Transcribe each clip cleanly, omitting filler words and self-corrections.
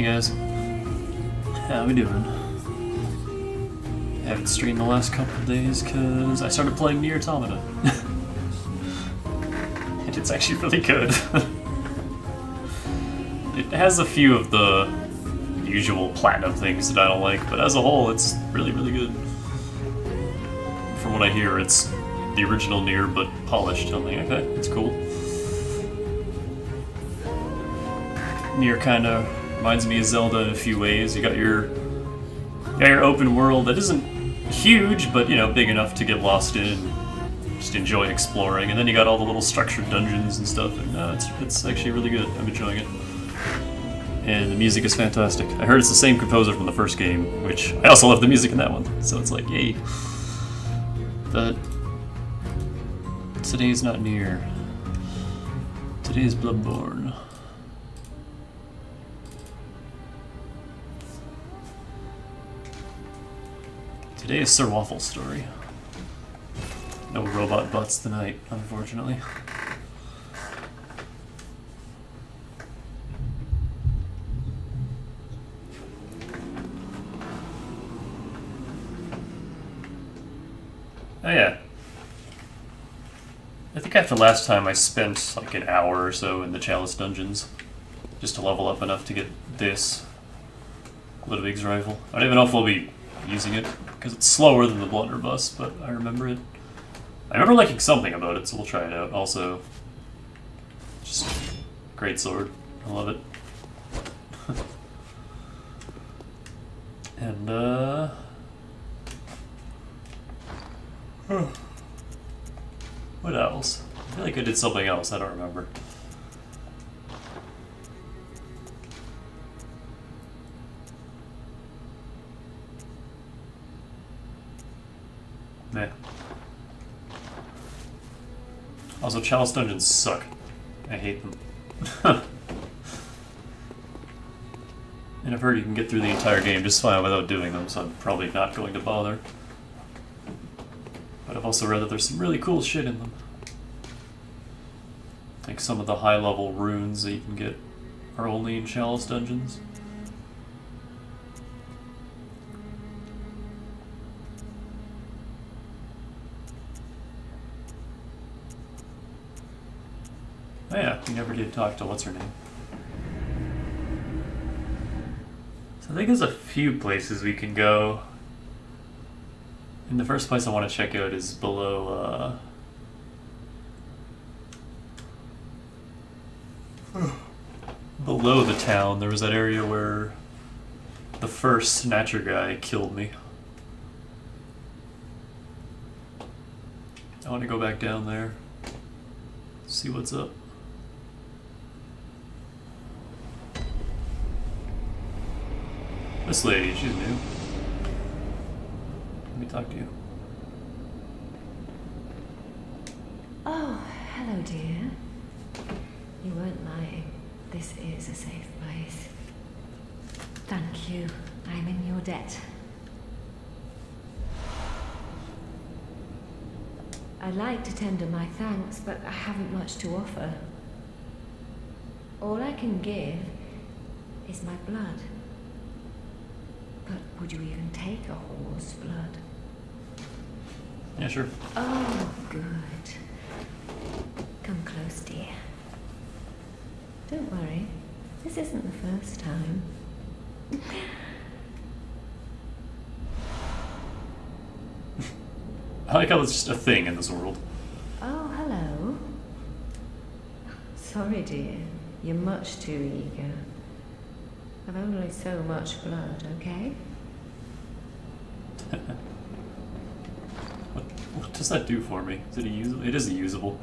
Hey guys, how we doing? Haven't streamed the last couple of days because I started playing Nier Automata. And it's actually really good. It has a few of the usual platinum things that I don't like, but as a whole it's really, really good. From what I hear, it's the original Nier but polished. I'm like, okay, it's cool. Nier kind of reminds me of Zelda in a few ways. You got your open world that isn't huge, but you know, big enough to get lost in, just enjoy exploring. And then you got all the little structured dungeons and stuff. And it's actually really good. I'm enjoying it. And the music is fantastic. I heard it's the same composer from the first game, which I also love the music in that one. So it's like, yay. But today's not Nier. Today's Bloodborne. Today is Sir Waffle's story. No robot butts tonight, unfortunately. Oh yeah. I think after last time I spent like an hour or so in the Chalice dungeons just to level up enough to get this Ludwig's rifle. I don't even know if we'll be using it because it's slower than the blunderbuss, but I remember it. I remember liking something about it, so we'll try it out. Also, just great sword. I love it. And what else? I feel like I did something else, I don't remember. Meh. Also, Chalice dungeons suck. I hate them. And I've heard you can get through the entire game just fine without doing them, so I'm probably not going to bother. But I've also read that there's some really cool shit in them. Like some of the high-level runes that you can get are only in Chalice dungeons. Oh yeah, we never did talk to what's her name. So I think there's a few places we can go. And the first place I want to check out is below, below the town. There was that area where the first Snatcher guy killed me. I want to go back down there, see what's up. This lady, she's new. Let me talk to you. Oh, hello, dear. You weren't lying. This is a safe place. Thank you. I'm in your debt. I'd like to tender my thanks, but I haven't much to offer. All I can give is my blood. But would you even take a whore's blood? Yeah, sure. Oh, good. Come close, dear. Don't worry. This isn't the first time. I like how it's just a thing in this world. Oh, hello. Sorry, dear. You're much too eager. I've only so much blood, okay? What does that do for me? Is it a usable? It is a usable.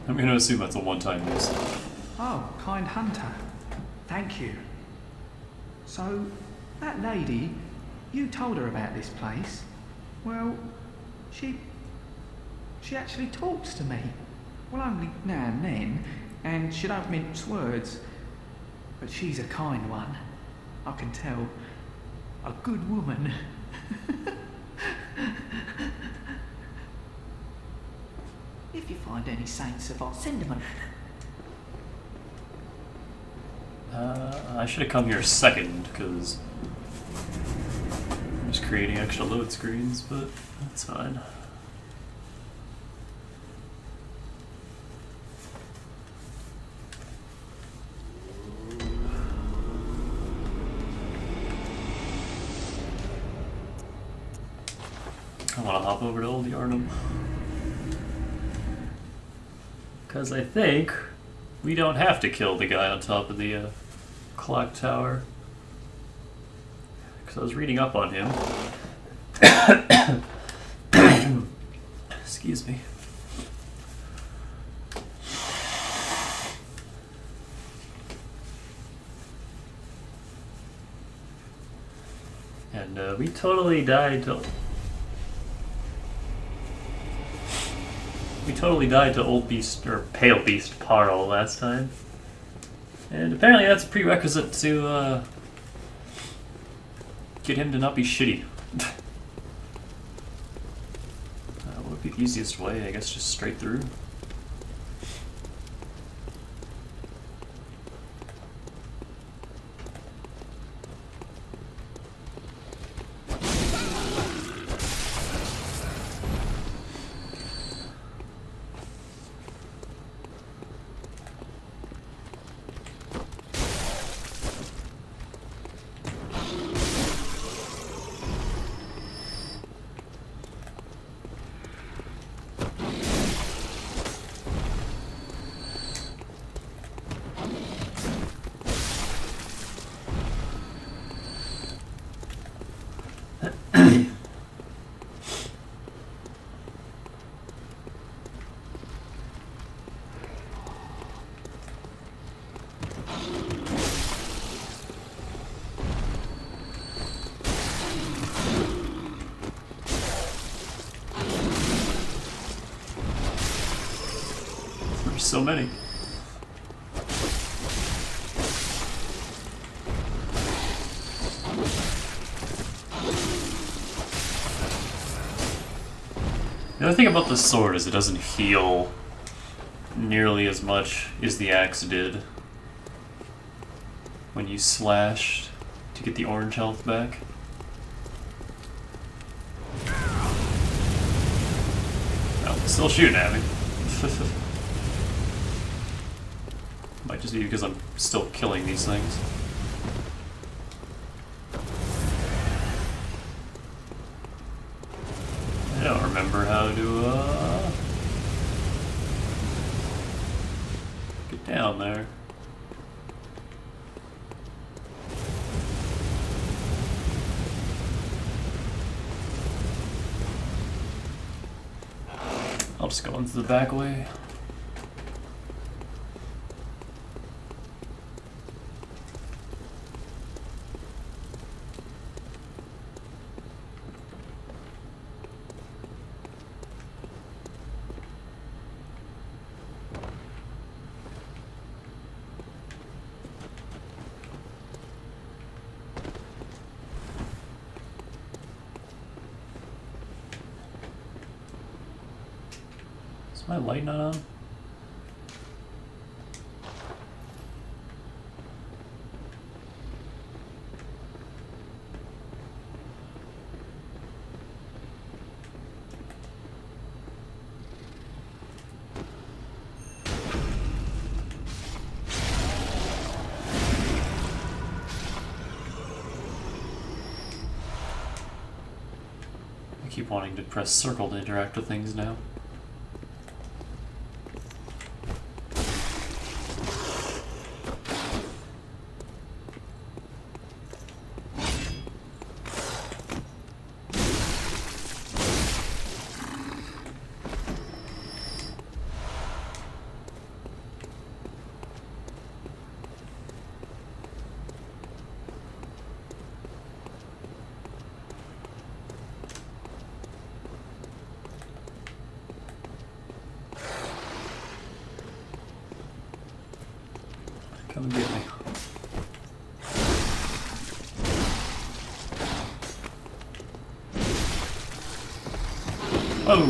I'm going to assume that's a one-time use. Oh, kind hunter. Thank you. So, that lady, you told her about this place. Well, she actually talks to me. Well, only now and then, and she don't mince words. But she's a kind one. I can tell. A good woman. If you find any saints of us, send them I should have come here second, because I'm just creating extra load screens, but that's fine. I want to hop over to Old Yarnum, because I think we don't have to kill the guy on top of the clock tower. Because I was reading up on him. Excuse me. And we totally died to... We totally died to Old Beast, or Pale Beast Parl last time. And apparently that's a prerequisite to get him to not be shitty. What would be the easiest way? I guess just straight through. There's so many. The other thing about the sword is it doesn't heal nearly as much as the axe did when you slashed to get the orange health back. Oh, still shooting at me. Might just be because I'm still killing these things. I don't remember how to, get down there. I'll just go into the back way. Is my light not on? I keep wanting to press circle to interact with things now. Come and get me. Whoa!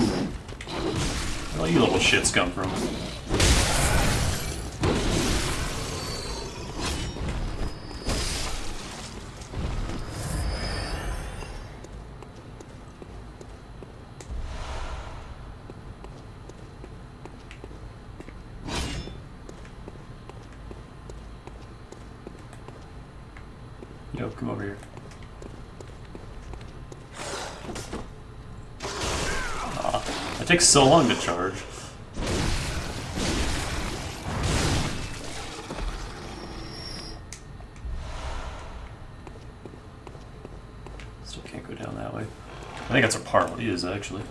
Where all you little shits come from? Yo, come over here. It takes so long to charge. Still can't go down that way. I think that's where Parley is, actually.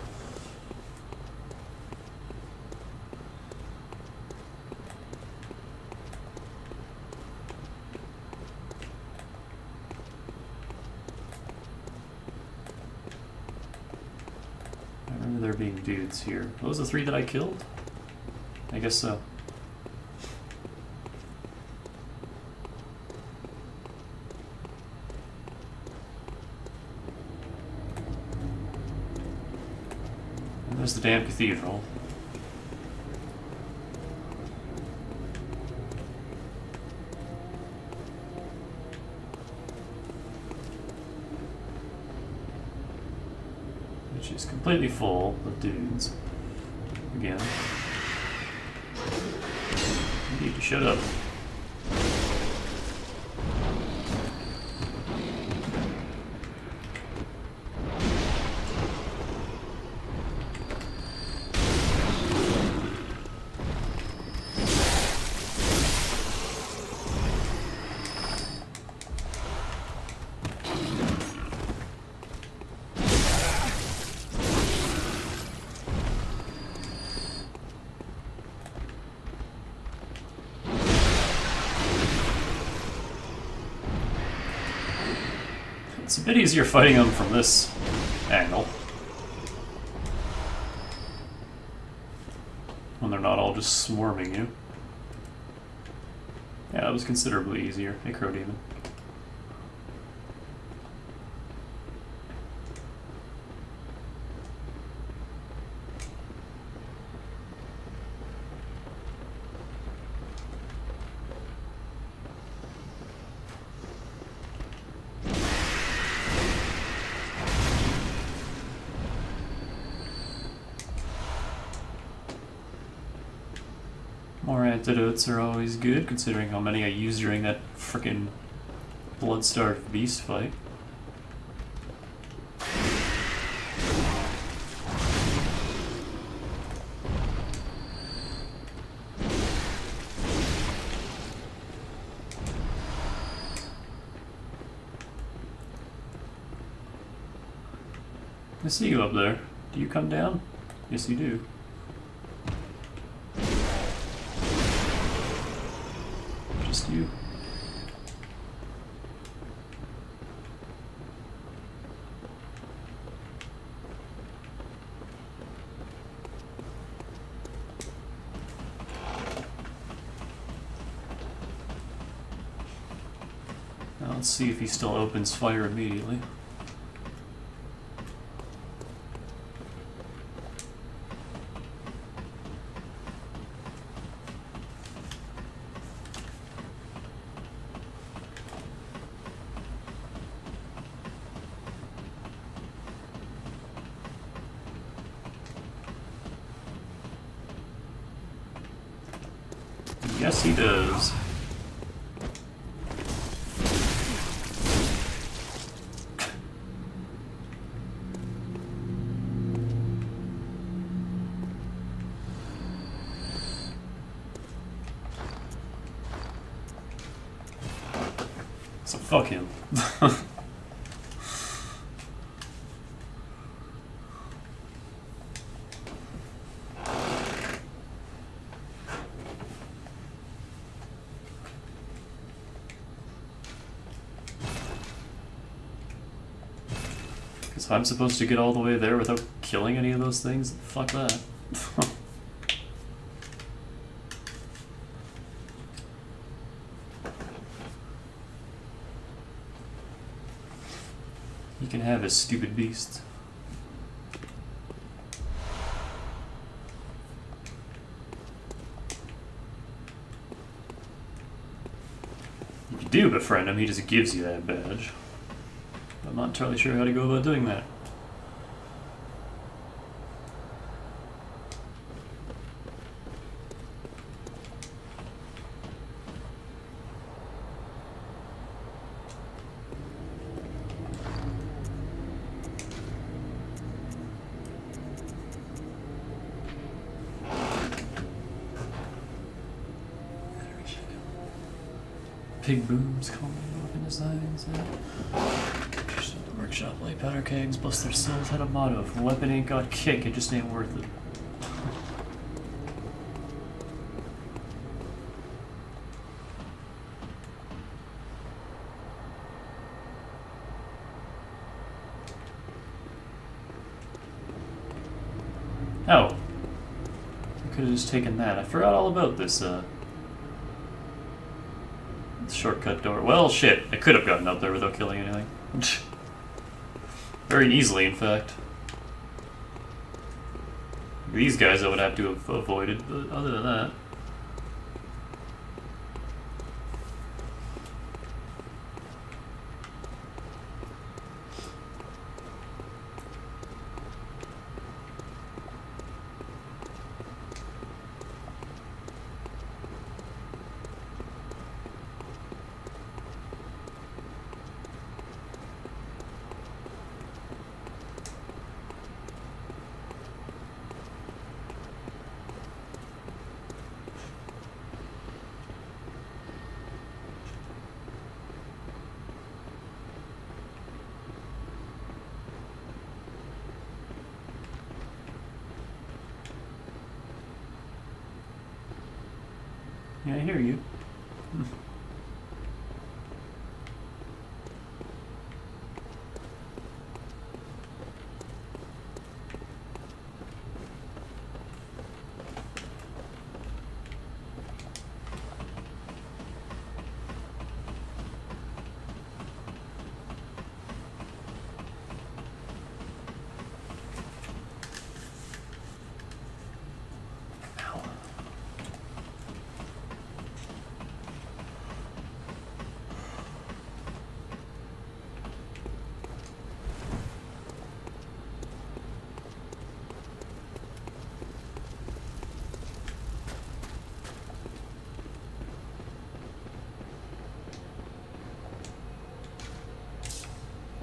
There being dudes here. What was the 3 that I killed? I guess so. And there's the damn cathedral. Which is completely full of dudes. Again. You need to shut up. It's a bit easier fighting them from this angle. When they're not all just swarming you. Yeah, that was considerably easier. Hey, Crow Demon. More antidotes are always good, considering how many I used during that frickin' blood-starved beast fight. I see you up there. Do you come down? Yes, you do. Just you. Now let's see if he still opens fire immediately. Yes, he does. So fuck him. Because I'm supposed to get all the way there without killing any of those things? Fuck that. He can have his stupid beast. do befriend him, he just gives you that badge. I'm not entirely sure how to go about doing that. Pig booms, common weapon designs, the workshop, light powder kegs, plus their souls had a motto: if a weapon ain't got kick, it just ain't worth it. Oh. I could have just taken that. I forgot all about this, shortcut door. Well, shit. I could have gotten up there without killing anything. Very easily, in fact. These guys I would have to have avoided, but other than that... Yeah, I hear you.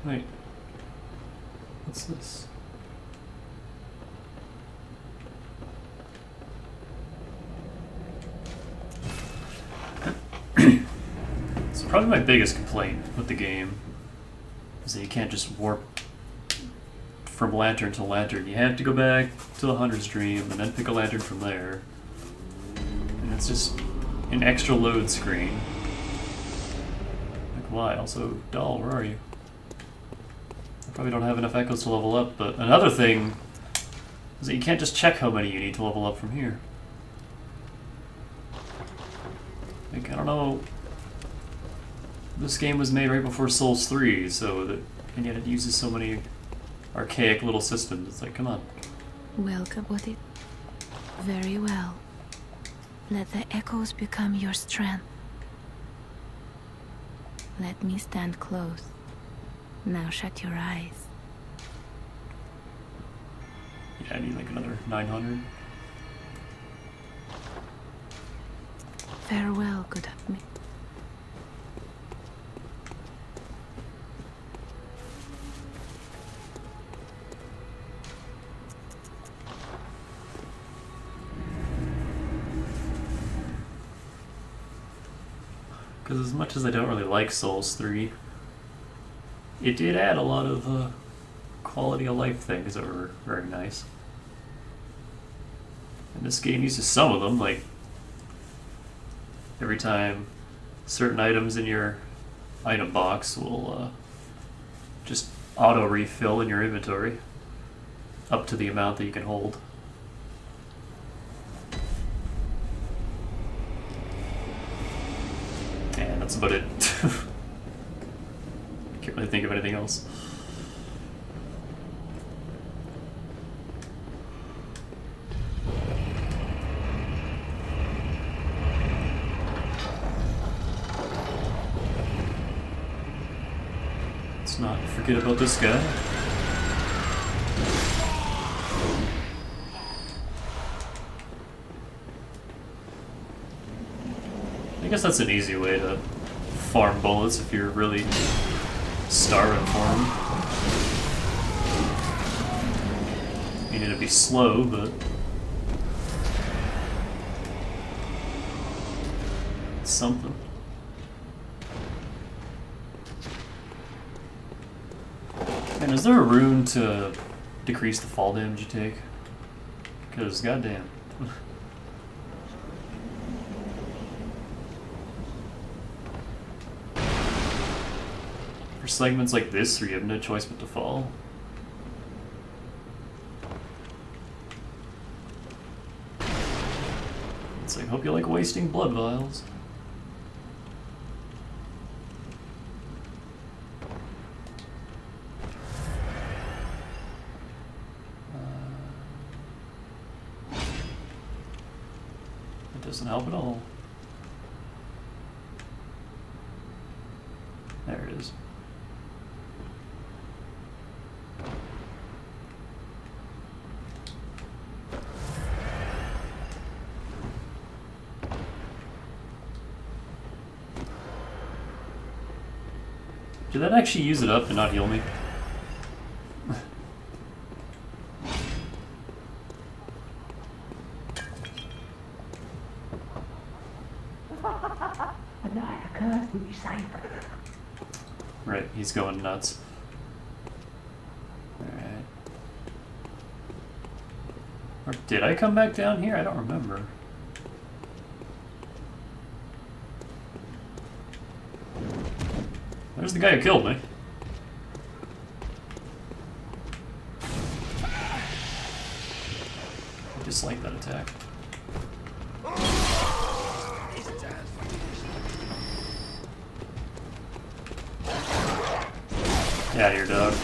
Wait. What's this? So probably my biggest complaint with the game is that you can't just warp from lantern to lantern. You have to go back to the Hunter's Dream and then pick a lantern from there. And it's just an extra load screen. Like, why? Also, doll, where are you? Probably don't have enough echoes to level up, but another thing is that you can't just check how many you need to level up from here. Like, I don't know. This game was made right before Souls 3, so that, and yet it uses so many archaic little systems. It's like, come on. Welcome with it. Very well. Let the echoes become your strength. Let me stand close. Now shut your eyes. Yeah, I need like another 900. Farewell, good of me. Because as much as I don't really like Souls 3, it did add a lot of quality of life things that were very nice. And this game uses some of them, like every time certain items in your item box will just auto refill in your inventory up to the amount that you can hold. And that's about it. Can't really think of anything else. Let's not forget about this guy. I guess that's an easy way to farm bullets if you're really starving for them. You need to be slow, but it's something. And is there a rune to decrease the fall damage you take? Because goddamn. For segments like this where you have no choice but to fall. It's like, hope you like wasting blood vials. It doesn't help at all. There it is. Did that actually use it up and not heal me? Right, he's going nuts. Alright. Or did I come back down here? I don't remember. There's the guy who killed me. I dislike that attack. Get out of here, dog.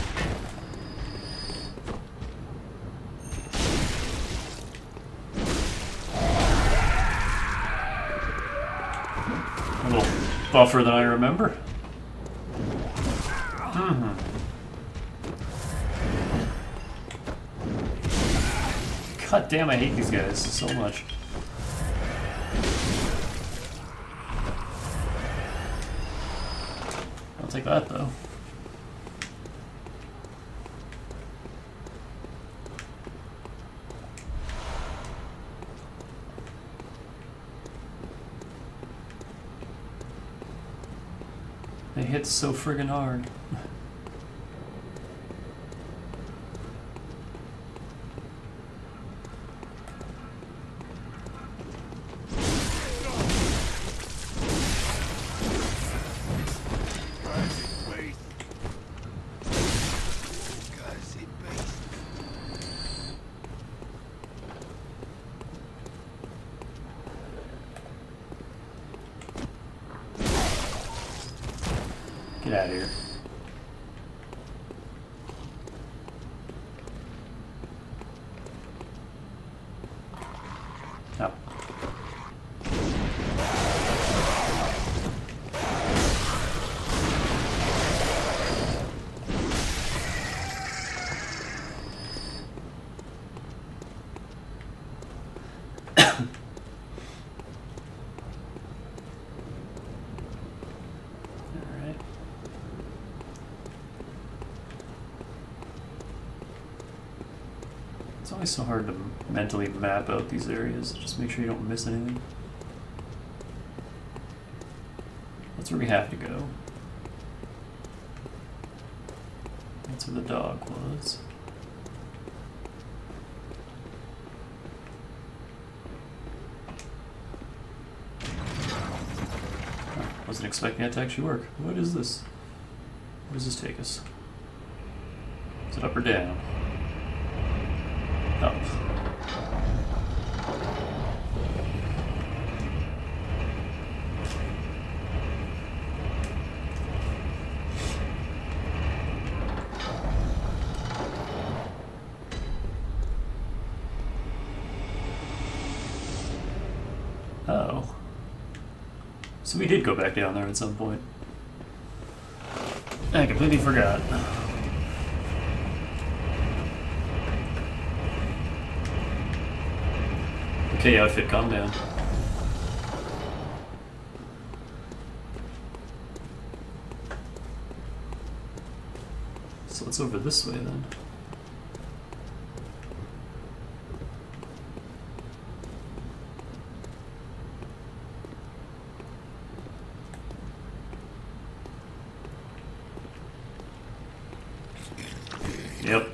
A little buffer than I remember. God damn, I hate these guys so much. I'll take that though. They hit so friggin' hard. Get out of here. No. It's always so hard to mentally map out these areas. Just make sure you don't miss anything. That's where we have to go. That's where the dog was. Oh, wasn't expecting that to actually work. What is this? Where does this take us? Is it up or down? Up. Oh. So we did go back down there at some point. I completely forgot. Okay, outfit, calm down. So it's over this way then. Yep.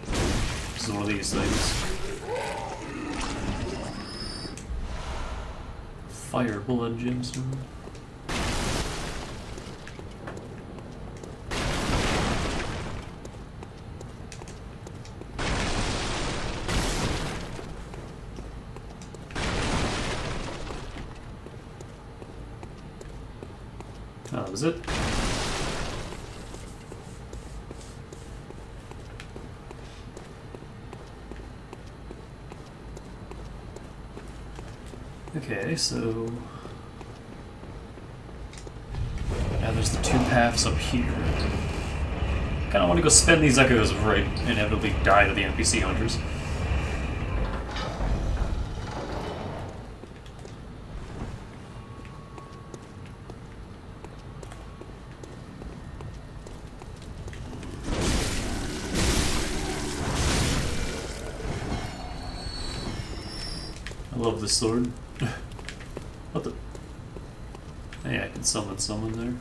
This is one of these things. Fire blood gemstone. Oh, that was it? Okay, so now there's the two paths up here. Kind of want to go spend these echoes before I inevitably die to the NPC hunters. I love this sword. What the? Hey, I can summon someone there.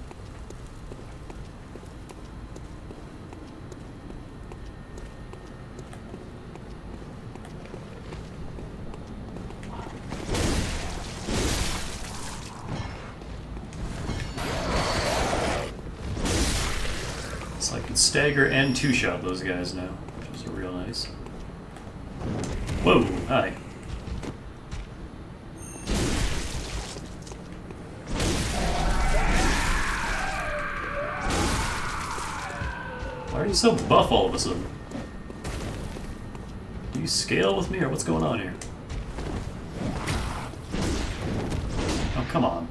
So I can stagger and two-shot those guys now, which is real nice. Whoa, hi. Why are you so buff all of a sudden? Do you scale with me or what's going on here? Oh, come on.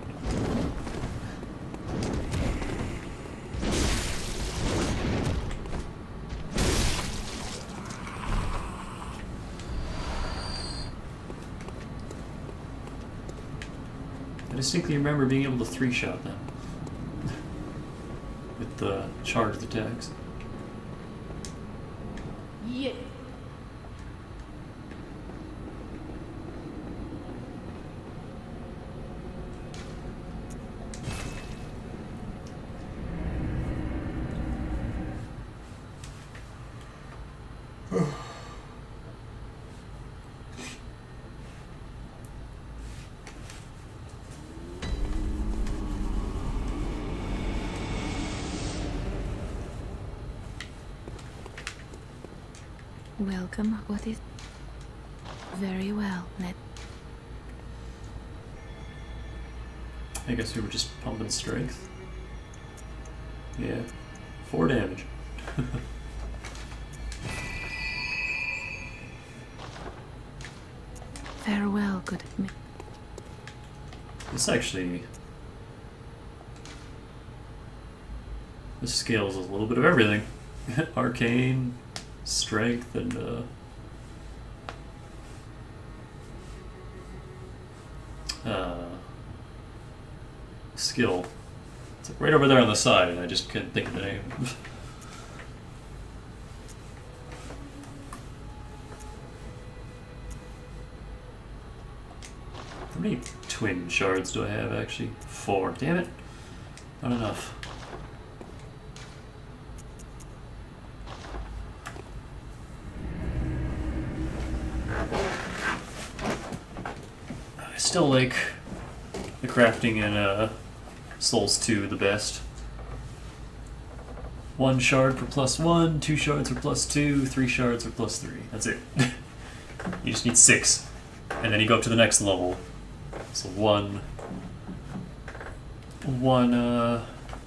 I distinctly remember being able to three-shot them with the charged attacks. Yeah. Welcome. What is... Very well. I guess we were just pumping strength. Yeah. 4 damage. Farewell, good... This actually... This scales a little bit of everything. Arcane, strength, and skill. It's like right over there on the side, and I just couldn't think of the name. How many twin shards do I have, actually? 4. Damn it. Not enough. I still like the crafting in Souls 2 the best. 1 shard for +1, 2 shards for +2, 3 shards for +3. That's it. You just need 6. And then you go up to the next level. So one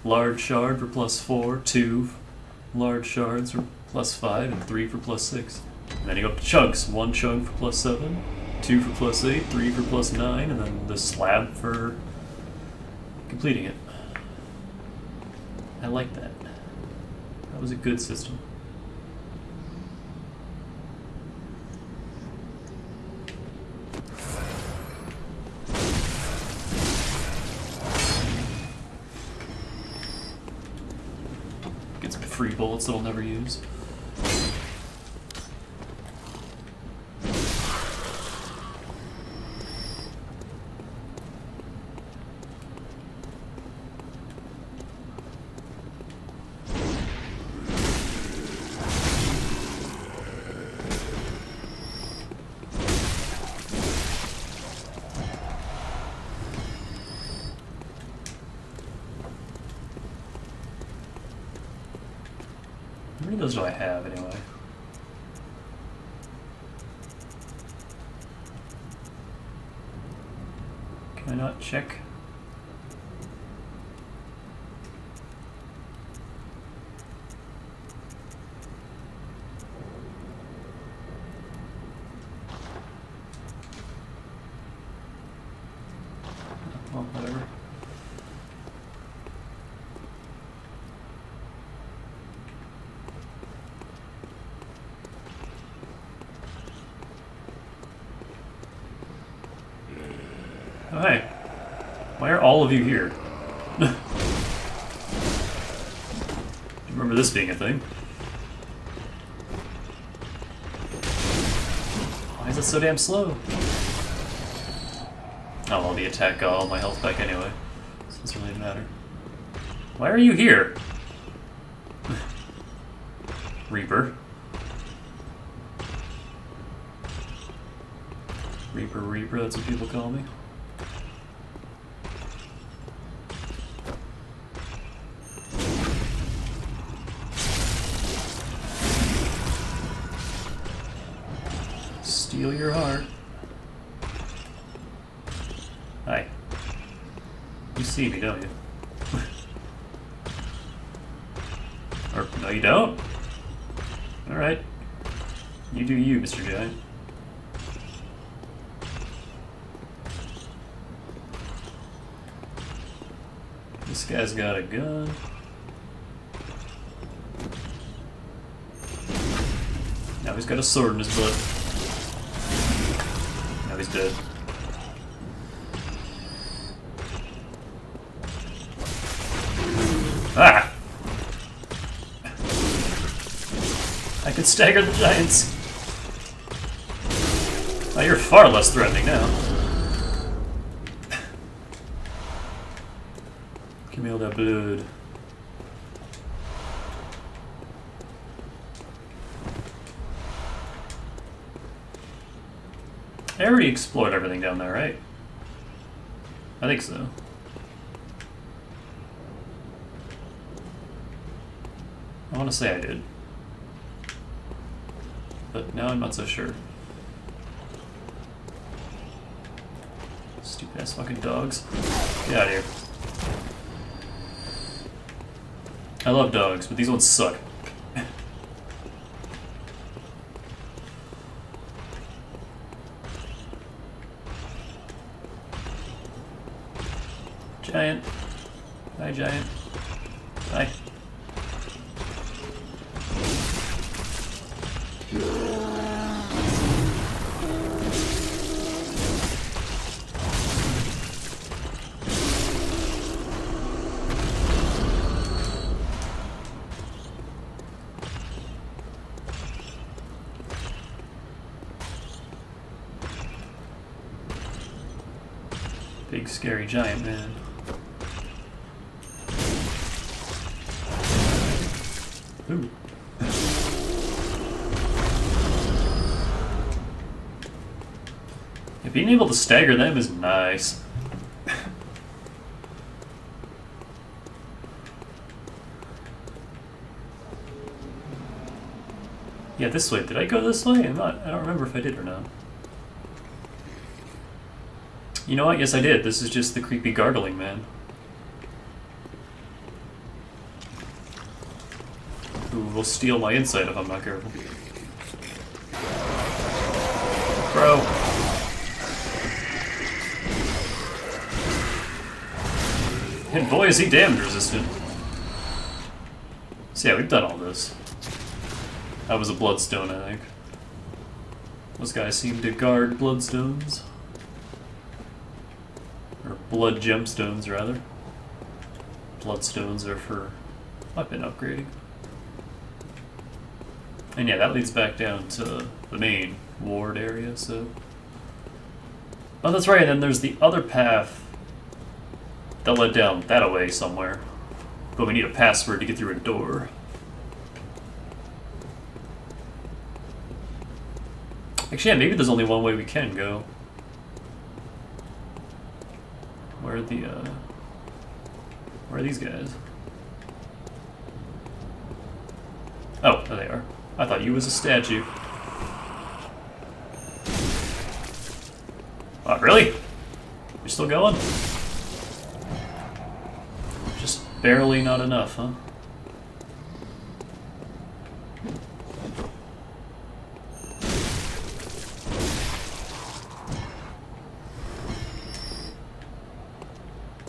large shard for +4, 2 large shards for +5, and 3 for +6. And then you go up to chunks. 1 chunk for +7, 2 for +8, 3 for +9, and then the slab for completing it. I like that. was a good system. Get some free bullets that I'll never use. How many of those do I have, anyway? Can I not check? Well, whatever. Oh, hey. Why are all of you here? Do you remember this being a thing? Why is it so damn slow? Oh, well, the attack got all my health back anyway. So it doesn't really matter. Why are you here? Reaper. Reaper, that's what people call me. Steal your heart. Hi. You see me, don't you? Or, no you don't? Alright. You do you, Mr. Giant. This guy's got a gun. Now he's got a sword in his butt. Now he's dead. Ah! I can stagger the giants. Oh, you're far less threatening now. Give me all that blood. I already explored everything down there, right? I think so. I want to say I did. But now I'm not so sure. Stupid ass fucking dogs. Get out of here. I love dogs, but these ones suck. Giant. Hi, Giant. Hi. Big scary giant man. Ooh. Yeah, being able to stagger them is nice. Yeah, this way. Did I go this way? I don't remember if I did or not. You know what? Yes, I did. This is just the creepy gargling man. Who will steal my insight if I'm not careful. Bro. And boy, is he damage resistant. So yeah, we've done all this. That was a bloodstone, I think. Those guys seem to guard bloodstones. Or blood gemstones, rather. Bloodstones are for weapon upgrading. And yeah, that leads back down to the main ward area, so... Oh, that's right, and then there's the other path that led down that way somewhere. But we need a password to get through a door. Actually, yeah, maybe there's only one way we can go. Where are these guys? Oh, there they are. I thought you was a statue. Oh, really? You're still going? Just barely not enough, huh?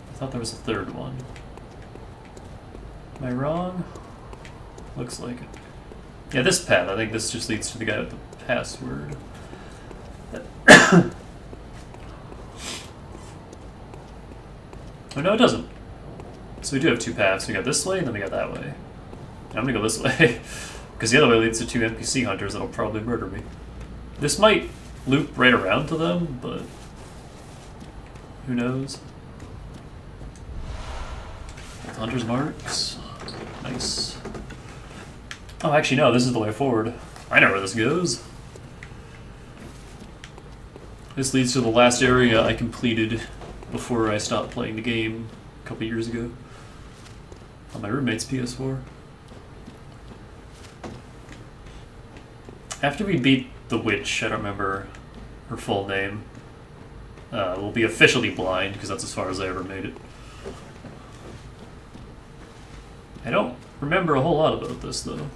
I thought there was a third one. Am I wrong? Looks like it. Yeah, this path. I think this just leads to the guy with the password. Oh, no, it doesn't. So we do have two paths. We got this way, and then we got that way. And I'm gonna go this way, because the other way leads to two NPC hunters that'll probably murder me. This might loop right around to them, but who knows? Hunter's marks. Nice. Oh, actually, no, this is the way forward. I know where this goes. This leads to the last area I completed before I stopped playing the game a couple years ago on my roommate's PS4. After we beat the witch, I don't remember her full name, we'll be officially blind, because that's as far as I ever made it. I don't remember a whole lot about this, though.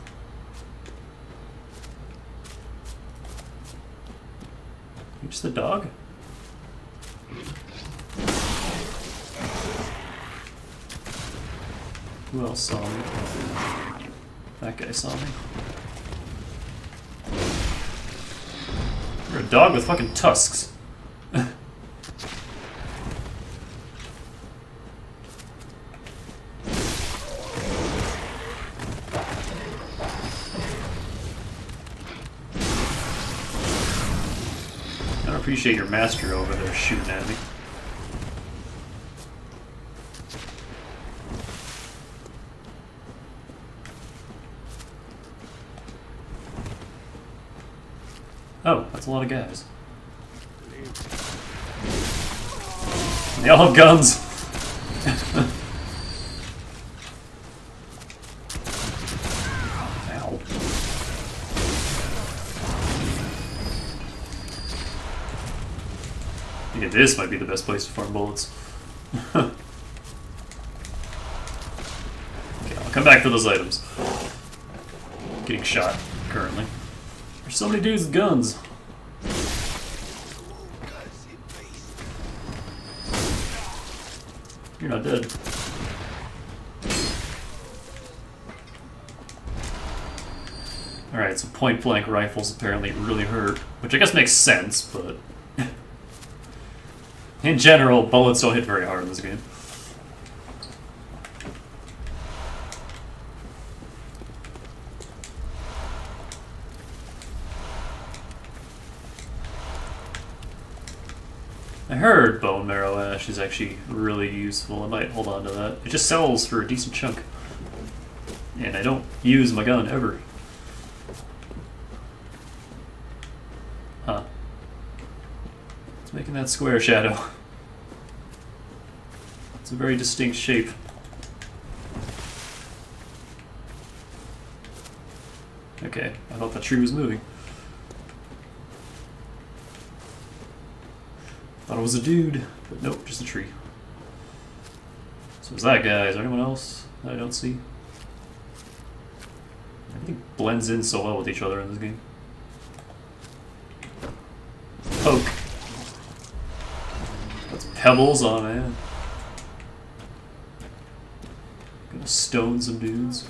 Reach the dog? Who else saw me? That guy saw me. You're a dog with fucking tusks. I appreciate your master over there shooting at me. Oh, that's a lot of guys. They all have guns. Ow. Yeah, this might be the best place to farm bullets. Okay, I'll come back for those items. Getting shot currently. There's so many dudes with guns. You're not dead. Alright, so point blank rifles apparently really hurt, which I guess makes sense, but in general, bullets don't hit very hard in this game. I heard bone marrow ash is actually really useful. I might hold on to that. It just sells for a decent chunk. And I don't use my gun ever. Huh. It's making that square shadow. It's a very distinct shape. Okay, I thought that tree was moving. Thought it was a dude, but nope, just a tree. So is that guy? Is there anyone else that I don't see? Everything blends in so well with each other in this game. Poke. That's pebbles, oh man. Gonna stone some dudes.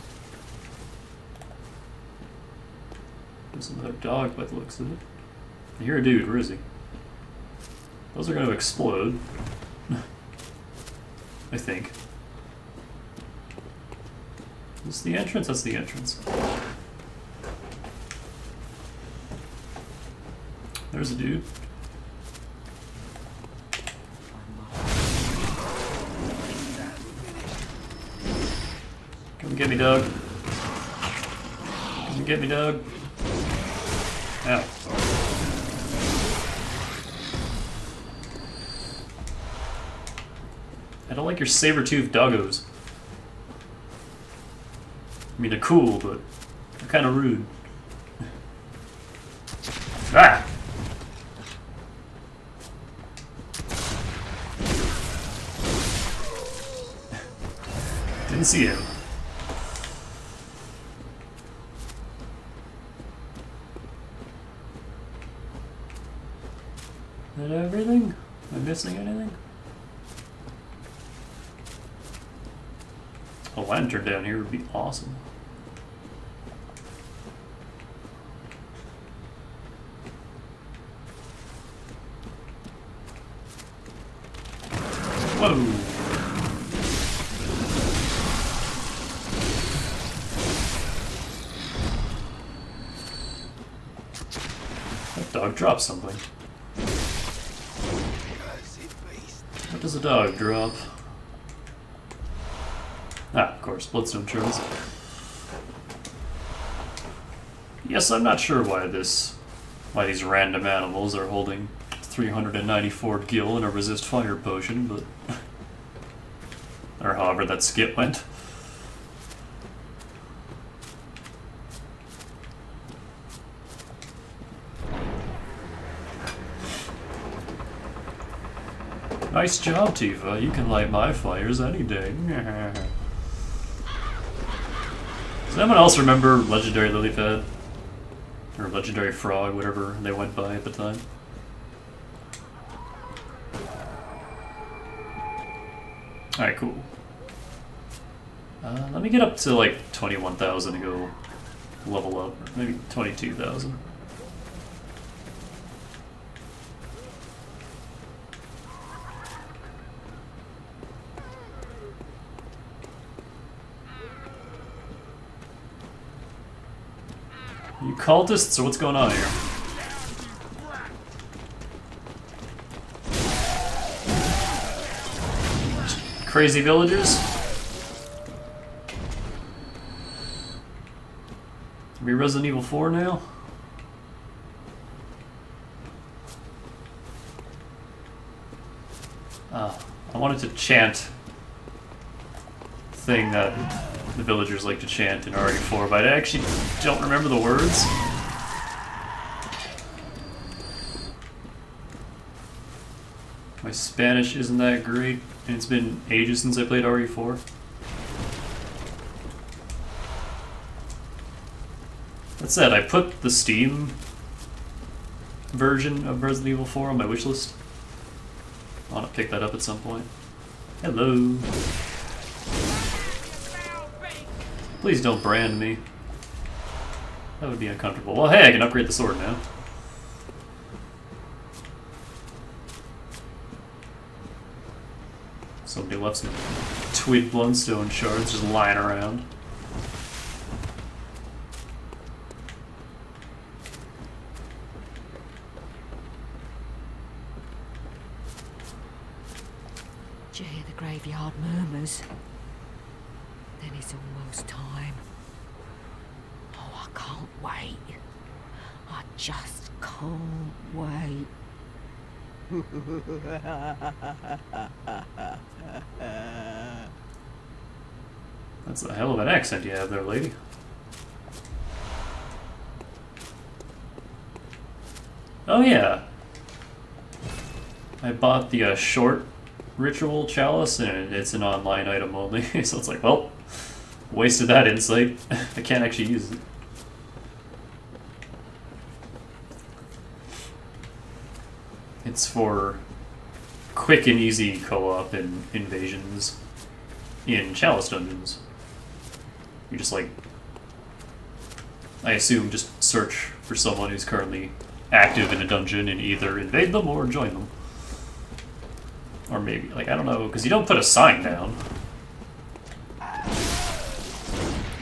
There's another dog by the looks of it. I hear a dude, where is he? Those are going to explode. I think. Is this the entrance? That's the entrance. There's a dude. Come get me, dog. Come get me, dog. Ow. I don't like your saber-toothed doggos. I mean, they're cool, but they're kind of rude. Ah! Didn't see him. Is that everything? Am I missing anything? A lantern down here would be awesome. Whoa! That dog dropped something. What does a dog drop? Ah, of course, bloodstone shards. Yes, I'm not sure why these random animals are holding 394 gil and a resist fire potion, but or however that skit went. Nice job, Tifa. You can light my fires any day. Does anyone else remember Legendary Lilypad? Or Legendary Frog, whatever they went by at the time? Alright, cool. Let me get up to like 21,000 and go level up. Or maybe 22,000. You cultists, or what's going on here? Crazy villagers? Are we Resident Evil 4 now? I wanted to chant thing that the villagers like to chant in RE4, but I actually don't remember the words. My Spanish isn't that great, and it's been ages since I played RE4. That said, I put the Steam version of Resident Evil 4 on my wishlist. I want to pick that up at some point. Hello. Please don't brand me. That would be uncomfortable. Well, hey, I can upgrade the sword now. Somebody left some twig bloodstone shards just lying around. Do you hear the graveyard murmurs? Then it's almost time. Oh, I can't wait. I just can't wait. That's a hell of an accent you have there, lady. Oh yeah. I bought the short ritual chalice, and it's an online item only, so it's like, well, wasted that insight. I can't actually use it. It's for quick and easy co-op and invasions in chalice dungeons. You just like, I assume, just search for someone who's currently active in a dungeon and either invade them or join them. Or maybe, like, I don't know, because you don't put a sign down.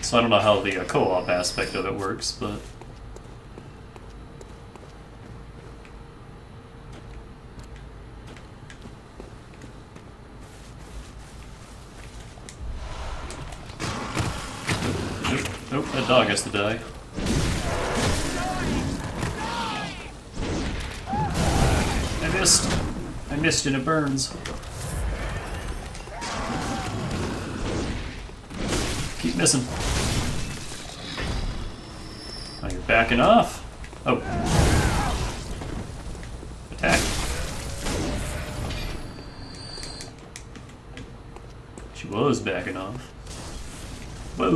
So I don't know how the co-op aspect of it works, but... Nope, that dog has to die. I missed and it burns. Keep missing. Oh, you're backing off? Oh. Attack. She was backing off. Whoa.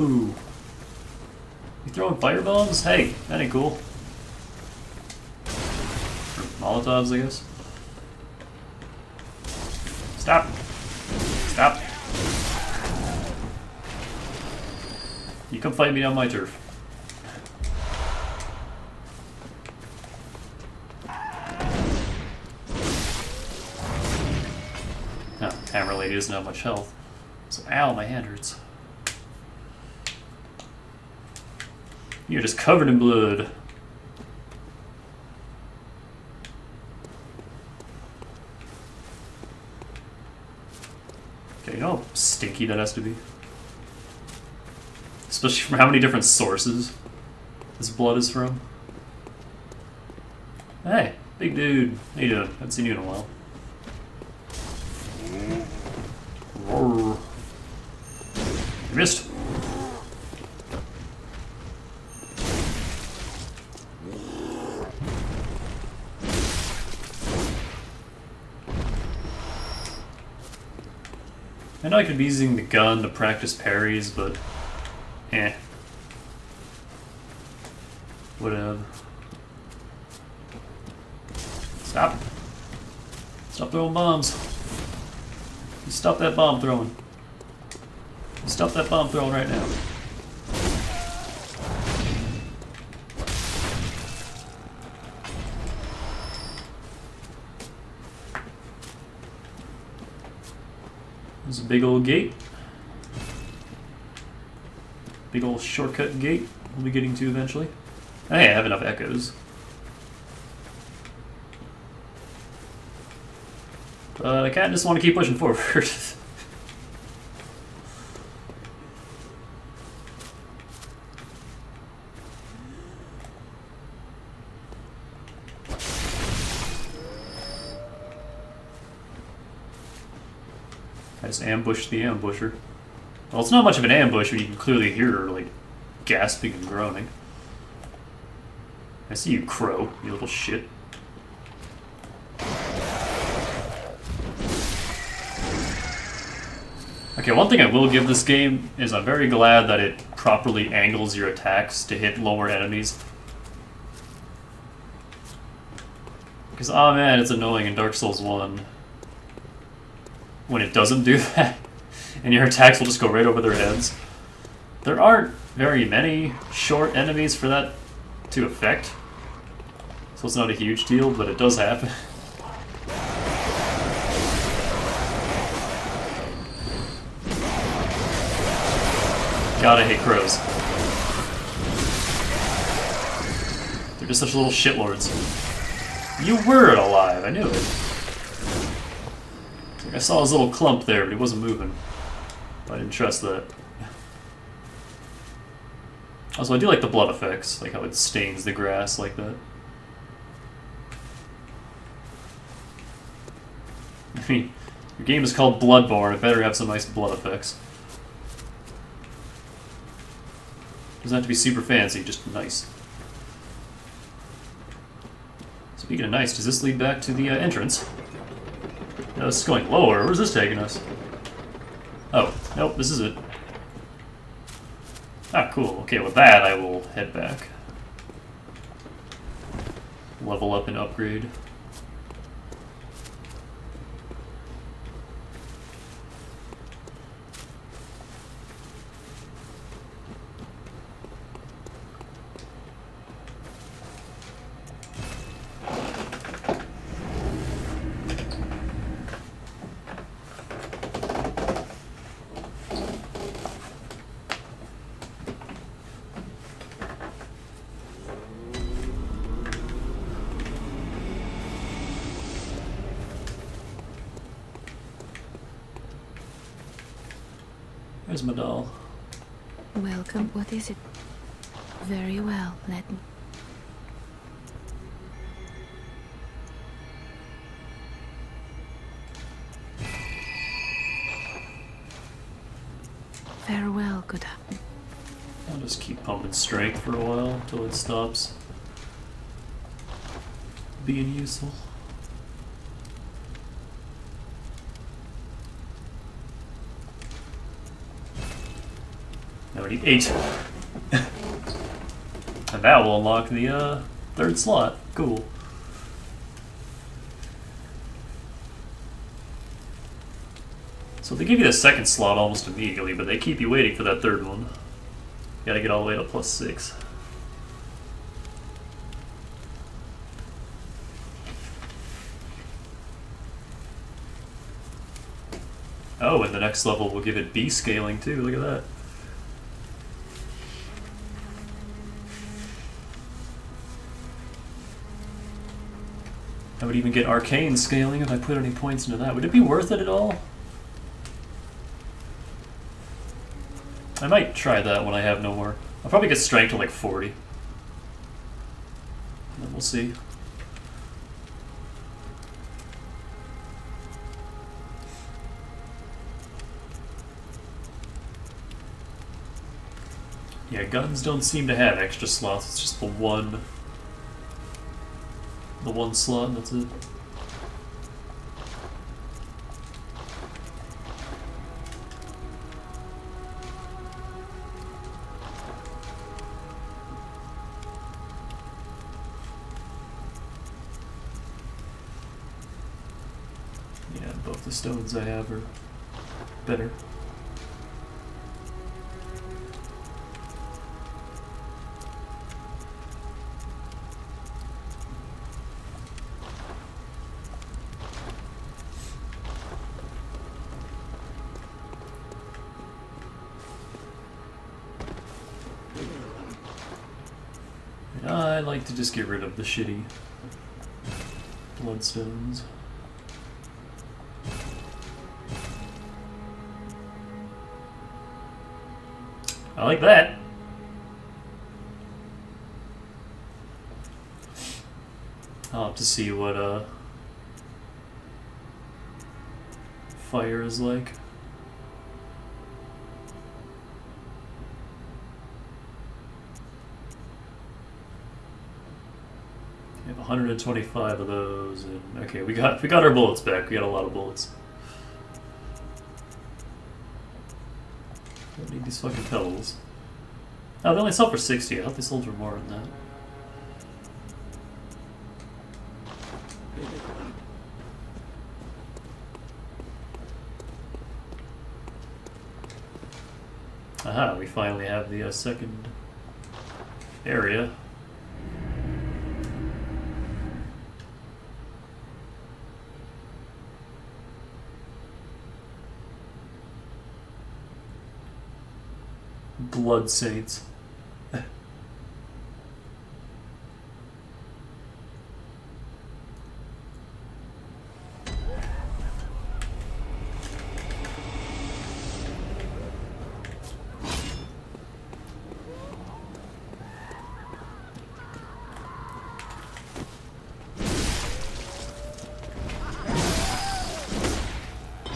You throwing firebombs? Hey, that ain't cool. Or Molotovs, I guess. Stop. Stop. You come fight me on my turf. Oh, Hammer Lady doesn't have much health. So, ow, my hand hurts. You're just covered in blood. Okay, you know how stinky that has to be? Especially from how many different sources this blood is from. Hey, big dude. How you doing? Haven't seen you in a while. Roar. You missed. I know I could be using the gun to practice parries, but eh. Whatever. Stop. Stop throwing bombs. You stop that bomb throwing. You stop that bomb throwing right now. There's a big old gate. Big old shortcut gate we'll be getting to eventually. Hey, I have enough echoes. But I kinda just want to keep pushing forward. I just ambushed the ambusher. Well, it's not much of an ambush when you can clearly hear her, like, gasping and groaning. I see you, Crow, you little shit. Okay, one thing I will give this game is I'm very glad that it properly angles your attacks to hit lower enemies. Because, oh man, it's annoying in Dark Souls 1 when it doesn't do that, and your attacks will just go right over their heads. There aren't very many short enemies for that to affect, so it's not a huge deal, but it does happen. God, I hate crows. They're just such little shitlords. You were alive, I knew it. I saw his little clump there, but he wasn't moving. I didn't trust that. Also, I do like the blood effects, like how it stains the grass like that. I mean, your game is called Bloodborne, it better have some nice blood effects. Doesn't have to be super fancy, just nice. Speaking of nice, does this lead back to the entrance? No, this is going lower. Where's this taking us? Oh, nope, this is it. Ah, cool. Okay, with that, I will head back. Level up and upgrade. Where's my doll? Welcome. What is it? Very well. Let me. Farewell, good. I'll just keep pumping strength for a while until it stops being useful. Now we need 8. And that will unlock the 3rd slot. Cool. So they give you the 2nd slot almost immediately, but they keep you waiting for that 3rd one. You gotta get all the way to +6. Oh, and the next level will give it B scaling too, look at that. I would even get arcane scaling if I put any points into that. Would it be worth it at all? I might try that when I have no more. I'll probably get strength to like 40. And then we'll see. Yeah, guns don't seem to have extra slots. It's just the one slot, and that's it. Yeah, both the stones I have are better. I like to just get rid of the shitty bloodstones. I like that. I'll have to see what fire is like. We have 125 of those, and okay, we got our bullets back. We got a lot of bullets. Don't need these fucking pebbles. Oh, they only sell for 60. I thought they sold for more than that. Aha, we finally have the second area. Blood Saints.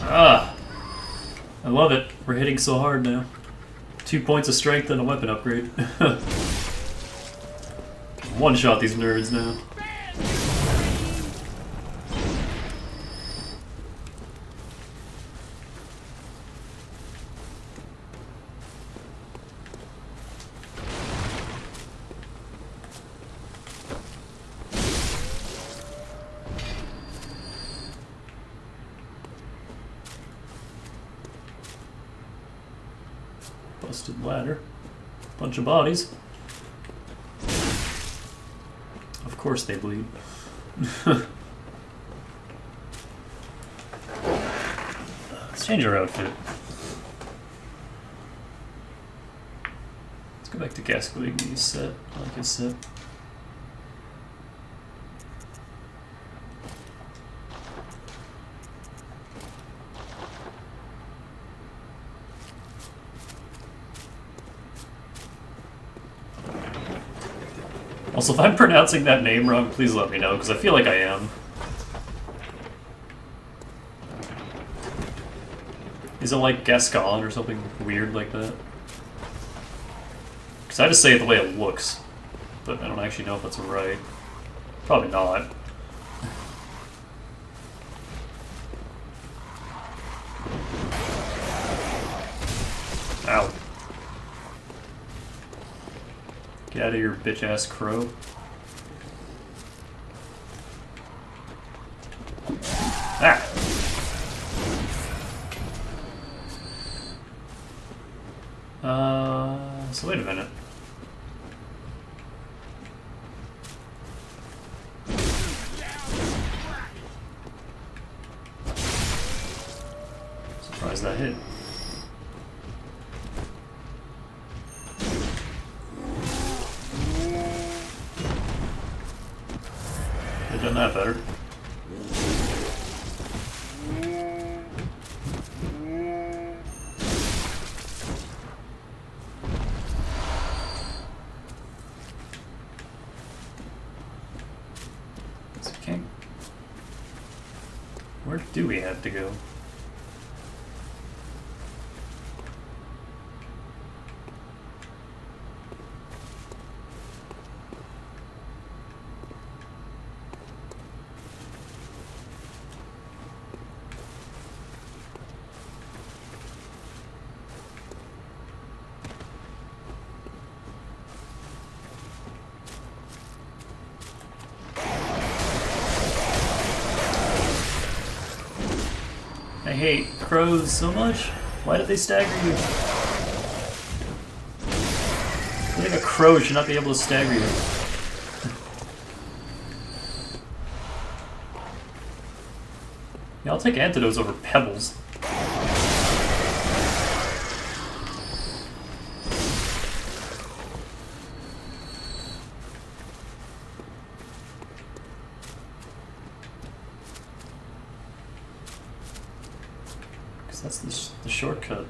Ah, I love it. We're hitting so hard now. 2 points of strength and a weapon upgrade. One-shot these nerds now. Busted ladder. Bunch of bodies. Of course they bleed. Let's change our outfit. Let's go back to Gascoigne's set. I like his set. Also, if I'm pronouncing that name wrong, please let me know, because I feel like I am. Is it like Gascon or something weird like that? Because I just say it the way it looks, but I don't actually know if that's right. Probably not. Ow. Get out of here, bitch-ass crow. Ah! So wait a minute. Surprised that hit. Could've done that better. Okay. Where do we have to go? I hate crows so much. Why did they stagger you? I think a crow should not be able to stagger you. Yeah, I'll take antidotes over pebbles. That's the shortcut.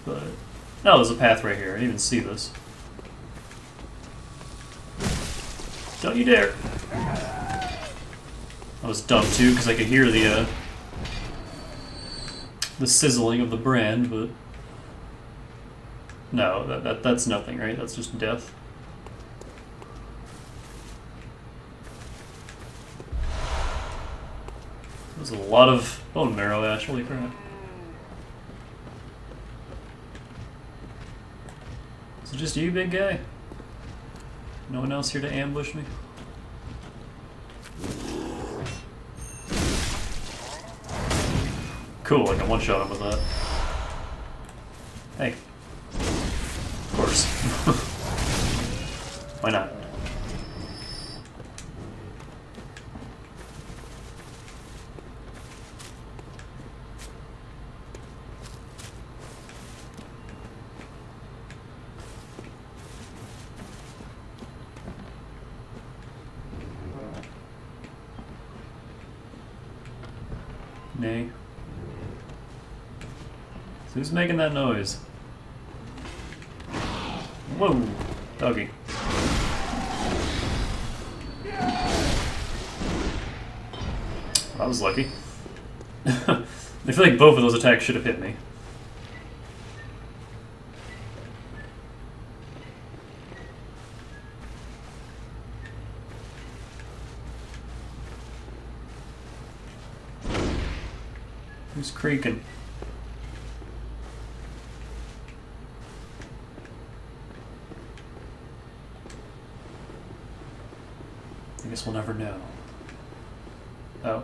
But no, there's a path right here. I didn't even see this. Don't you dare! I was dumb too because I could hear the sizzling of the brand, but no, that's nothing, right? That's just death. There's a lot of bone marrow ash, holy crap. Is it just you, big guy? No one else here to ambush me? Cool, I can one-shot him with that. Hey. Of course. Why not? Nay. So who's making that noise? Whoa, doggy. I was lucky. I feel like both of those attacks should have hit me. Who's creaking? I guess we'll never know. Oh.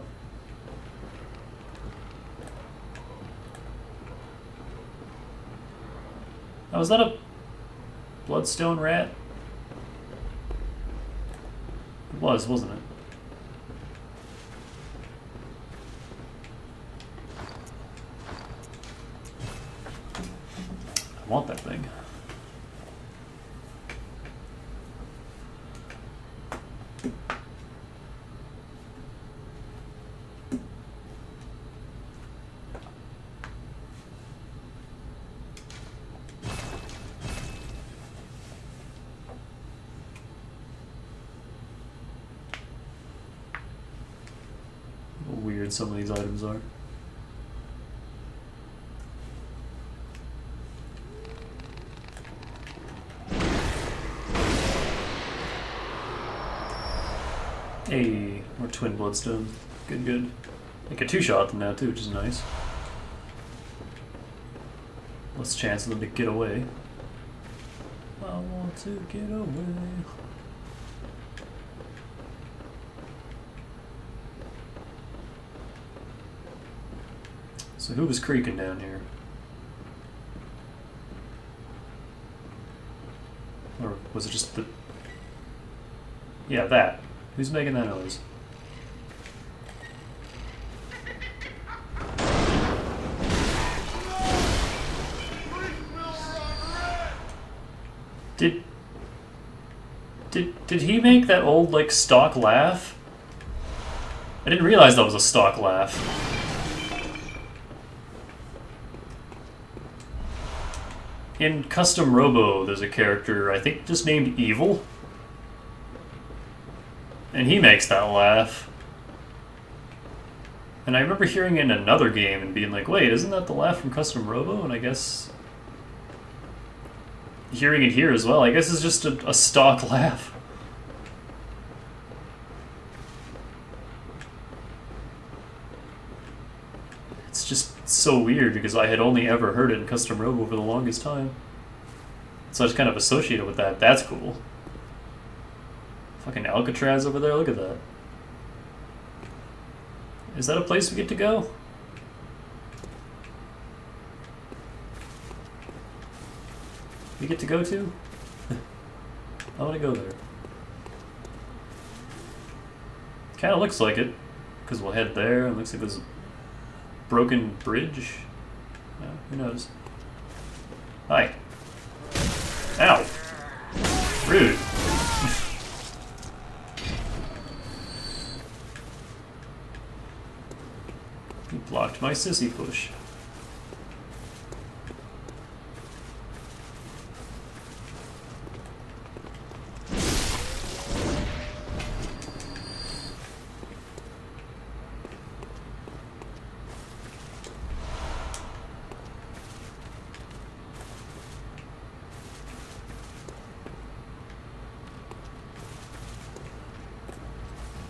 Oh, was that a bloodstone rat? It was, wasn't it? I want that thing. overrated some of these items are. Hey, more twin bloodstone. Good, good. I can two-shot them now too, which is nice. Less chance of them to get away. I want to get away. So who was creaking down here? Or was it just the... Yeah, that. Who's making that noise? Did he make that old, like, stock laugh? I didn't realize that was a stock laugh. In Custom Robo, there's a character, I think, just named Evil. And he makes that laugh. And I remember hearing it in another game and being like, wait, isn't that the laugh from Custom Robo? And I guess... hearing it here as well, I guess it's just a stock laugh. It's just so weird because I had only ever heard it in Custom Robo for the longest time. So I just kind of associated with that. That's cool. Fucking Alcatraz over there, look at that. Is that a place we get to go? We get to go to? I want to go there. Kind of looks like it, because we'll head there. It looks like there's a broken bridge. Who knows? Hi. Ow! Rude. You blocked my sissy push.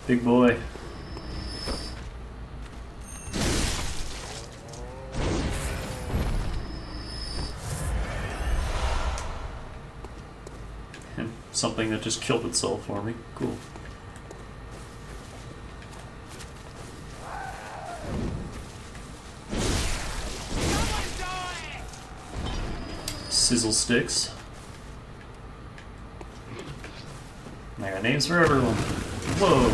Big boy. And something that just killed itself for me. Cool. Sizzle sticks. I got names for everyone. Whoa.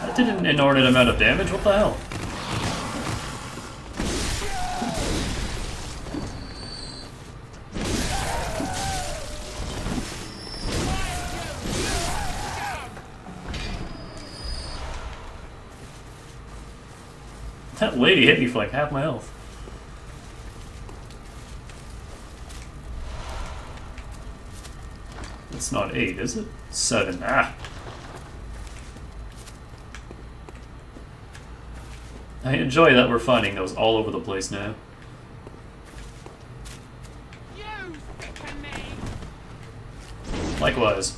That did an inordinate amount of damage? What the hell? That lady hit me for like half my health. It's not 8, is it? 7. Ah! I enjoy that we're finding those all over the place now. Likewise.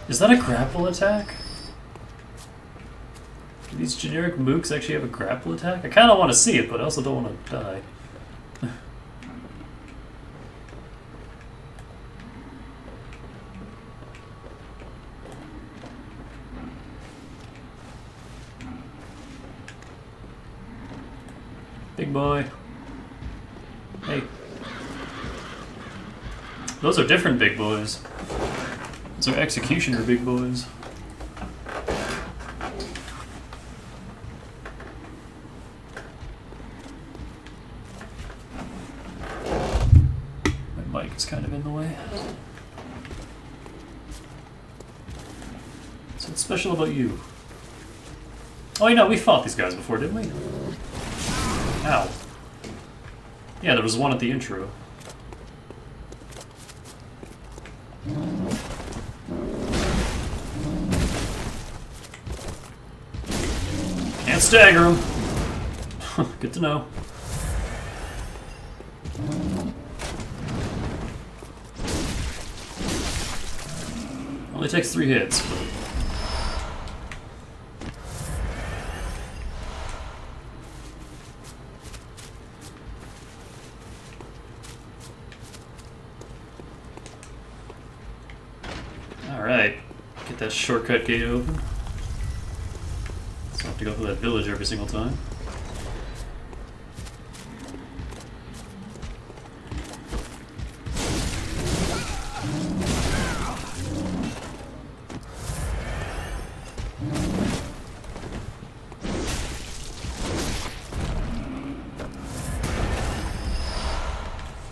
Is that a grapple attack? Do these generic mooks actually have a grapple attack? I kind of want to see it, but I also don't want to die. Big boy. Hey. Those are different big boys. Those are executioner big boys. My mic is kind of in the way. So what's special about you? Oh, you know, we fought these guys before, didn't we? Ow. Yeah, there was one at the intro. can't stagger him. Good to know. Only takes 3 hits, but... Alright. Get that shortcut gate open. So I have to go through that village every single time.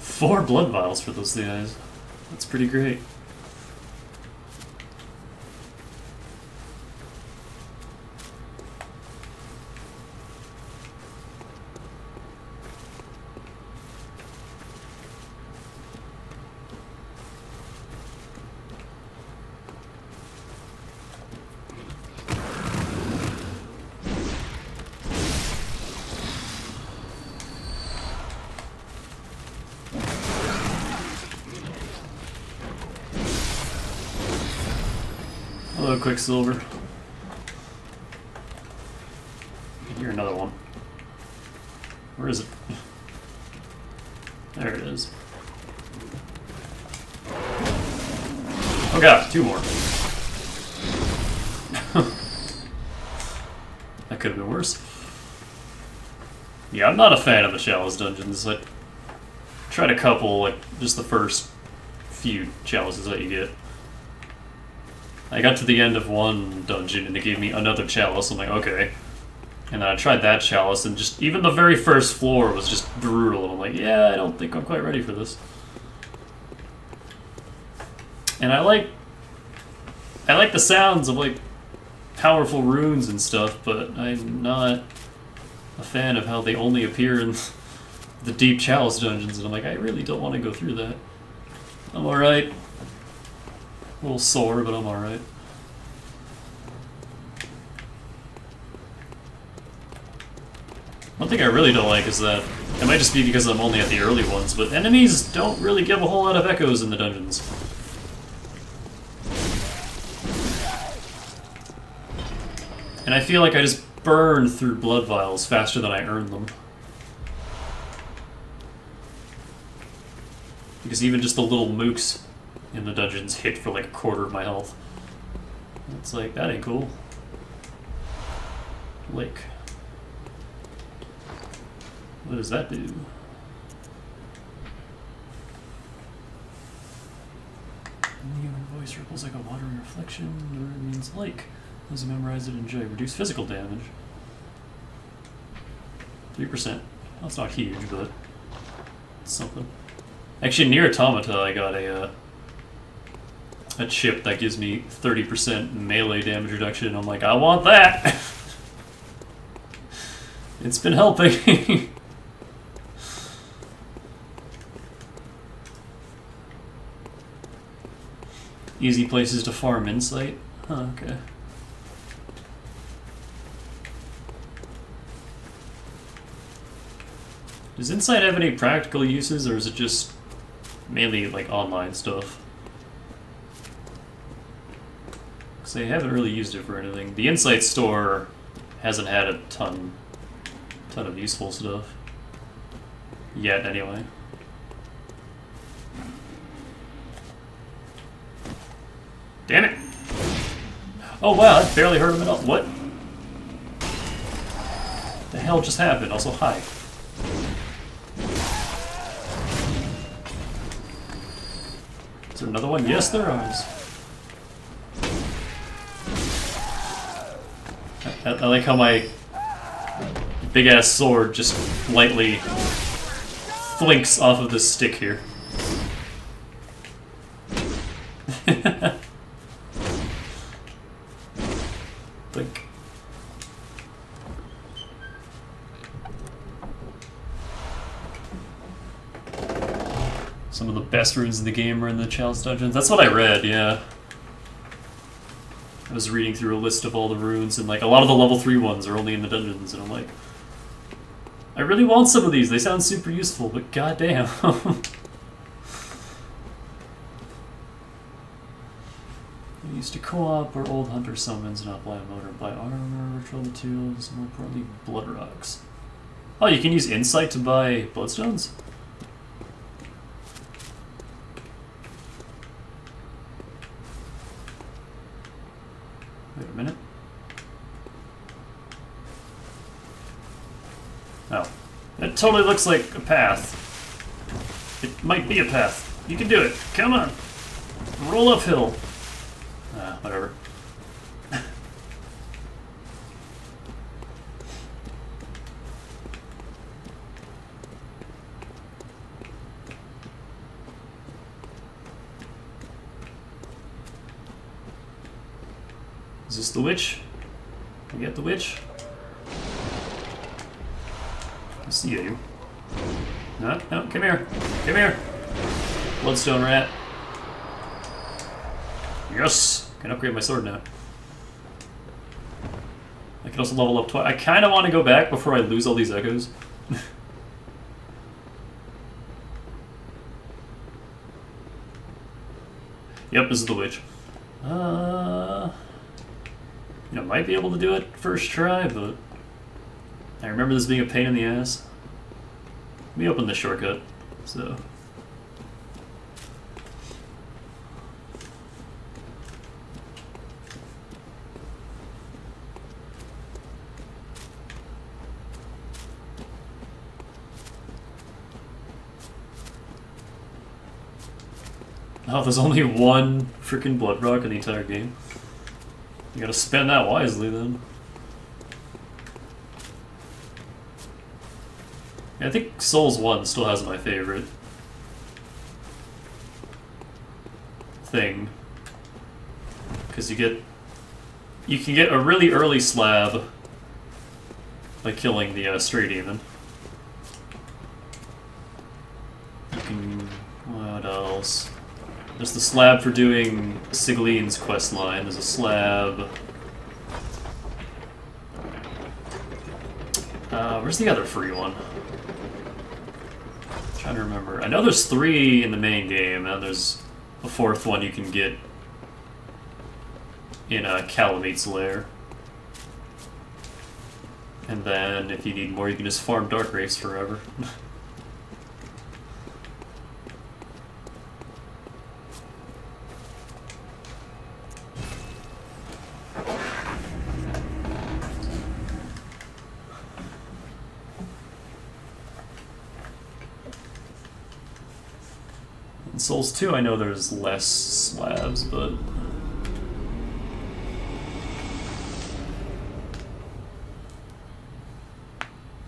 Four blood vials for those guys. That's pretty great. Hello, Quicksilver. Here, another one. Where is it? There it is. Oh god, 2 more. That could have been worse. Yeah, I'm not a fan of the Chalice dungeons. I tried a couple, like just the first few chalices that you get. I got to the end of one dungeon and it gave me another chalice. I'm like, okay. And then I tried that chalice and just even the very first floor was just brutal. And I'm like, yeah, I don't think I'm quite ready for this. And I like the sounds of like powerful runes and stuff, but I'm not a fan of how they only appear in the deep chalice dungeons. And I'm like, I really don't want to go through that. I'm alright. A little sore, but I'm alright. One thing I really don't like is that, it might just be because I'm only at the early ones, but enemies don't really give a whole lot of echoes in the dungeons. And I feel like I just burn through blood vials faster than I earn them. Because even just the little mooks in the dungeons hit for like 1/4 of my health. It's like, that ain't cool. Lake. What does that do? The human voice ripples like a watery reflection, or it means lake. Those who memorize it enjoy. Reduce physical damage. 3%. That's not huge, but it's something. Actually, near Automata, I got a chip that gives me 30% melee damage reduction. I'm like, I want that! It's been helping. Easy places to farm insight. Huh, okay. Does insight have any practical uses, or is it just mainly like online stuff? Because I haven't really used it for anything. The insight store hasn't had a ton of useful stuff. Yet, anyway. Damn it! Oh wow, that barely hurt him at all. What? The hell just happened? Also, hi. Is there another one? Yes, there is. I like how my big-ass sword just lightly flinks off of this stick here. Blink. Some of the best runes in the game are in the chalice dungeons. That's what I read, yeah. I was reading through a list of all the runes, and like a lot of the level 3 ones are only in the dungeons, and I'm like, I really want some of these. They sound super useful, but goddamn. I used to co-op or old hunter summons, not buy a motor, buy armor, patrol the tools, more importantly, blood rocks. Oh, you can use insight to buy bloodstones? Wait a minute. Oh. That totally looks like a path. It might be a path. You can do it. Come on. Roll uphill. Whatever. Is this the witch? Can we get the witch? I see you. No, no, come here. Come here. Bloodstone rat. Yes! Can upgrade my sword now. I can also level up twice. I kind of want to go back before I lose all these echoes. Yep, this is the witch. You know, might be able to do it first try, but I remember this being a pain in the ass. Let me open the shortcut, so. Oh, there's only one freaking blood rock in the entire game. You gotta spend that wisely then. Yeah, I think Souls 1 still has my favorite thing. Because you can get a really early slab by killing the stray demon. You can... what else? There's the slab for doing Siglene's quest line. There's a slab... where's the other free one? I'm trying to remember. I know there's 3 in the main game, and there's a 4th one you can get in Calamete's lair. And then, if you need more, you can just farm Dark Wraiths forever. In Souls 2, I know there's less slabs, but...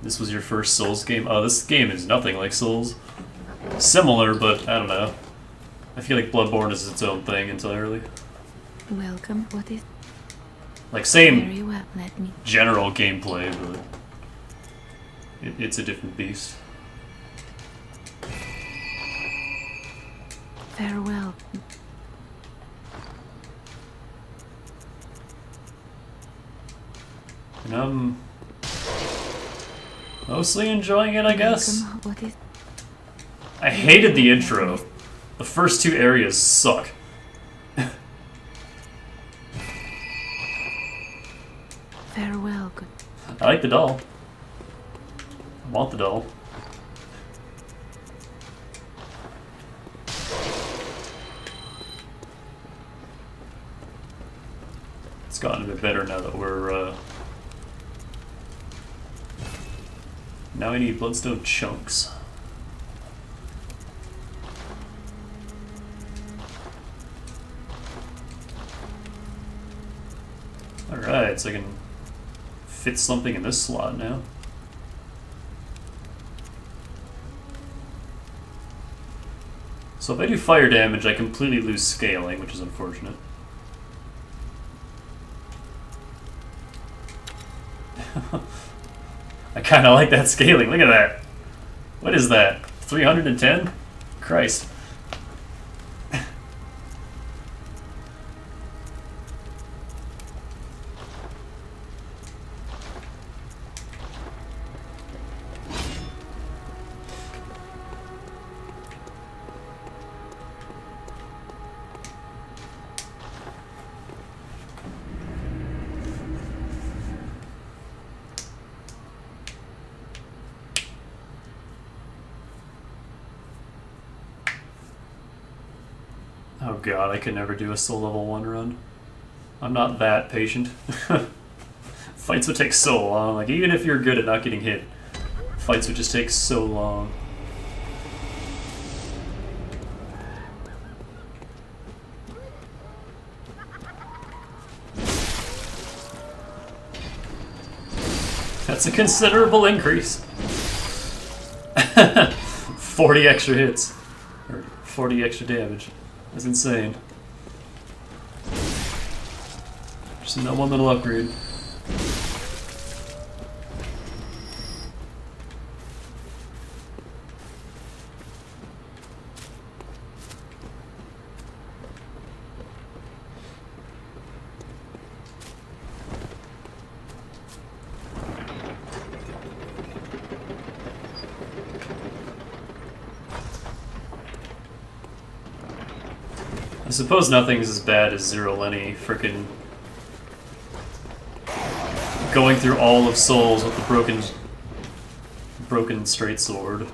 This was your first Souls game? Oh, this game is nothing like Souls. Similar, but I don't know. I feel like Bloodborne is its own thing entirely. Welcome. What is... Like, same Very well, let me... general gameplay, but... It's a different beast. Farewell. And I'm mostly enjoying it, I guess. Welcome. What is... I hated the intro. The first 2 areas suck. Farewell. Good. I like the doll. I want the doll. It's gotten a bit better now that we're, Now I need bloodstone chunks. Alright, so I can fit something in this slot now. So if I do fire damage, I completely lose scaling, which is unfortunate. I kind of like that scaling. Look at that. What is that? 310? Christ. god, I could never do a soul level 1 run. I'm not that patient. Fights would take so long. Like, even if you're good at not getting hit, fights would just take so long. That's a considerable increase. 40 extra hits. Or 40 extra damage. That's insane. Just in that one little upgrade. I suppose nothing's as bad as Zero Lenny frickin' going through all of Souls with the broken straight sword.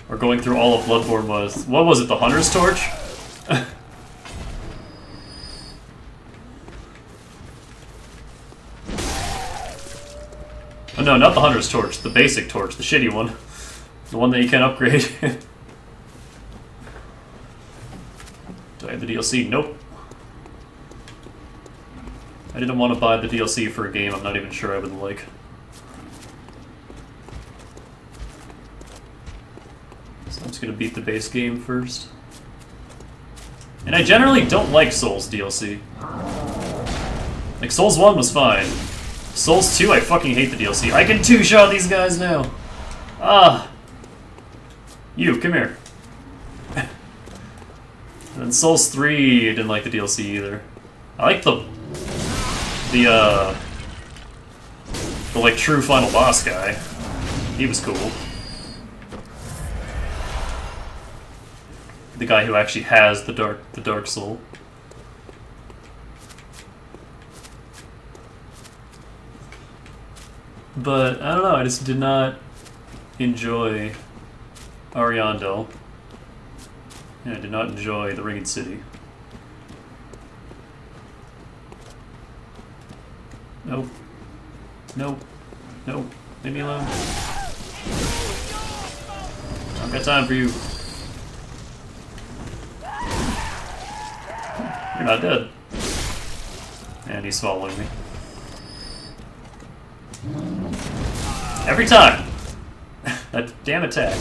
Or going through all of Bloodborne with, what was it, the Hunter's Torch? Oh no, not the Hunter's Torch, the basic torch, the shitty one. The one that you can't upgrade. Do I have the DLC? Nope. I didn't want to buy the DLC for a game I'm not even sure I would like. So I'm just gonna beat the base game first. And I generally don't like Souls DLC. Like, Souls 1 was fine. Souls 2, I fucking hate the DLC. I can two-shot these guys now! Ah! You, come here. And then Souls 3, I didn't like the DLC either. I like the like true final boss guy. He was cool. The guy who actually has the dark soul. But I don't know, I just did not enjoy Ariandel. And I did not enjoy the Ringed City. Nope. Nope. Nope. Leave me alone. I've got time for you. You're not dead. And he's following me. Every time! That damn attack.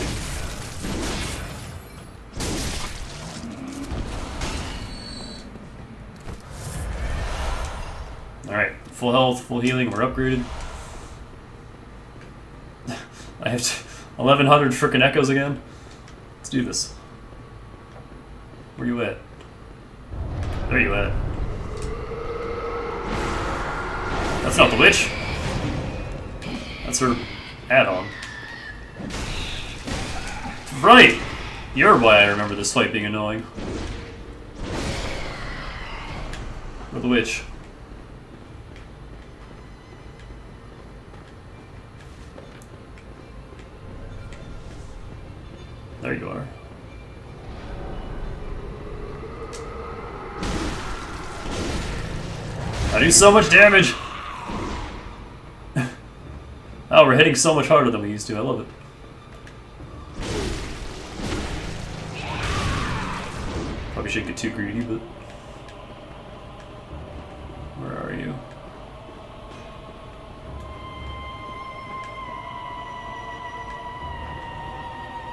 Alright, full health, full healing, we're upgraded. I have 1100 frickin' echoes again. Let's do this. Where you at? There you at. That's not the witch. That's her add-on. Right! You're why I remember this fight being annoying. Where's the witch? There you are. I do so much damage! Oh, we're hitting so much harder than we used to. I love it. Probably shouldn't get too greedy, but... Where are you?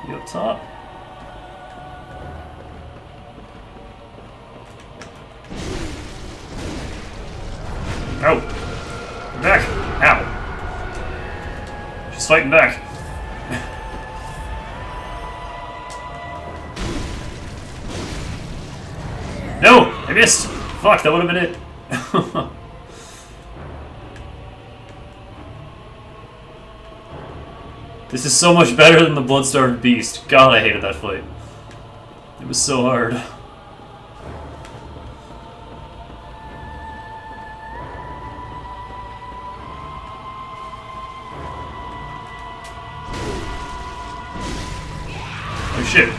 You up top? Oh! Come back! Ow! She's fighting back. No! I missed! Fuck, that would have been it. This is so much better than the Bloodstarved Beast. God, I hated that fight. It was so hard. Oh shit.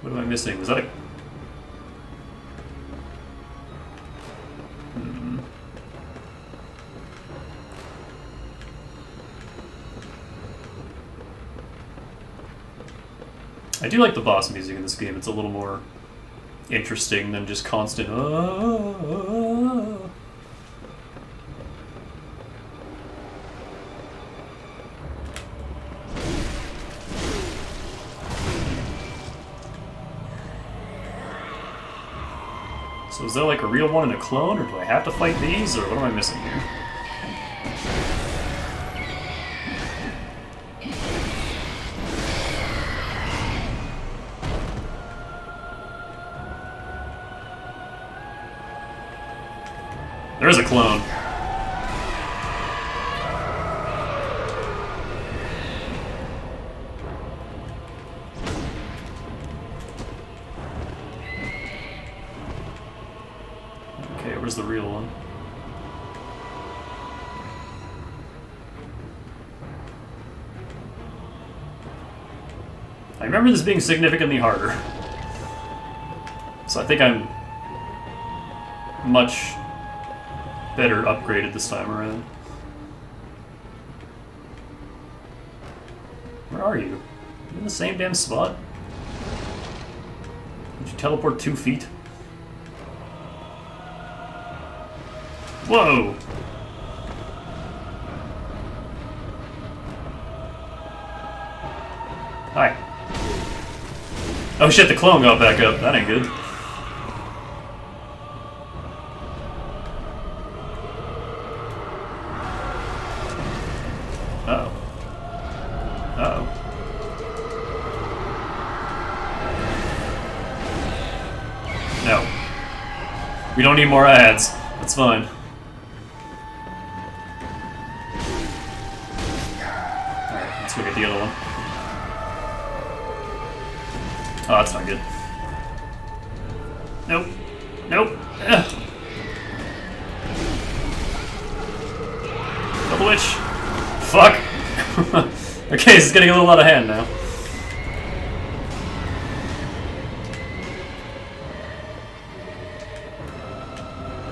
What am I missing? Was that a I do like the boss music in this game. It's a little more interesting than just constant. So is there like a real one and a clone, or do I have to fight these, or what am I missing here? There is a clone. Okay, where's the real one? I remember this being significantly harder. So I think I'm much better upgraded this time around. Where are you? You in the same damn spot? Did you teleport 2 feet? Whoa! Hi. Oh shit, the clone got back up. That ain't good. Uh-oh. Uh-oh. No. We don't need more ads. That's fine. Alright, let's go get the other one. Oh, that's not good. Nope. Nope. Ugh. Double witch. Fuck! Okay, this is getting a little out of hand now.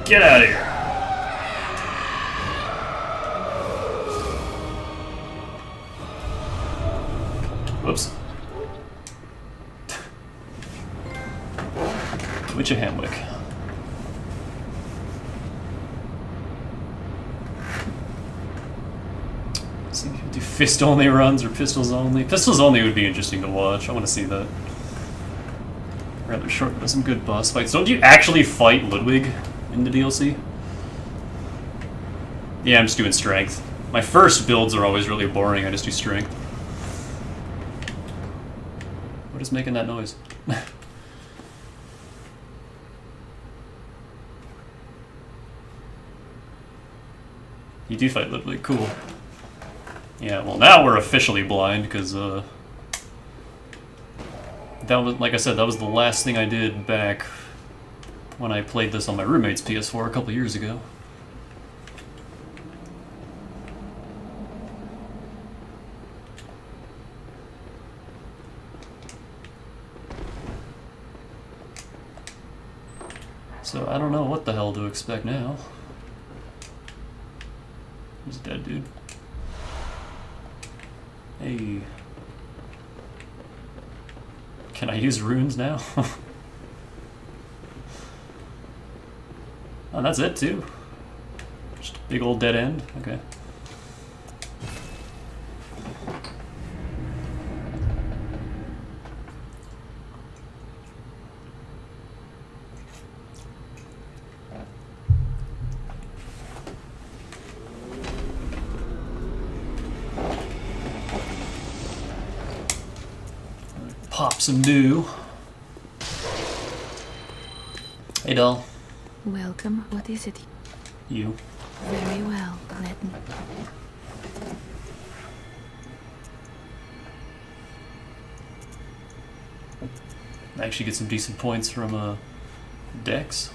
Get out of here. Whoops. Witch of Hamwick. Do fist only runs or pistols only? Pistols only would be interesting to watch. I want to see that. Rather short, but some good boss fights. Don't you actually fight Ludwig in the DLC? Yeah, I'm just doing strength. My first builds are always really boring. I just do strength. What is making that noise? You do fight Ludwig, cool. Yeah, well now we're officially blind, because, that was, like I said, that was the last thing I did back when I played this on my roommate's PS4 a couple years ago. So I don't know what the hell to expect now. He's a dead dude. Hey. Can I use runes now? Oh, that's it too? Just a big old dead end? Okay. Pop some new. Hey, doll. Welcome. What is it? You. Very well. Let me. I actually get some decent points from Dex.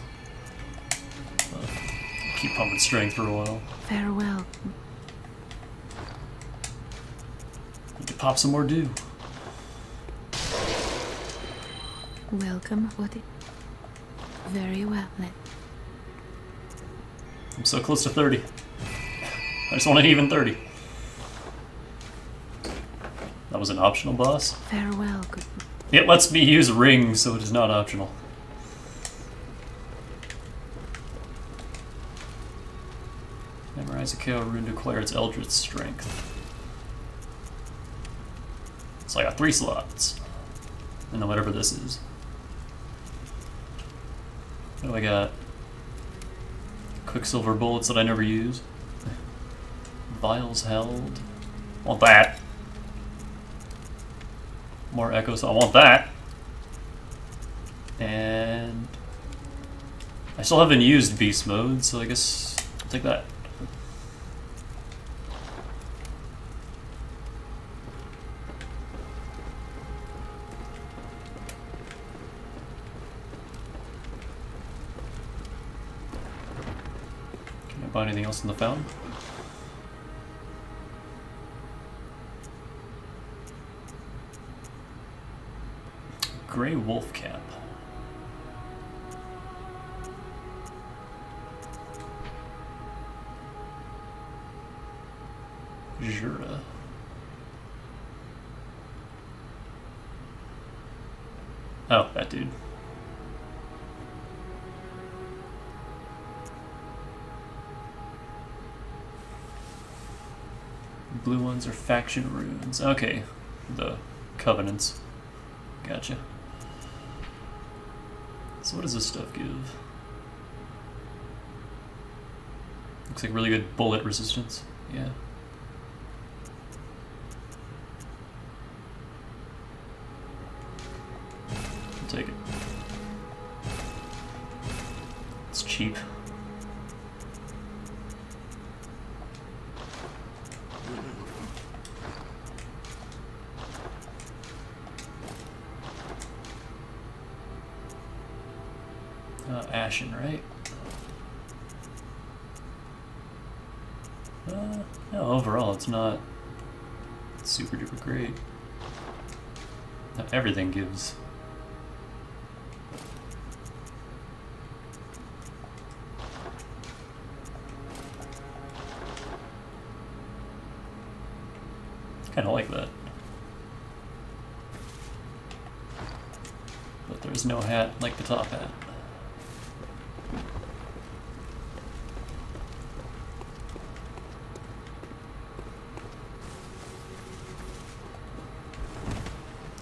Keep pumping strength for a while. Farewell. Need to pop some more dew. Welcome. What is... Very well. Let... I'm so close to 30. I just want an even 30. That was an optional boss? Farewell. Good... It lets me use rings, so it is not optional. Memorize a KO rune to acquire its Eldritch Strength. So I got 3 slots. And then whatever this is. What do I got? Quicksilver bullets that I never use. Vials held. Want that. More echoes. I want that. And I still haven't used beast mode, so I guess I'll take that. Can I buy anything else in the fountain? Grey wolf cap. Jura. Oh, that dude. Blue ones are faction runes. Okay, the covenants. Gotcha. So what does this stuff give? Looks like really good bullet resistance. Yeah. I'll take it. It's cheap. Ashen, right? No, overall it's not super duper great. Not everything gives. Kinda like that. But there's no hat like the top hat.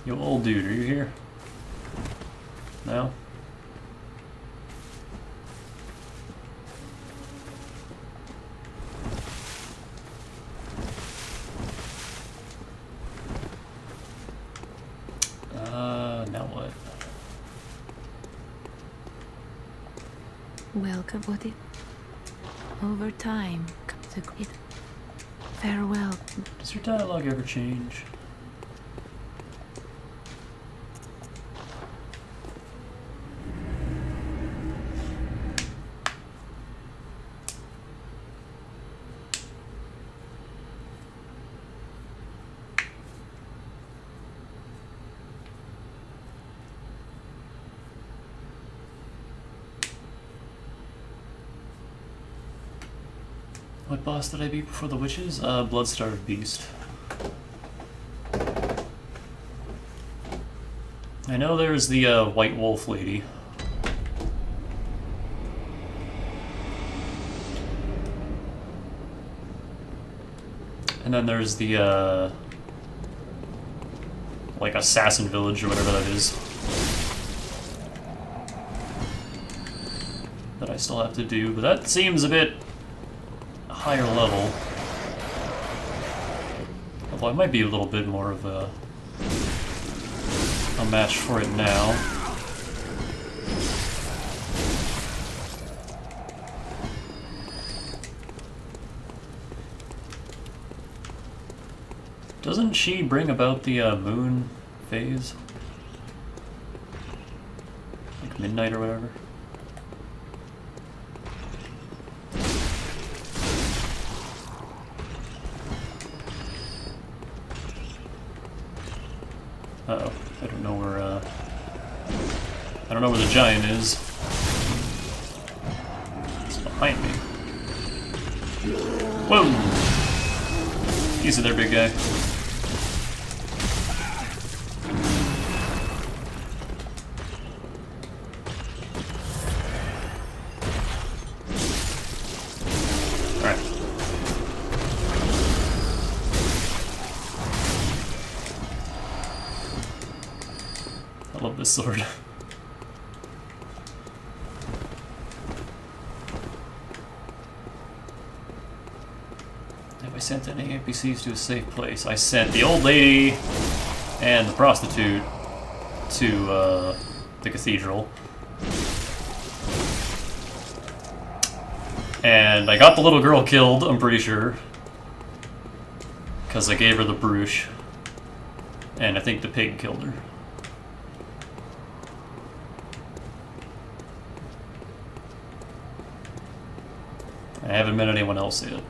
Yo, old dude, are you here? No? Now what? Welcome, what it? Over time comes a great farewell. Does your dialogue ever change? What boss did I beat before the witches? Bloodstarved Beast. I know there's the White Wolf lady. And then there's the like Assassin Village or whatever that is. That I still have to do, but that seems a bit higher level. Although I might be a little bit more of a match for it now. Doesn't she bring about the moon phase? Like midnight or whatever? Uh-oh, I don't know where the giant is. It's behind me. Whoa! Easy there, big guy. this sword. Have I sent any NPCs to a safe place? I sent the old lady and the prostitute to the cathedral. And I got the little girl killed, I'm pretty sure. Because I gave her the brooch. And I think the pig killed her. I haven't met anyone else yet.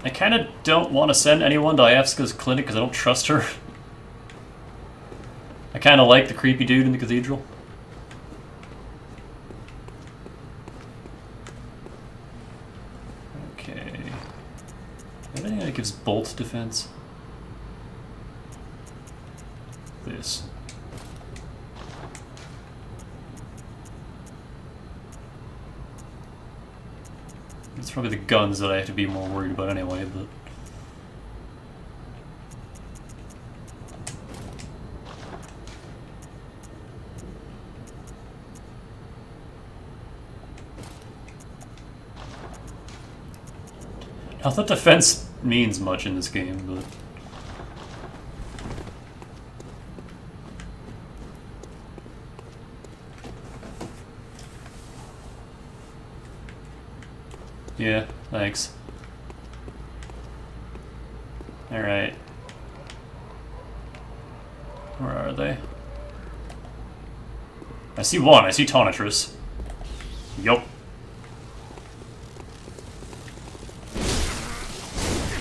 I kind of don't want to send anyone to Iafska's clinic because I don't trust her. I kind of like the creepy dude in the cathedral. Okay. Anything that gives bolt defense? This. It's probably the guns that I have to be more worried about anyway, but... Not that defense means much in this game, but... Yeah, thanks. Alright. Where are they? I see one, I see Tonitrus. Yup.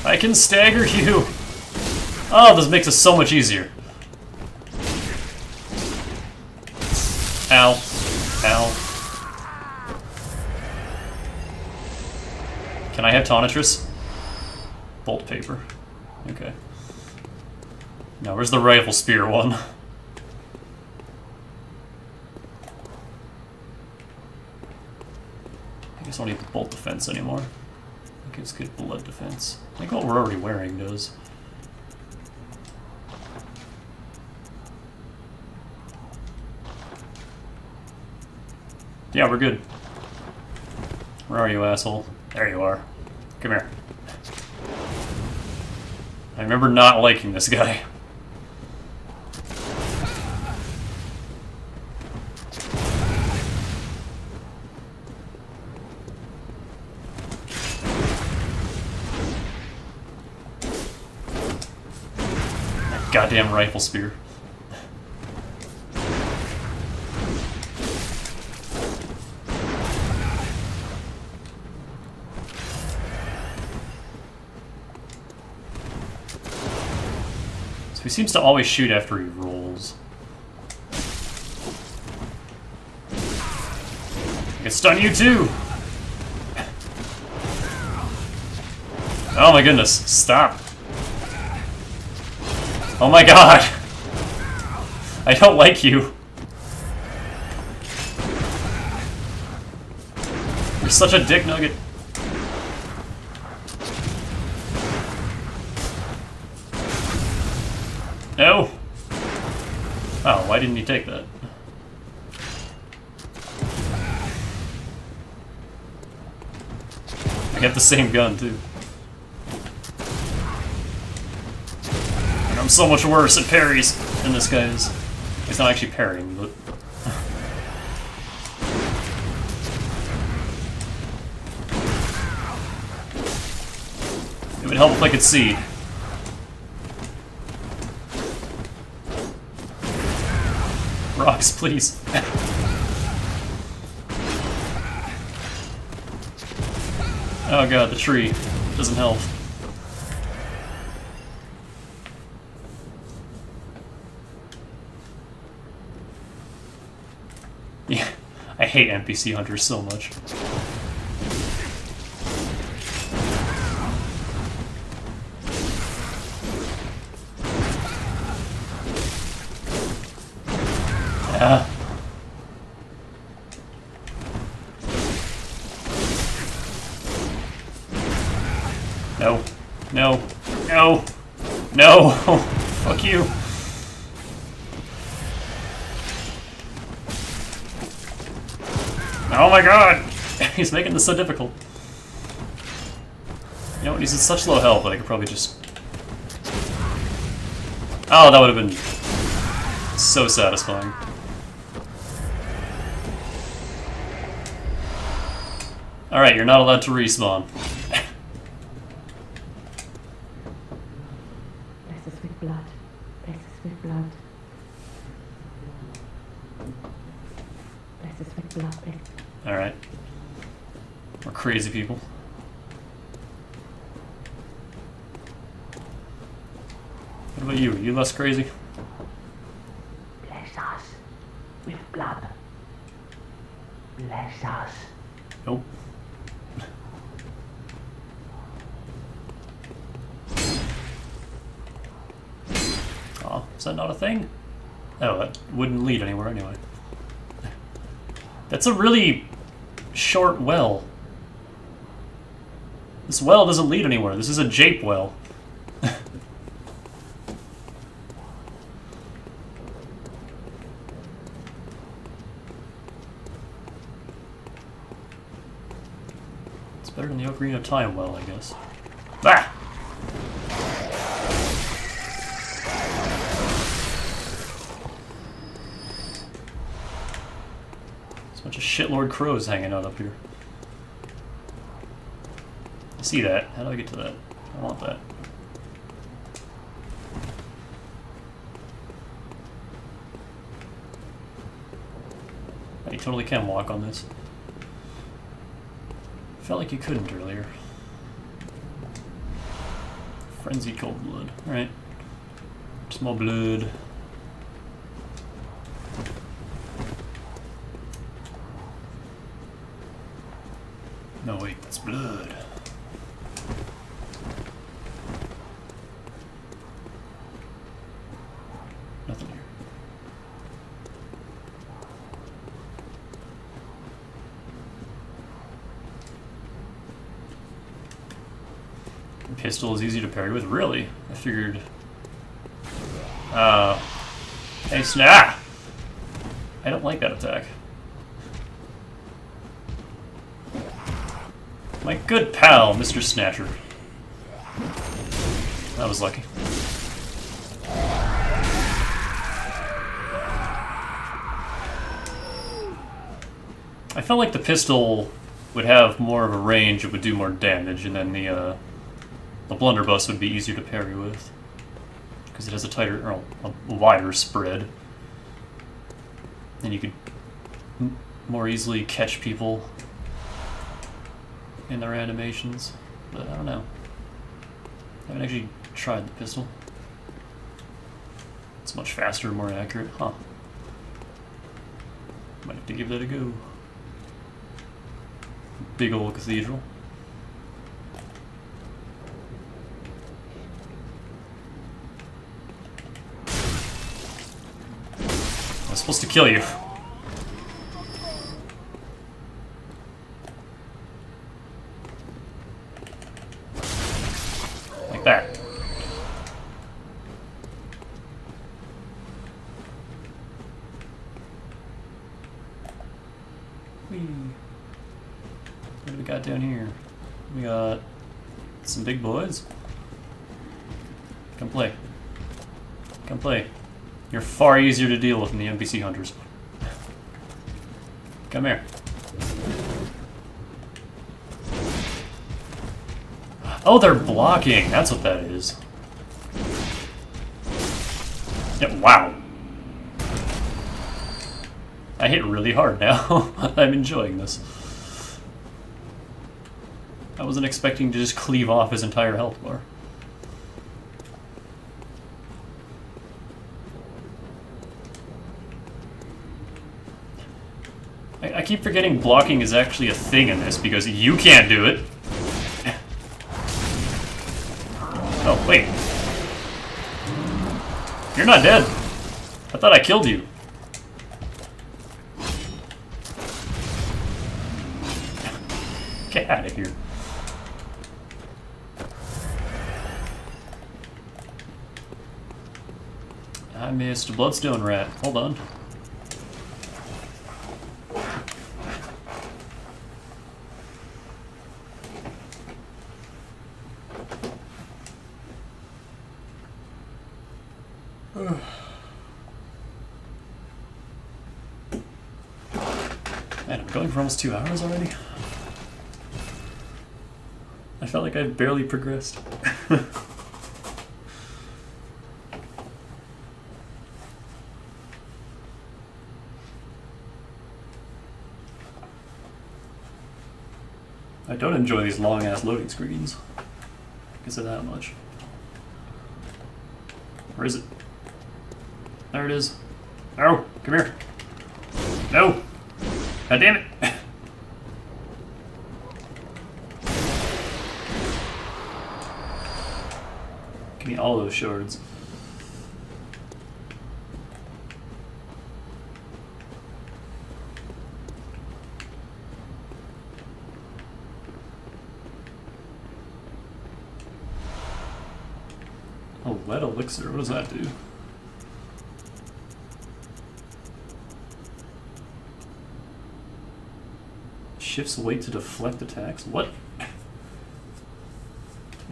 I can stagger you! Oh, this makes it so much easier. Ow. Ow. Can I have Tonitrus? Bolt paper. Okay. Now, where's the rifle spear one? I guess I don't need the bolt defense anymore. I guess good blood defense. I think what we're already wearing does. Yeah, we're good. Where are you, asshole? There you are. Come here. I remember not liking this guy. That goddamn rifle spear. He seems to always shoot after he rolls. I can stun you too! Oh my goodness, stop. Oh my god! I don't like you. You're such a dick nugget. No! Oh, why didn't he take that? I got the same gun, too. And I'm so much worse at parries than this guy is. He's not actually parrying, but... It would help if I could see. Rocks, please. Oh god, the tree doesn't help. Yeah, I hate NPC hunters so much. No. No. No. No. Fuck you. Oh my god! He's making this so difficult. You know what, he's in such low health that I could probably just... Oh, that would have been so satisfying. Alright, you're not allowed to respawn. Bless us with blood. Bless us with blood. Bless us with blood. Alright. We're crazy people. What about you? Are you less crazy? Bless us with blood. Bless us. Nope. Oh, is that not a thing? Oh, that wouldn't lead anywhere anyway. That's a really short well. This well doesn't lead anywhere. This is a jape well. It's better than the Ocarina of Time well, I guess. Ah! There's a bunch of shitlord crows hanging out up here. I see that. How do I get to that? I want that. Oh, you totally can walk on this. Felt like you couldn't earlier. Frenzied cold blood. Alright. Small blood. No, wait, that's blood. Nothing here. Pistol is easy to parry with? Really? I figured... Hey, snap! I don't like that attack. My good pal, Mr. Snatcher. That was lucky. I felt like the pistol would have more of a range, it would do more damage, and then the blunderbuss would be easier to parry with. Because it has a tighter, or a wider spread. And you could more easily catch people in their animations. But I don't know. I haven't actually tried the pistol. It's much faster and more accurate. Huh. Might have to give that a go. Big old cathedral. I was supposed to kill you. Like that. Whee. What do we got down here? We got some big boys. Come play. Come play. You're far easier to deal with than the NPC hunters. Come here. Oh, they're blocking. That's what that is. Yeah, wow. I hit really hard now. I'm enjoying this. I wasn't expecting to just cleave off his entire health bar. I keep forgetting blocking is actually a thing in this because you can't do it. Oh, wait. You're not dead. I thought I killed you. Get out of here. I missed a bloodstone rat. Hold on. Man, I'm going for almost 2 hours already? I felt like I've barely progressed. I don't enjoy these long-ass loading screens. Is it that much? Where is it? There it is. Oh, come here. No! God damn it! Give me all those shards. A lead elixir, what does that do? Shifts weight to deflect attacks. What? Make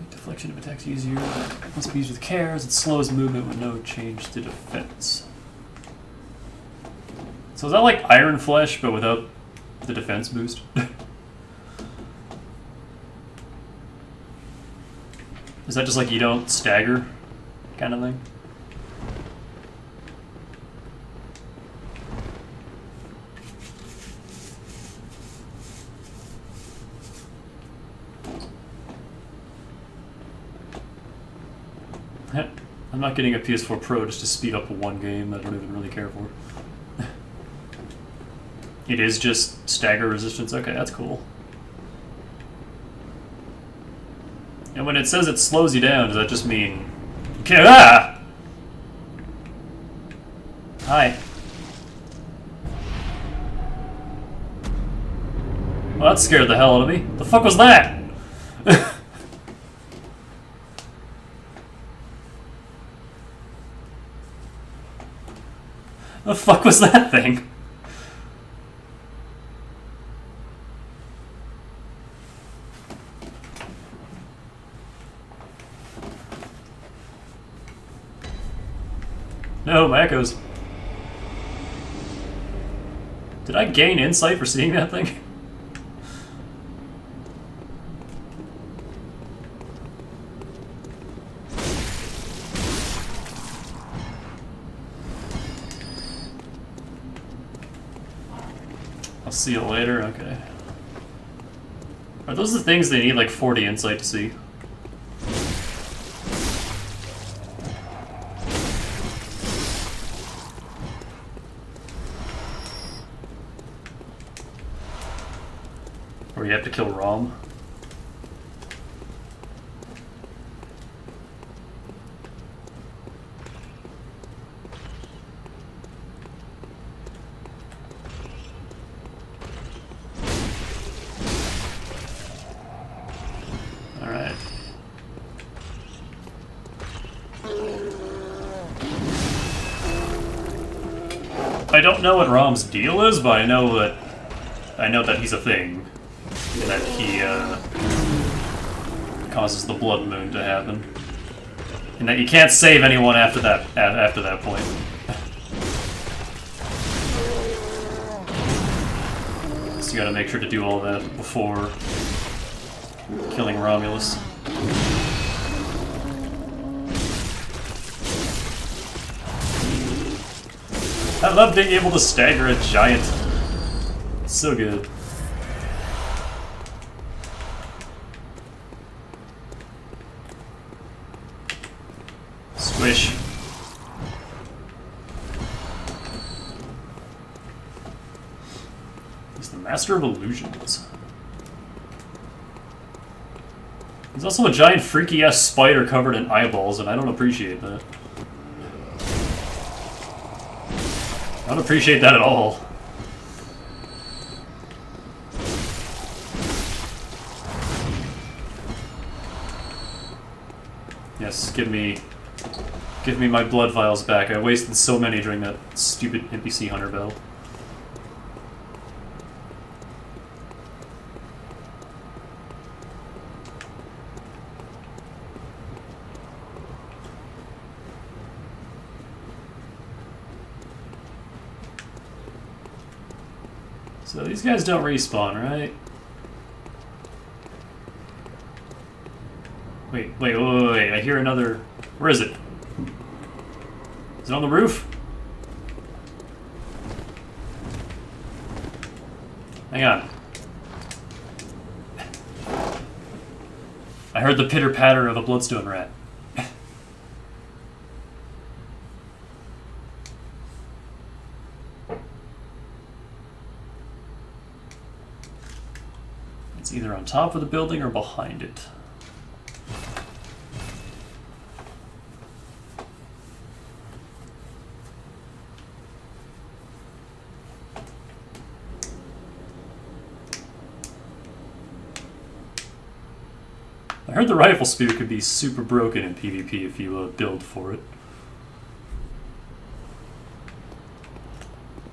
deflection of attacks easier. Must be used with care as it slows movement with no change to defense. So is that like Iron Flesh but without the defense boost? Is that just like you don't stagger kind of thing? I'm not getting a PS4 Pro just to speed up one game I don't even really care for. It is just stagger resistance? Okay, that's cool. And when it says it slows you down, does that just mean... Okay, ah! Hi. Well, that scared the hell out of me. The fuck was that? The fuck was that thing? No, my echoes. Did I gain insight for seeing that thing? I'll see you later, okay. Are those the things they need like 40 insight to see? Or you have to kill Rom? Alright. I don't know what Rom's deal is, but I know that he's a thing. And that he causes the blood moon to happen. And that you can't save anyone after that point. So you gotta make sure to do all that before killing Romulus. I love being able to stagger a giant. It's so good. Swish. He's the master of illusions. He's also a giant freaky-ass spider covered in eyeballs, and I don't appreciate that. I don't appreciate that at all. Yes, give me my blood vials back. I wasted so many during that stupid NPC hunter battle. So these guys don't respawn, right? Wait. I hear another... Where is it? Is it on the roof? Hang on. I heard the pitter-patter of a bloodstone rat. It's either on top of the building or behind it. I heard the rifle spear could be super broken in PvP if you build for it.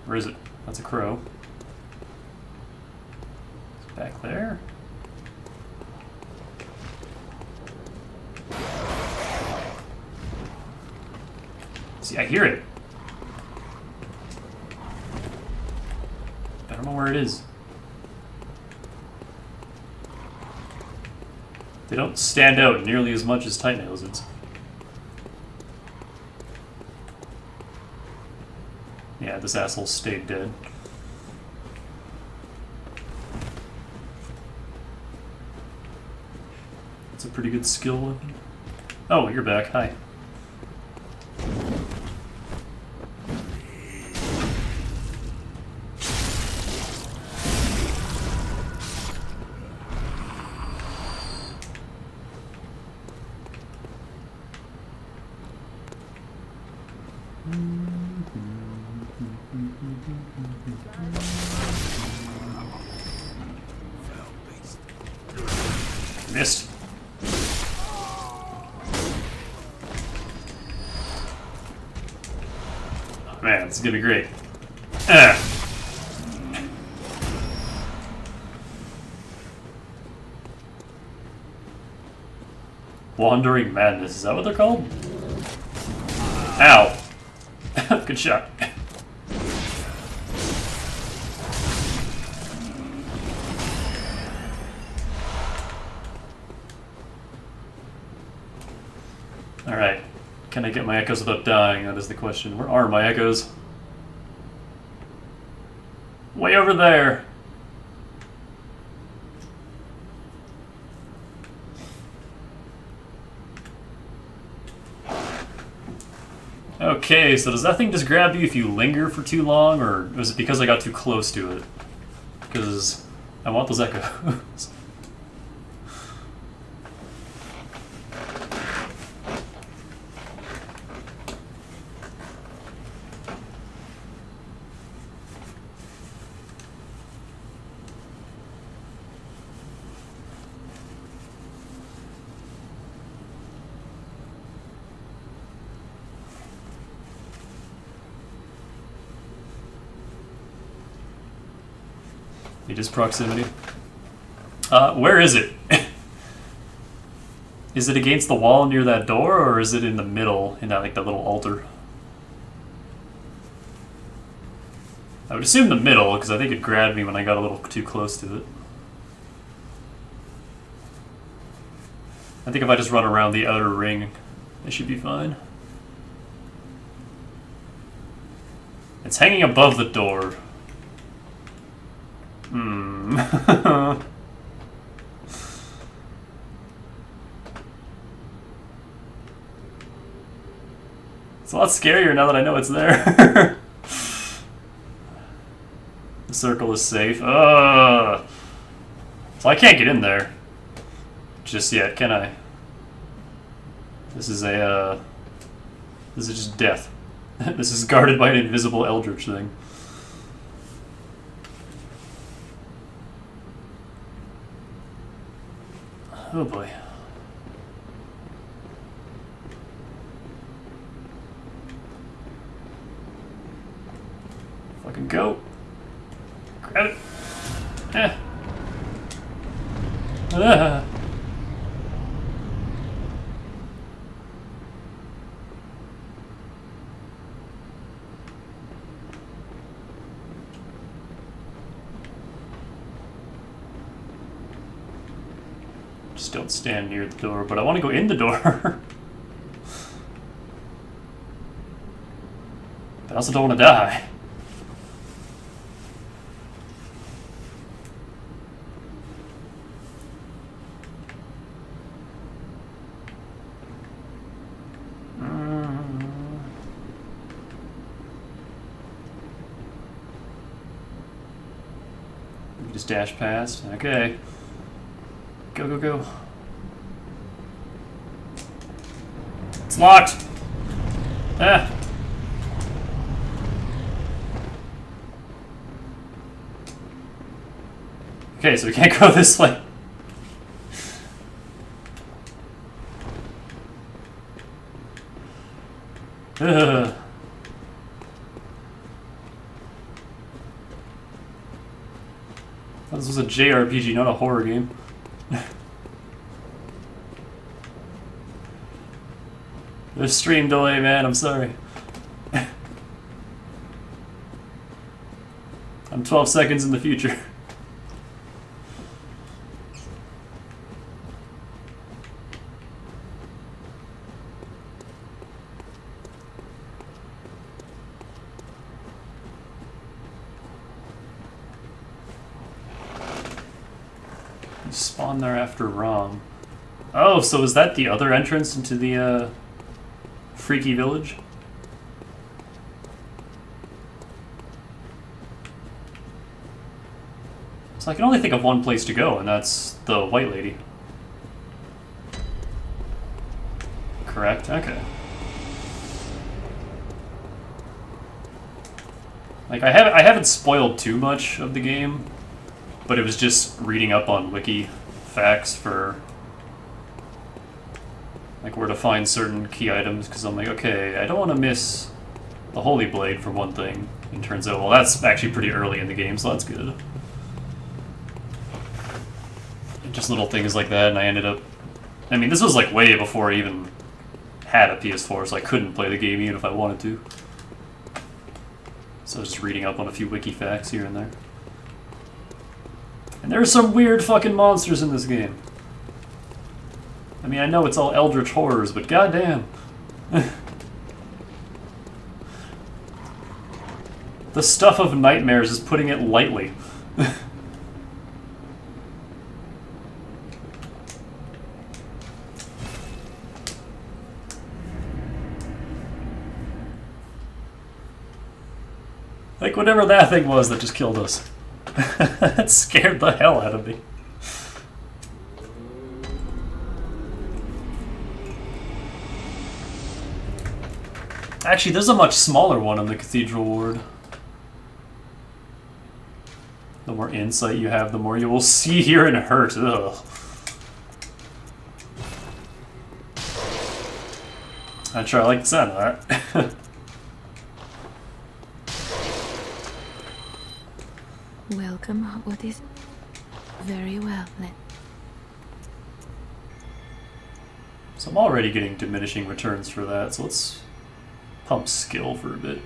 Where is it? That's a crow. It's back there. See, I hear it. I don't know where it is. They don't stand out nearly as much as Titan lizards. Yeah, this asshole stayed dead. That's a pretty good skill weapon. Oh, you're back. Hi. Missed. Oh, man, this is gonna be great. Wandering Madness, is that what they're called? Ow. Good shot. Alright. Can I get my echoes without dying? That is the question. Where are my echoes? Way over there! Okay, so does that thing just grab you if you linger for too long, or was it because I got too close to it? Because I want those echoes. It is proximity. Where is it? Is it against the wall near that door, or is it in the middle, in that, like, that little altar? I would assume the middle, because I think it grabbed me when I got a little too close to it. I think if I just run around the outer ring, it should be fine. It's hanging above the door. It's a lot scarier now that I know it's there. The circle is safe. So I can't get in there just yet, can I? This is just death. This is guarded by an invisible eldritch thing. Oh boy. Fucking go. Grab it. Eh. Ah. Just don't stand near the door, but I want to go in the door. But I also don't want to die. Just dash past. Okay. Go, go, go. It's locked! Ah! Okay, so we can't go this way. Ugh. This was a JRPG, not a horror game. There's stream delay, man, I'm sorry. I'm 12 seconds in the future. Spawn there after wrong. Oh, so is that the other entrance into the Freaky Village? So I can only think of one place to go, and that's the White Lady. Correct? Okay. Like, I haven't spoiled too much of the game, but it was just reading up on wiki facts for like where to find certain key items, because I'm like, okay, I don't want to miss the Holy Blade for one thing. And turns out, well, that's actually pretty early in the game, so that's good. And just little things like that, and I ended up... I mean, this was like way before I even had a PS4, so I couldn't play the game even if I wanted to. So I was just reading up on a few wiki facts here and there. And there are some weird fucking monsters in this game. I mean, I know it's all eldritch horrors, but goddamn. The stuff of nightmares is putting it lightly. Like whatever that thing was that just killed us. That scared the hell out of me. Actually, there's a much smaller one in the Cathedral Ward. The more insight you have, the more you will see, hear, and hurt. Ugh. I try, I like the sound of that. Welcome. What is... Very well, then. So I'm already getting diminishing returns for that, so let's pump skill for a bit.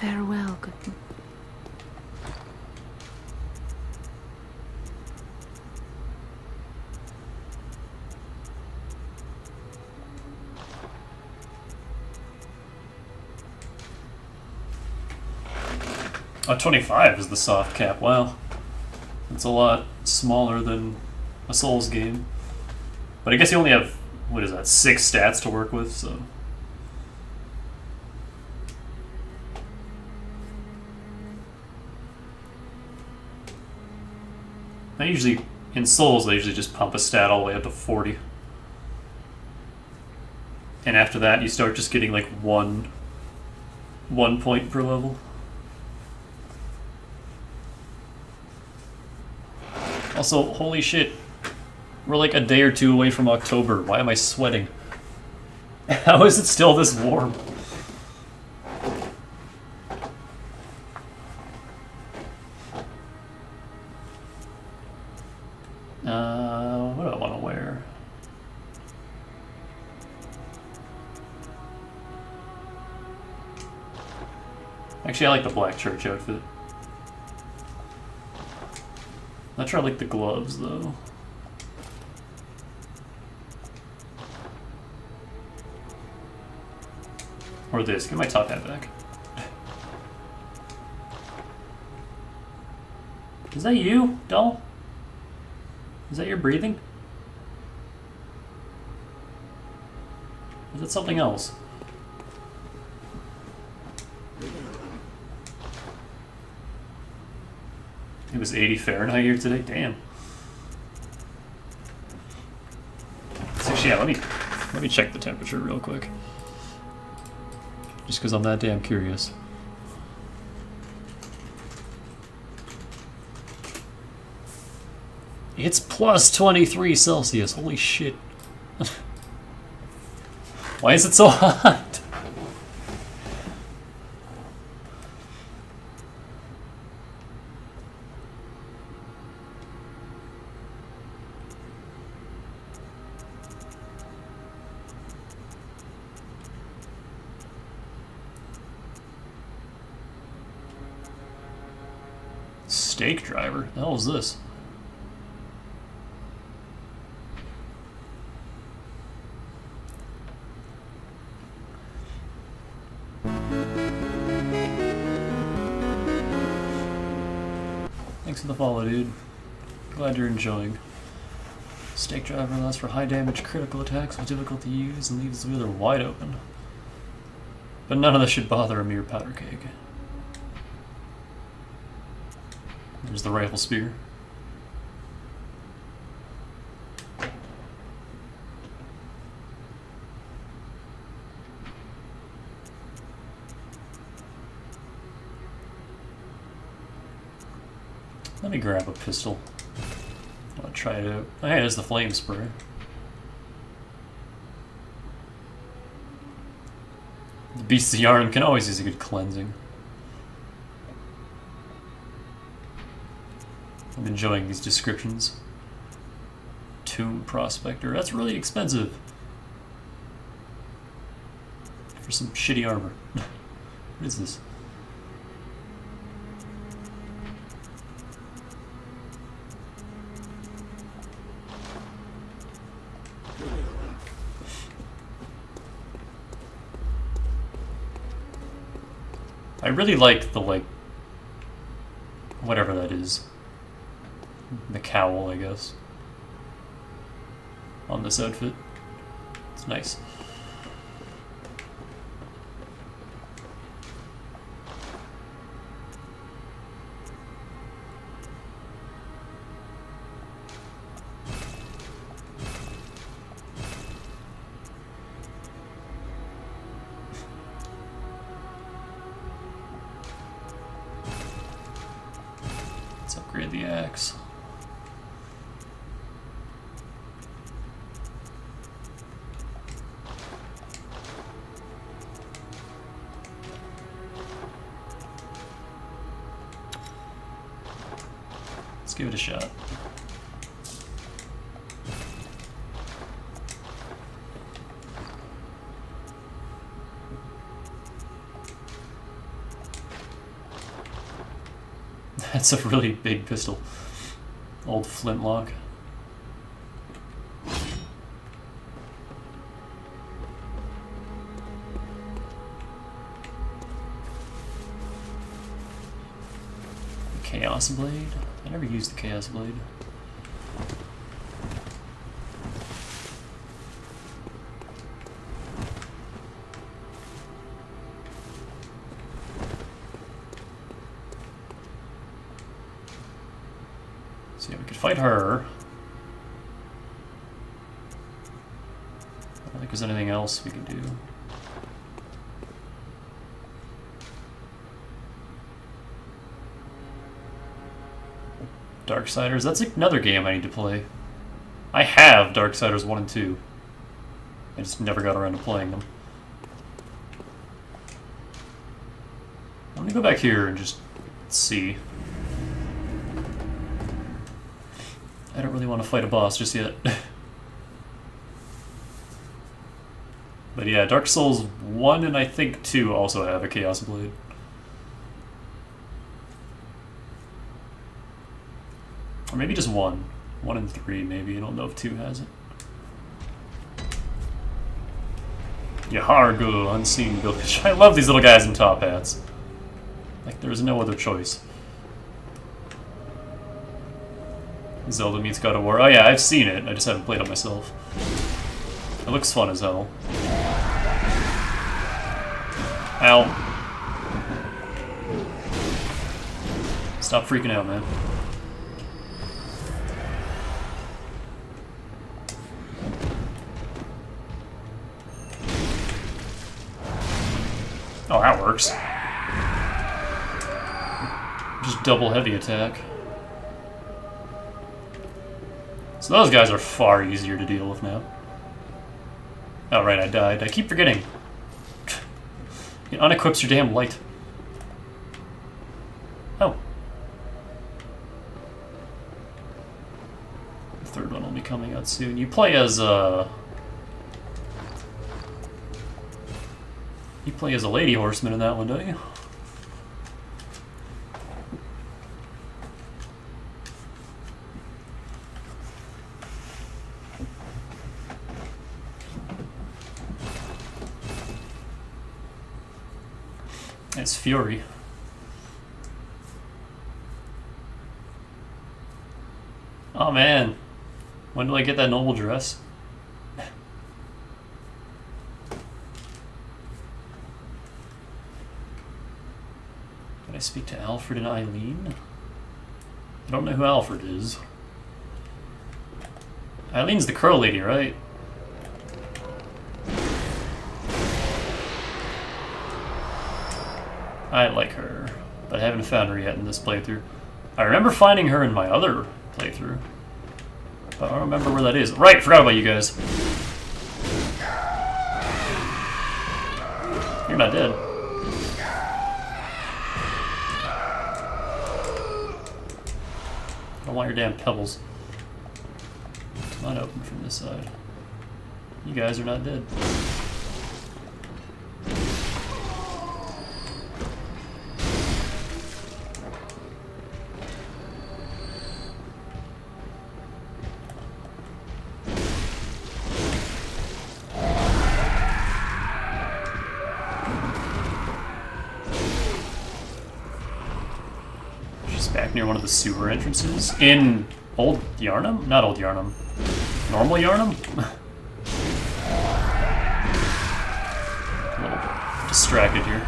Farewell, good... Oh, 25 is the soft cap, wow. That's a lot smaller than a Souls game. But I guess you only have, what is that, 6 stats to work with, so... I usually, in Souls, I usually just pump a stat all the way up to 40. And after that, you start just getting like one point per level. Also, holy shit, we're like a day or two away from October. Why am I sweating? How is it still this warm? What do I want to wear? Actually, I like the black church outfit. Not sure I like the gloves though. Or this. Get my top hat back. Is that you, doll? Is that your breathing? Or is that something else? It was 80 Fahrenheit here today? Damn. So yeah, let me check the temperature real quick. Just because I'm that damn curious. It's plus 23 Celsius. Holy shit. Why is it so hot? Stake driver? The hell is this? Thanks for the follow, dude. Glad you're enjoying. Stake driver allows for high damage critical attacks with difficult to use and leaves the wheeler wide open. But none of this should bother a mere powder keg. There's the rifle spear. Let me grab a pistol. I'll try it out. Oh, hey, there's the flame spray. The Beasts of Yarn can always use a good cleansing. I'm enjoying these descriptions. Tomb Prospector. That's really expensive. For some shitty armor. What is this? I really like the, whatever that is. The cowl, I guess. On this outfit. It's nice. Let's upgrade the axe. Let's give it a shot. That's a really big pistol. Old flintlock. Chaos Blade? I never used the Chaos Blade. So yeah, we could fight her. I don't think there's anything else we can do. Darksiders, that's another game I need to play. I have Darksiders 1 and 2. I just never got around to playing them. Let me go back here and just see. I don't really want to fight a boss just yet. But yeah, Dark Souls 1 and I think 2 also have a Chaos Blade. Or maybe just one. 1 and 3, maybe. I don't know if 2 has it. Yahargo, unseen village. I love these little guys in top hats. Like, there's no other choice. Zelda meets God of War. Oh yeah, I've seen it. I just haven't played it myself. It looks fun as hell. Ow. Stop freaking out, man. Oh, that works. Just double heavy attack. So those guys are far easier to deal with now. Oh right, I died. I keep forgetting. It unequips your damn light. Oh. The third one will be coming out soon. You play as You play as a lady horseman in that one, don't you? It's Fury. Oh man, when do I get that noble dress? Can I speak to Alfred and Eileen? I don't know who Alfred is. Eileen's the crow lady, right? I like her, but I haven't found her yet in this playthrough. I remember finding her in my other playthrough, but I don't remember where that is. Right, forgot about you guys. You're not dead. I don't want your damn pebbles. Come on, open from this side. You guys are not dead. Back near one of the sewer entrances in Old Yarnum? Not Old Yarnum. Normal Yarnum? A little distracted here.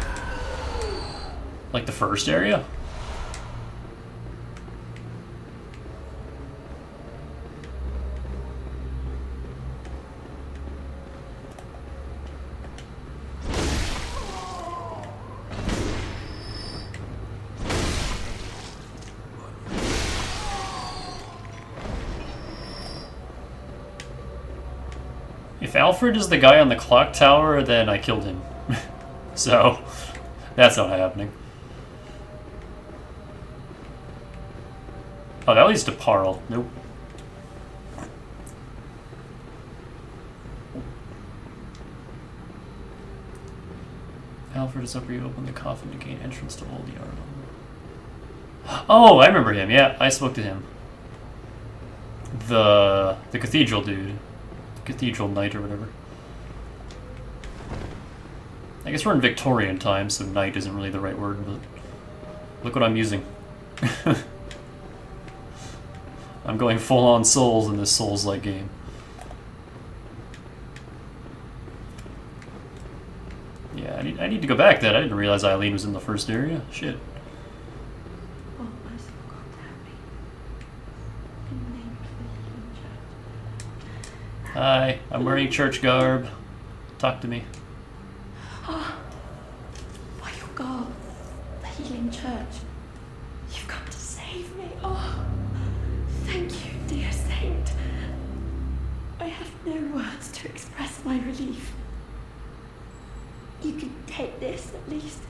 Like the first area? If Alfred is the guy on the clock tower, then I killed him. So, that's not happening. Oh, that leads to Parl. Nope. Alfred is up where you open the coffin to gain entrance to Old Yarnum. Oh, I remember him. Yeah, I spoke to him. The cathedral dude. Cathedral Knight or whatever. I guess we're in Victorian times, so knight isn't really the right word, but look what I'm using. I'm going full-on Souls in this Souls-like game. Yeah, I need to go back then. I didn't realize Eileen was in the first area. Shit. Hi, I'm wearing church garb. Talk to me. Oh, by your God, the healing church. You've come to save me. Oh, thank you, dear saint. I have no words to express my relief. You can take this, at least.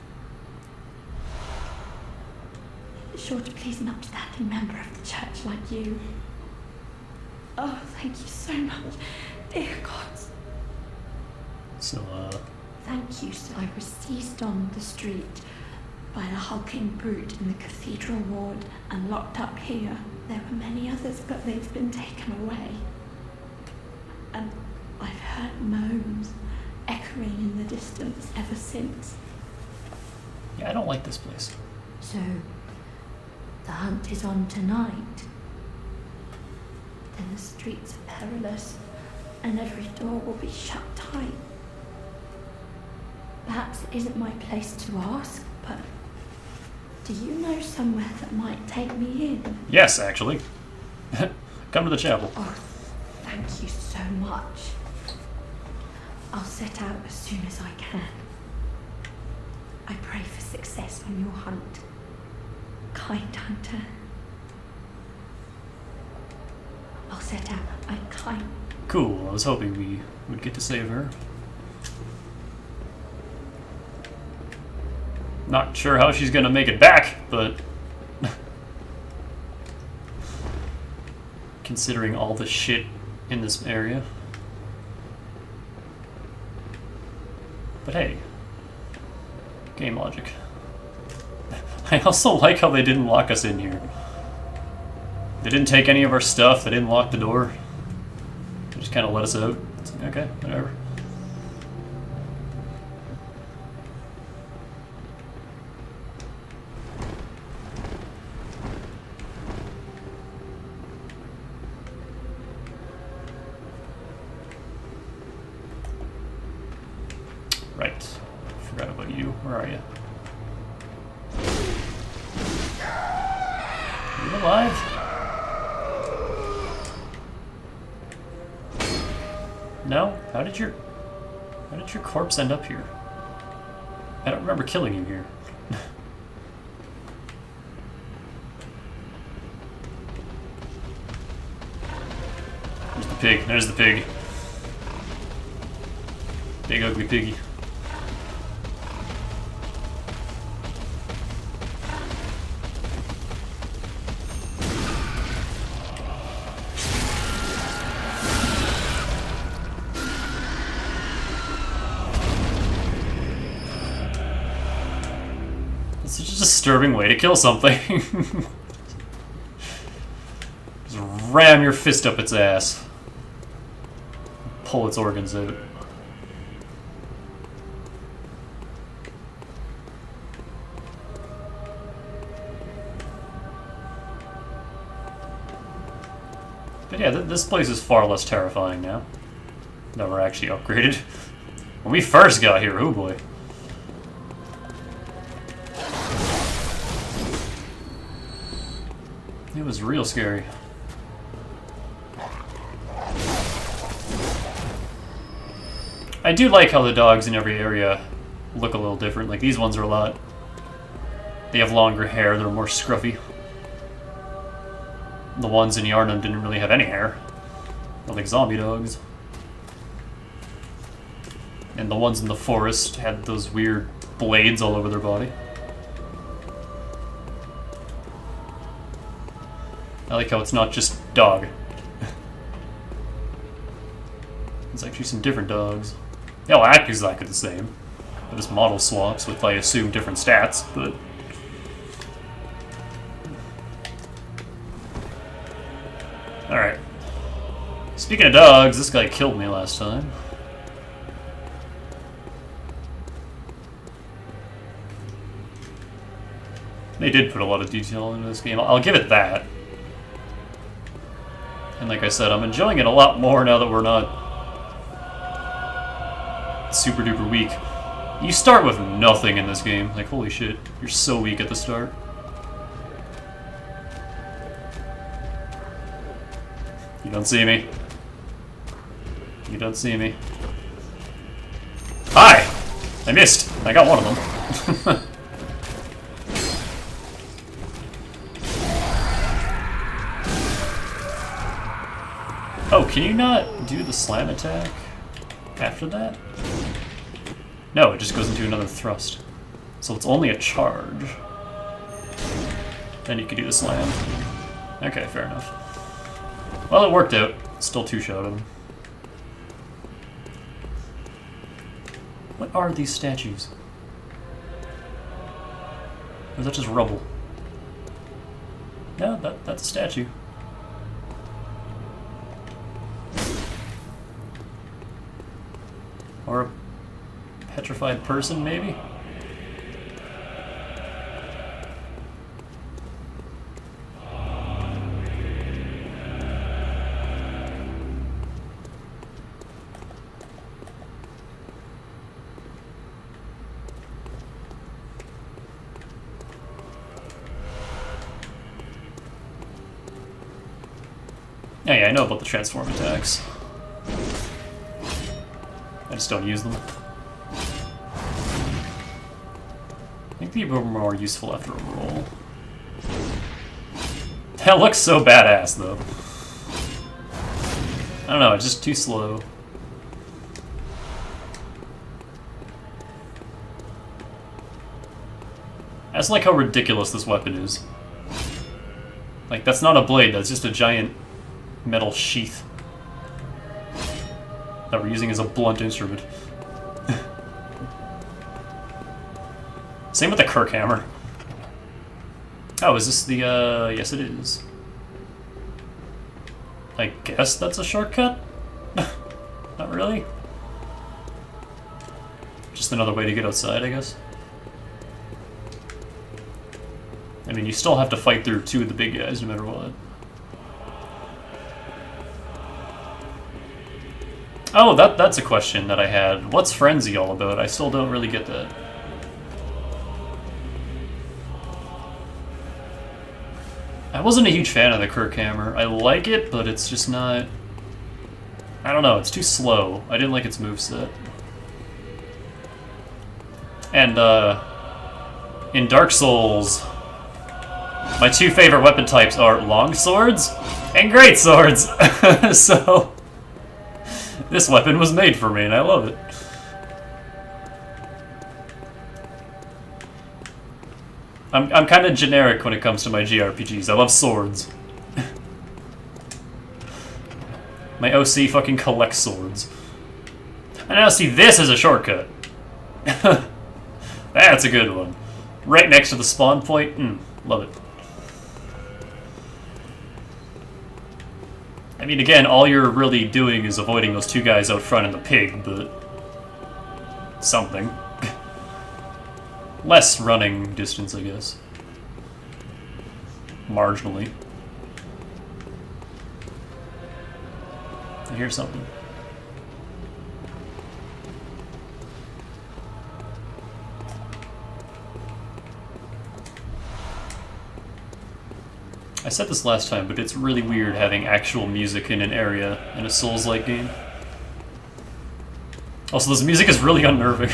Sure to please an upstanding member of the church like you. Oh, thank you so much, dear gods. So, Thank you, sir. I was seized on the street by a hulking brute in the cathedral ward and locked up here. There were many others, but they've been taken away. And I've heard moans echoing in the distance ever since. Yeah, I don't like this place. So, the hunt is on tonight. Then the streets are perilous, and every door will be shut tight. Perhaps it isn't my place to ask, but do you know somewhere that might take me in? Yes, actually. Come to the chapel. Oh, thank you so much. I'll set out as soon as I can. I pray for success on your hunt, kind hunter. I'll set out. I'm kind. Cool, I was hoping we would get to save her. Not sure how she's gonna make it back, but considering all the shit in this area. But hey, game logic. I also like how they didn't lock us in here. They didn't take any of our stuff, they didn't lock the door. They just kind of let us out. It's like, okay, whatever. Right. Forgot about you. Where are you? Are you alive? No? How did your corpse end up here? I don't remember killing you here. There's the pig. There's the pig. Big ugly piggy. It's such a disturbing way to kill something. Just ram your fist up its ass. Pull its organs out. But yeah, this place is far less terrifying now. That we're actually upgraded. When we first got here, oh boy. It was real scary. I do like how the dogs in every area look a little different. Like, these ones are a lot... They have longer hair, they're more scruffy. The ones in Yarnum didn't really have any hair. They're like zombie dogs. And the ones in the forest had those weird blades all over their body. I like how it's not just dog. It's actually some different dogs. They all act exactly the same. They're just model swaps with, I assume, different stats, but... Alright. Speaking of dogs, this guy killed me last time. They did put a lot of detail into this game. I'll give it that. And like I said, I'm enjoying it a lot more now that we're not super duper weak. You start with nothing in this game. Like, holy shit, you're so weak at the start. You don't see me. You don't see me. Hi! I missed. I got one of them. Oh, can you not do the slam attack after that? No, it just goes into another thrust. So it's only a charge. Then you can do the slam. Okay, fair enough. Well, it worked out. Still two-shot him. What are these statues? Or is that just rubble? No, that's a statue. Or a petrified person, maybe? Oh yeah, I know about the transform attacks. I just don't use them. I think people are more useful after a roll. That looks so badass, though. I don't know, it's just too slow. I just like how ridiculous this weapon is. Like, that's not a blade, that's just a giant metal sheath that we're using as a blunt instrument. Same with the Kirk hammer. Oh, is this the, yes it is. I guess that's a shortcut? Not really. Just another way to get outside, I guess. I mean, you still have to fight through two of the big guys no matter what. Oh, that's a question that I had. What's Frenzy all about? I still don't really get that. I wasn't a huge fan of the Kirk hammer. I like it, but it's just not... I don't know, it's too slow. I didn't like its moveset. And, in Dark Souls, my two favorite weapon types are long swords and great swords. So, this weapon was made for me, and I love it. I'm kind of generic when it comes to my JRPGs. I love swords. My OC fucking collects swords. And now see, this is a shortcut. That's a good one. Right next to the spawn point. Love it. I mean, again, all you're really doing is avoiding those two guys out front and the pig, but... something. Less running distance, I guess. Marginally. I hear something. I said this last time, but it's really weird having actual music in an area in a Souls-like game. Also, this music is really unnerving.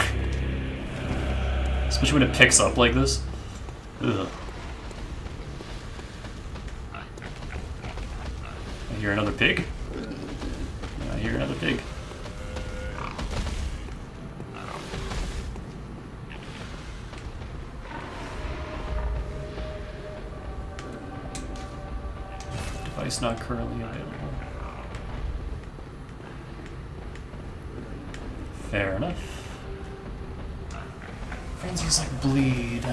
Especially when it picks up like this. Ugh. I hear another pig. I hear another pig. Device not currently available. Fair enough. Frenzy's like bleed.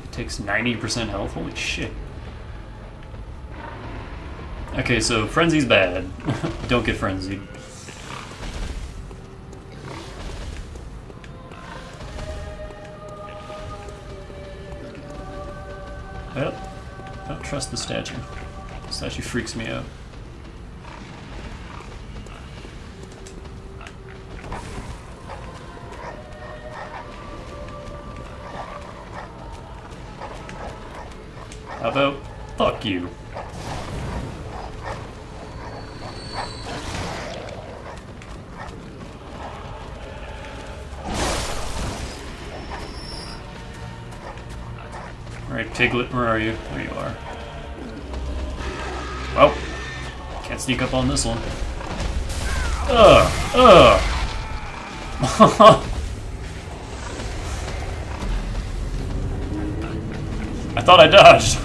It takes 90% health? Holy shit. Okay, so Frenzy's bad. Don't get frenzied. Yep. Don't trust the statue. The statue freaks me out. How about fuck you? Alright, Piglet, where are you? There you are. Well, can't sneak up on this one. I thought I dodged.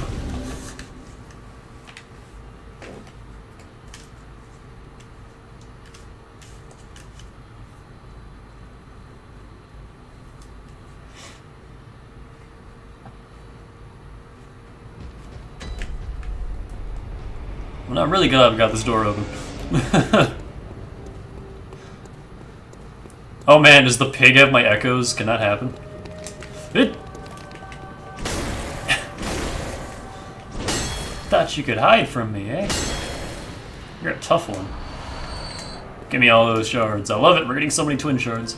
Well, I'm really glad I've got this door open. Oh man, does the pig have my echoes? Can that happen? It. Thought you could hide from me, eh? You're a tough one. Give me all those shards. I love it. We're getting so many twin shards.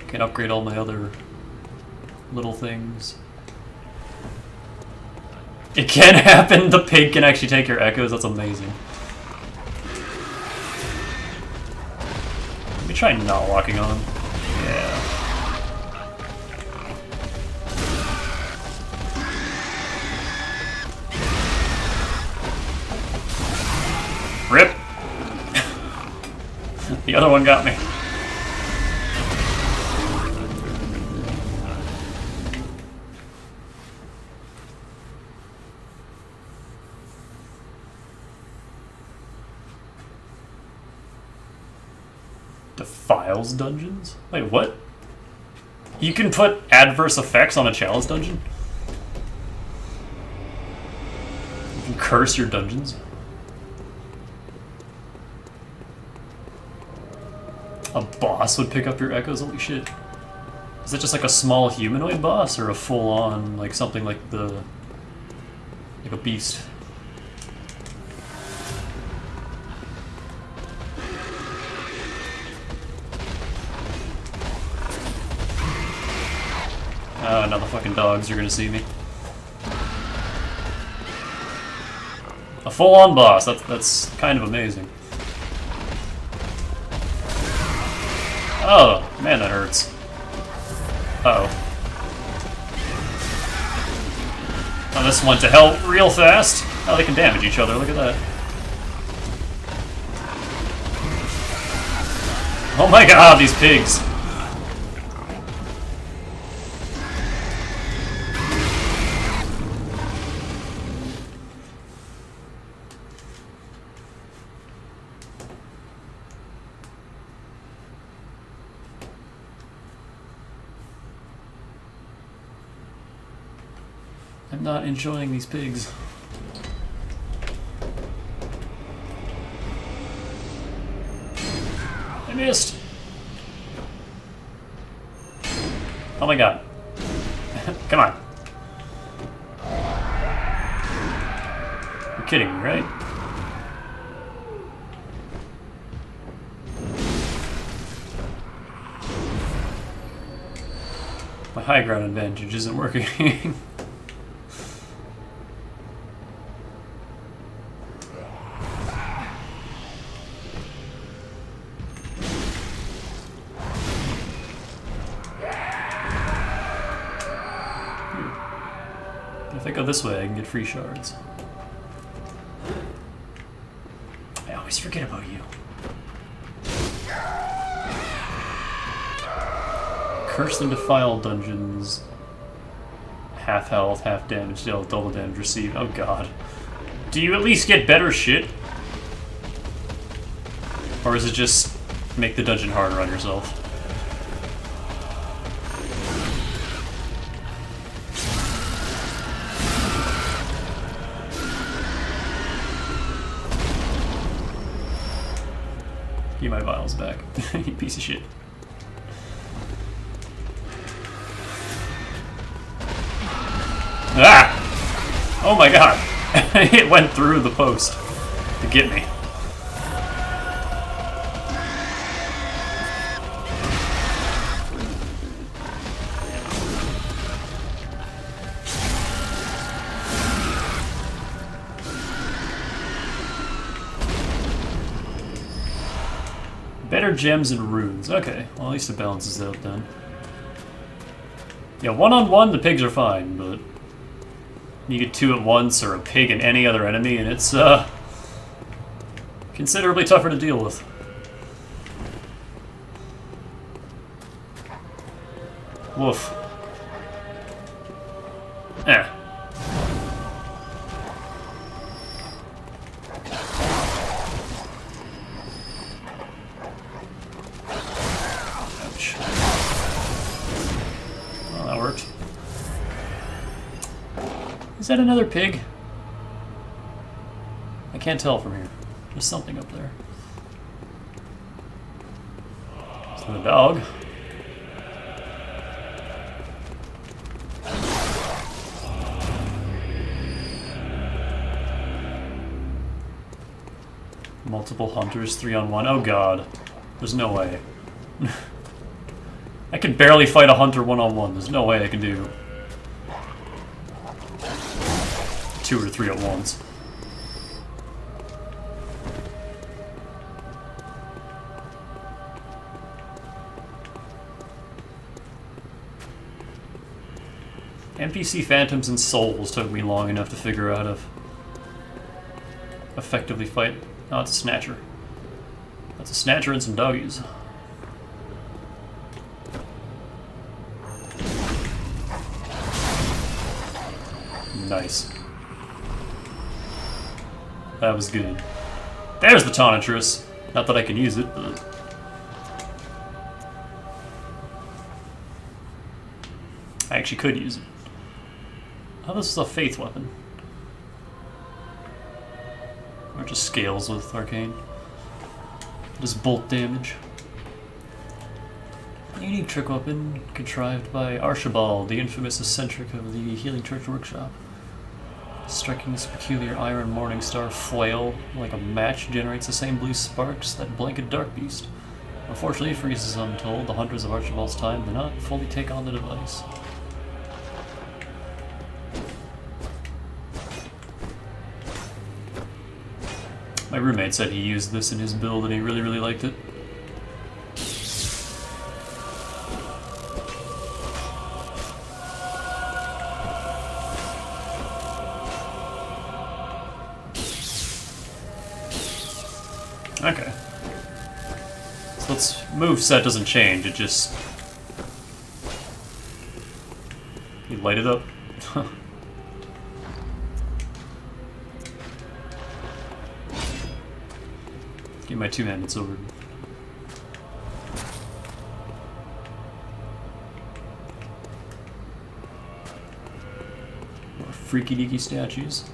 Can upgrade all my other little things. It can happen. The pig can actually take your echoes. That's amazing. Let me try not walking on him. Yeah. Rip. The other one got me. Defiles dungeons? Wait, what? You can put adverse effects on a chalice dungeon? You can curse your dungeons? A boss would pick up your echoes? Holy shit. Is it just like a small humanoid boss or a full-on, like something like like a beast? Oh, now the fucking dogs are gonna see me. A full-on boss, that's kind of amazing. Oh, man, that hurts. Uh-oh. Oh, this went to hell real fast. Oh, they can damage each other, look at that. Oh my god, these pigs. I'm not enjoying these pigs. I missed! Oh my god. Come on. You're kidding me, right? My high ground advantage isn't working. If I go this way, I can get free shards. I always forget about you. Cursed and Defiled dungeons. Half health, half damage dealt, double damage received. Oh god. Do you at least get better shit? Or is it just make the dungeon harder on yourself? Give my vials back, you piece of shit. Ah! Oh my god! It went through the post to get me. Better gems and runes. Okay, well at least it balances out then. Yeah, one-on-one the pigs are fine, but you get two at once or a pig and any other enemy and it's considerably tougher to deal with. Woof. Eh. Is that another pig? can't tell from here. There's something up there. It's the dog. Multiple hunters, 3-on-1. Oh god. There's no way. I can barely fight a hunter 1-on-1. There's no way I can do 2 or 3 at once. NPC phantoms and souls took me long enough to figure out how to effectively fight. Oh, it's a snatcher. That's a snatcher and some doggies. Nice. That was good. There's the Tonitrus. Not that I can use it, but... I actually could use it. Oh, this is a faith weapon. Or just scales with arcane. Just bolt damage. Unique trick weapon contrived by Archibald, the infamous eccentric of the Healing Church Workshop. Striking this peculiar iron morning star flail like a match generates the same blue sparks that blanket Dark Beast. Unfortunately, for reasons untold, the hunters of Archibald's time did not fully take on the device. My roommate said he used this in his build and he really, really liked it. Okay. So its moveset doesn't change, it just... You light it up? Get my two-handed sword. More freaky deaky statues.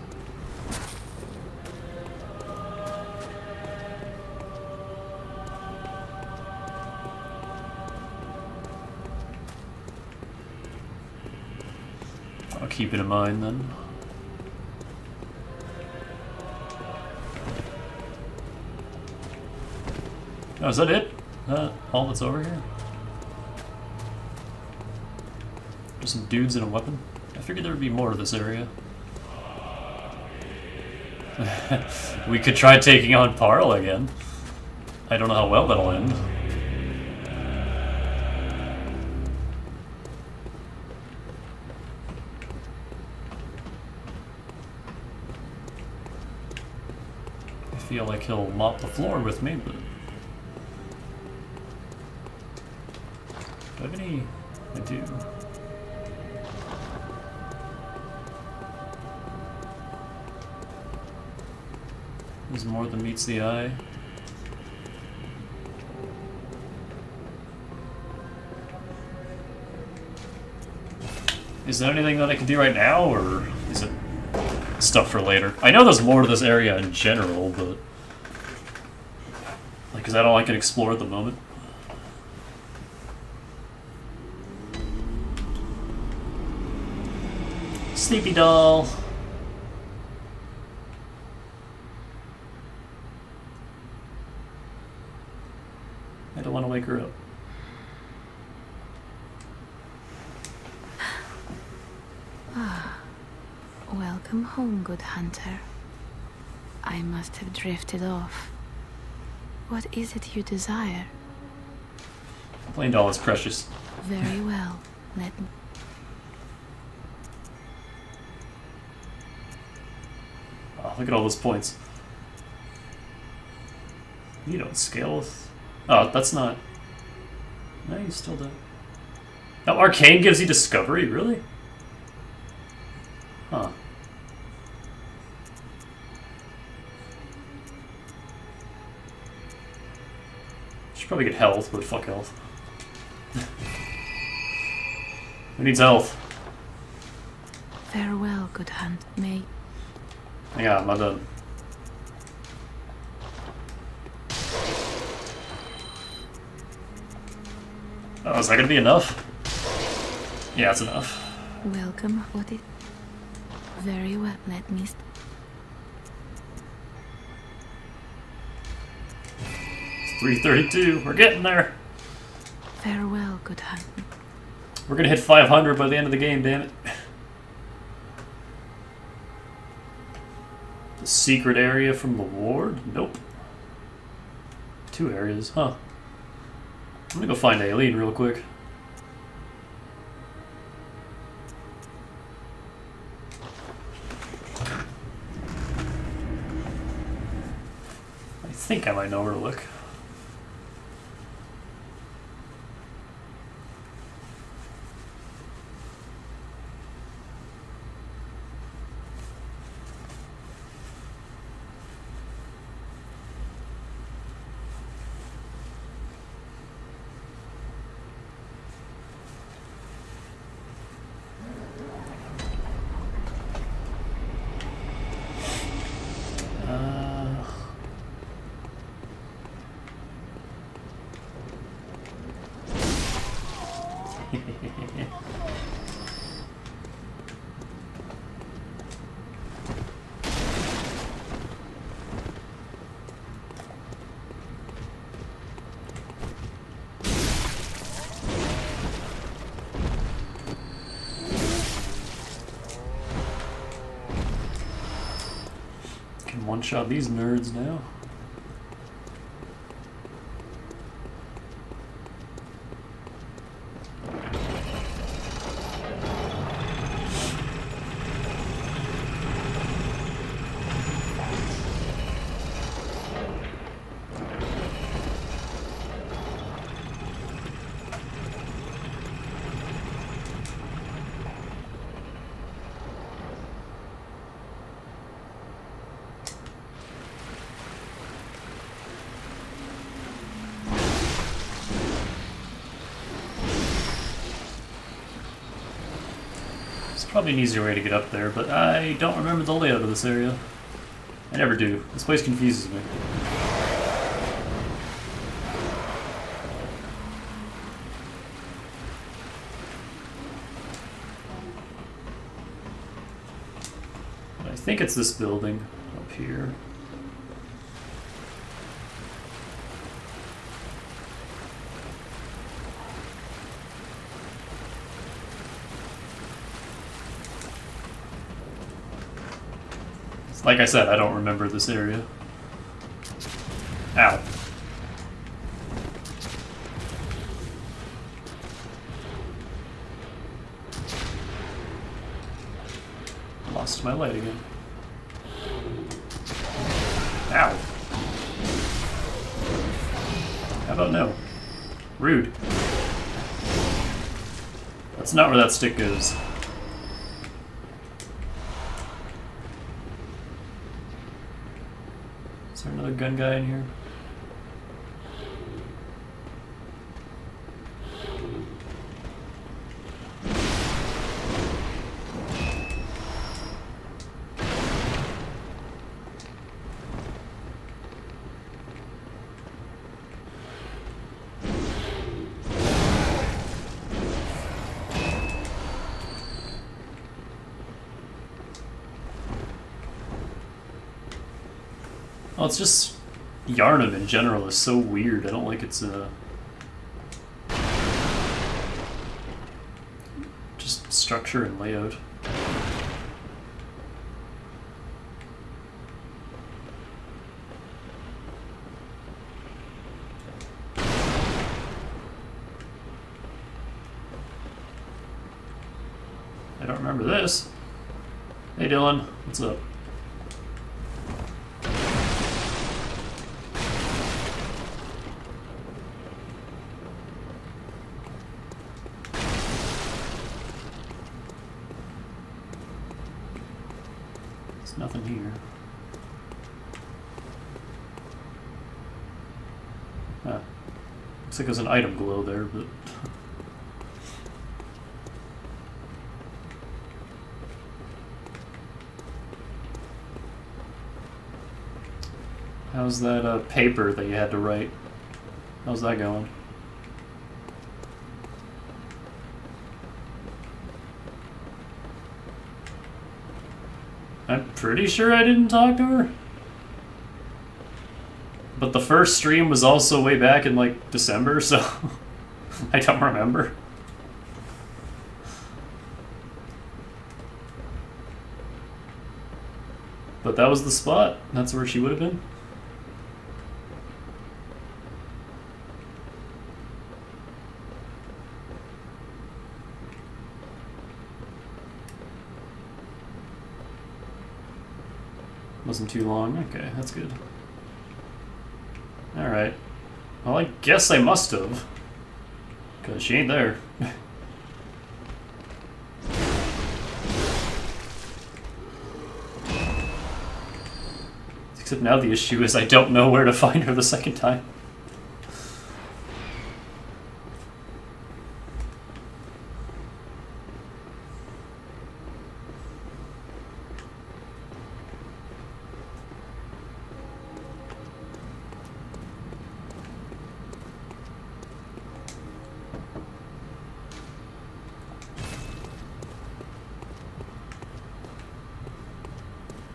I'll keep it in mind then. Oh, is that it? All that's over here? Just some dudes and a weapon? I figured there would be more to this area. We could try taking on Parl again. I don't know how well that'll end. I feel like he'll mop the floor with me, but... Do I have any? I do. There's more than meets the eye. Is there anything that I can do right now, or is it stuff for later? I know there's more to this area in general, but... Like, is that all I can explore at the moment? Sleepy doll. I don't want to wake her up. Welcome home, good hunter. I must have drifted off. What is it you desire? Plain doll is precious. Very well. Let me... Oh, look at all those points. You don't scale with... Oh, that's not... No, you still do. Now, Arcane gives you Discovery? Really? Huh. Should probably get health, but fuck health. Who needs health? Farewell, good hunt. May... Hang on, I'm not done. Oh, is that gonna be enough? Yeah, it's enough. Welcome. What is... Very well, let me... 332. We're getting there. Farewell, good hunt. We're gonna hit 500 by the end of the game, damn it. The secret area from the ward? Nope. 2 areas, huh? I'm gonna go find Aileen real quick. I think I might know where to look. Can one-shot these nerds now. Probably an easier way to get up there, but I don't remember the layout of this area. I never do. This place confuses me. I think it's this building up here. Like I said, I don't remember this area. Ow. Lost my light again. Ow. How about no? Rude. That's not where that stick goes. Is there another gun guy in here? Oh, it's just Yarnum in general is so weird. I don't like its just structure and layout. I don't remember this. Hey Dylan, what's up? Nothing here. Huh. Looks like there's an item glow there, but... How's that paper that you had to write? How's that going? I'm pretty sure I didn't talk to her. But the first stream was also way back in like December, so I don't remember. But that was the spot. That's where she would have been. Wasn't too long. Okay, that's good. Alright. Well, I guess I must have. Because she ain't there. Except now the issue is I don't know where to find her the second time.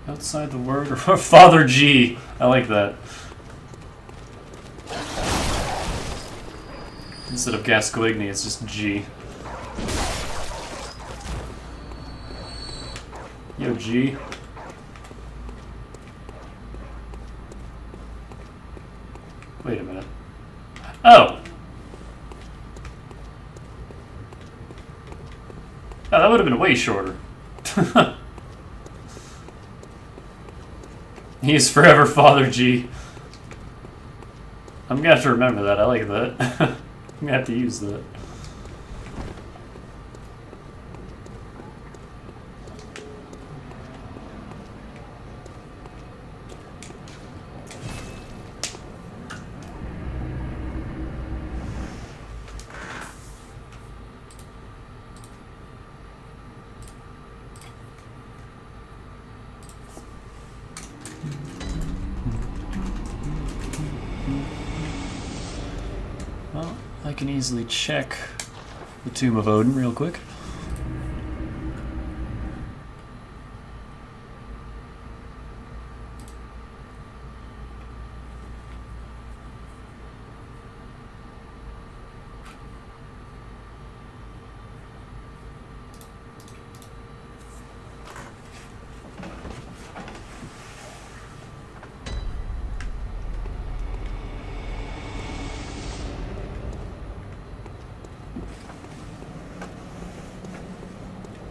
Outside the word or Father G. I like that. Instead of Gascoigne, it's just G. Yo, G. Wait a minute. Oh! Oh, that would have been way shorter. He's forever Father G. I'm gonna have to remember that. I like that. I'm gonna have to use that. Well, I can easily check the Tomb of Odin real quick.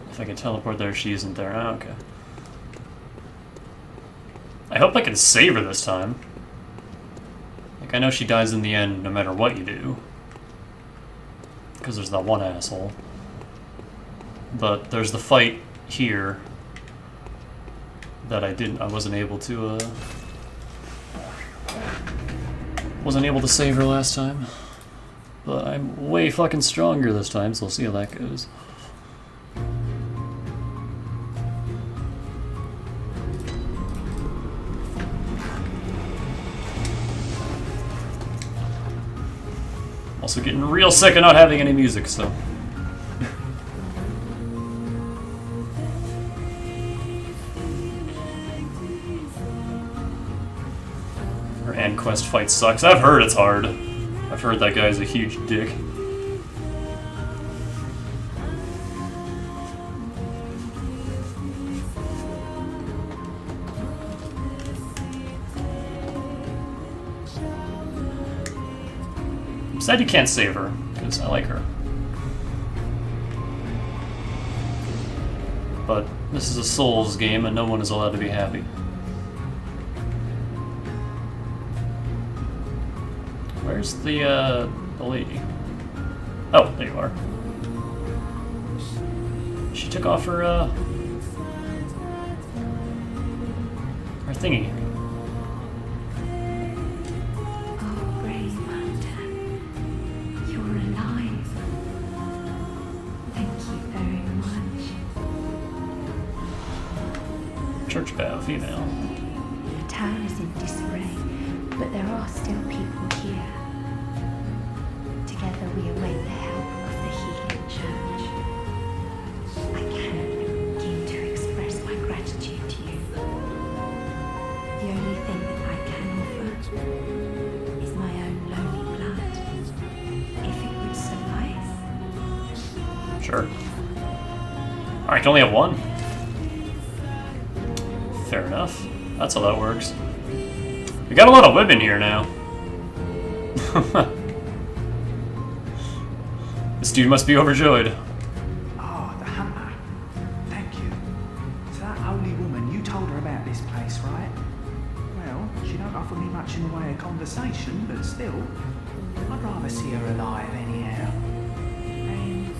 If I can teleport there, she isn't there. Oh, okay. I hope I can save her this time. Like, I know she dies in the end no matter what you do. Because there's that one asshole. But there's the fight here that I wasn't able to, wasn't able to save her last time. But I'm way fucking stronger this time, so we'll see how that goes. Also getting real sick of not having any music, so. Her end quest fight sucks. I've heard it's hard. I've heard that guy's a huge dick. Sad you can't save her, because I like her. But this is a Souls game and no one is allowed to be happy. Where's the lady? Oh, there you are. She took off her thingy. Church bow, female. The tower is in disarray, but there are still people here. Together we await the help of the healing church. I cannot begin to express my gratitude to you. Sure. I can only have one. Fair enough. That's how that works. We got a lot of women here now. This dude must be overjoyed. Oh, the hunter. Thank you. So that holy woman, you told her about this place, right? Well, she don't offer me much in the way of conversation, but still, I'd rather see her alive anyhow. And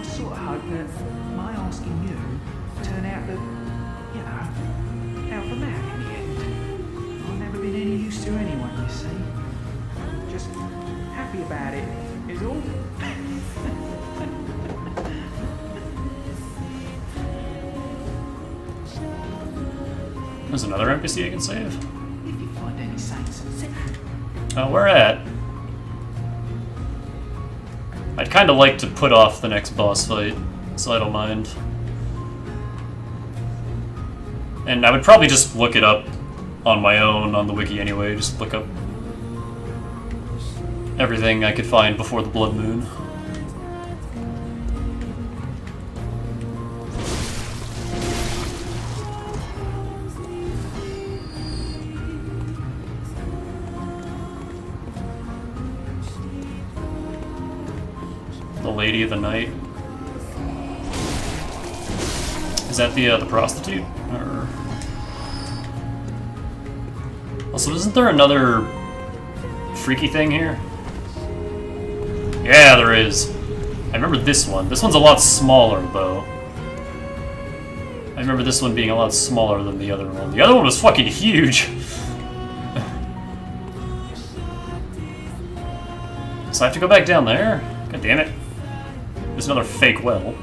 I sort of hope that my asking you turn out that, you know, help them out in the end. I've never been any use to anyone, you see. Just happy about it, is all. There's another NPC I can save. If you find any saints and sinners. Where at? I'd kind of like to put off the next boss fight, so I don't mind. And I would probably just look it up on my own on the wiki anyway, just look up everything I could find before the blood moon. The Lady of the Night. Is that the prostitute? Or... Also, isn't there another freaky thing here? Yeah, there is. I remember this one. This one's a lot smaller, though. I remember this one being a lot smaller than the other one. The other one was fucking huge. So I have to go back down there? God damn it. There's another fake well.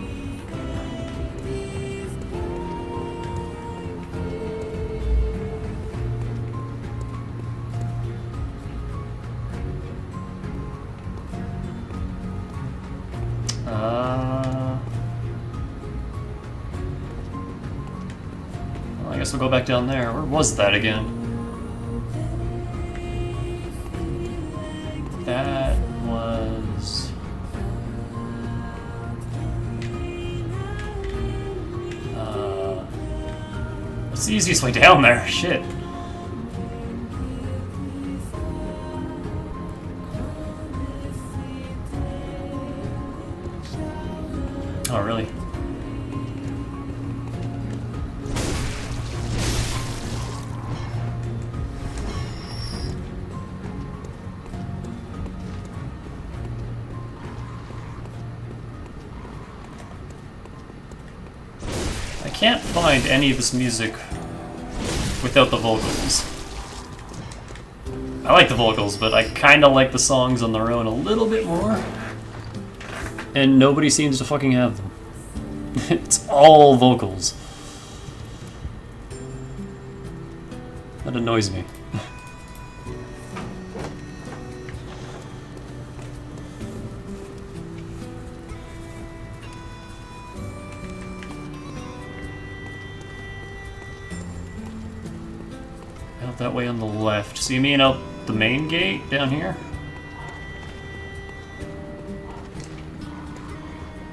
Well, I guess we'll go back down there. Where was that again? That was... what's the easiest way down there? Shit. Oh, really? I can't find any of this music without the vocals. I like the vocals, but I kinda like the songs on their own a little bit more. And nobody seems to fucking have them. It's all vocals. That annoys me. Out that way on the left. So you mean out the main gate down here?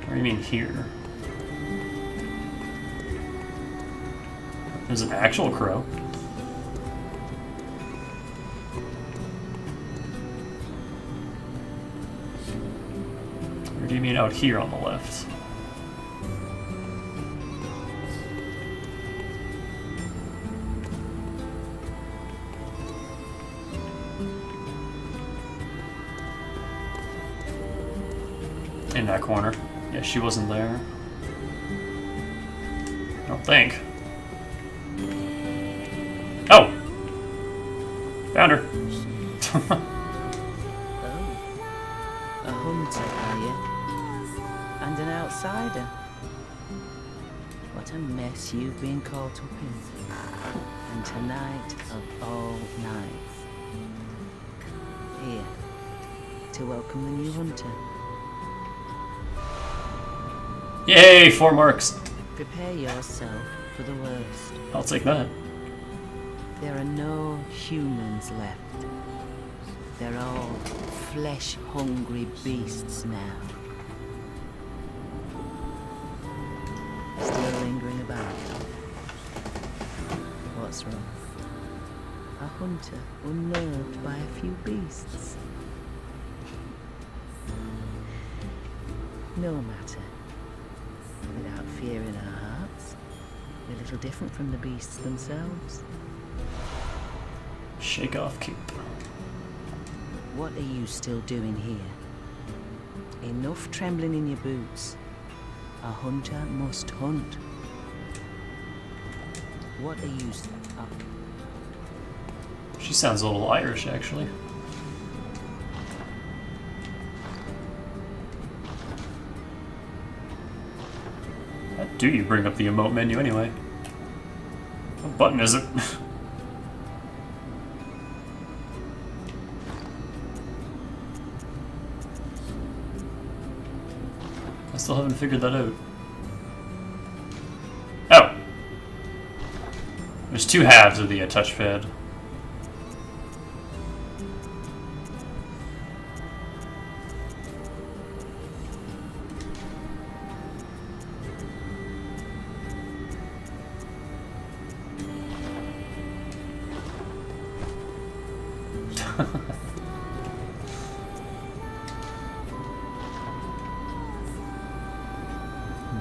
Or you mean here? There's an actual crow. Or do you mean out here on the left? In that corner. Yeah, she wasn't there. I don't think. Oh! Found her. A hunter, are you? And an outsider? What a mess you've been caught up in. And tonight of all nights. Here, to welcome the new hunter. Yay, 4 marks. Prepare yourself for the worst. I'll take that. There are no humans left. They're all flesh-hungry beasts now. what's wrong. A hunter unnerved by a few beasts. No matter. Without fear in our hearts, we're a little different from the beasts themselves. Shake off cape. What are you still doing here? Enough trembling in your boots. A hunter must hunt. What are you... Oh. She sounds a little Irish, actually. How do you bring up the emote menu anyway? What button is it? I still haven't figured that out. Oh! There's two halves of the touchpad.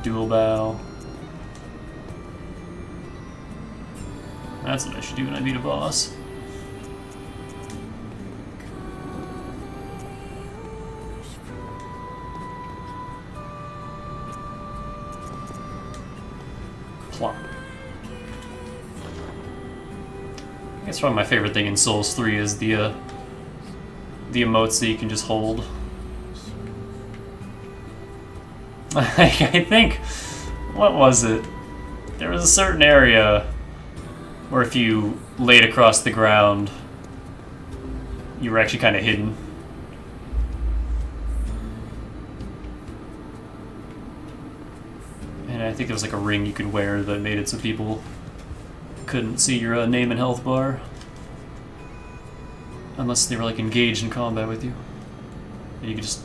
Dual bow. That's what I should do when I beat a boss. Plop. I guess probably my favorite thing in Souls 3 is the emotes that you can just hold. I think, what was it? There was a certain area where if you laid across the ground, you were actually kind of hidden. And I think there was like a ring you could wear that made it so people couldn't see your name and health bar. Unless they were like engaged in combat with you. And you could just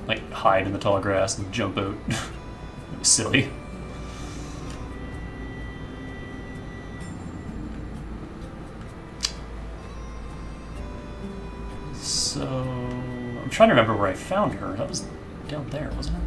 like hide in the tall grass and jump out. It was silly. So I'm trying to remember where I found her. That was down there, wasn't it?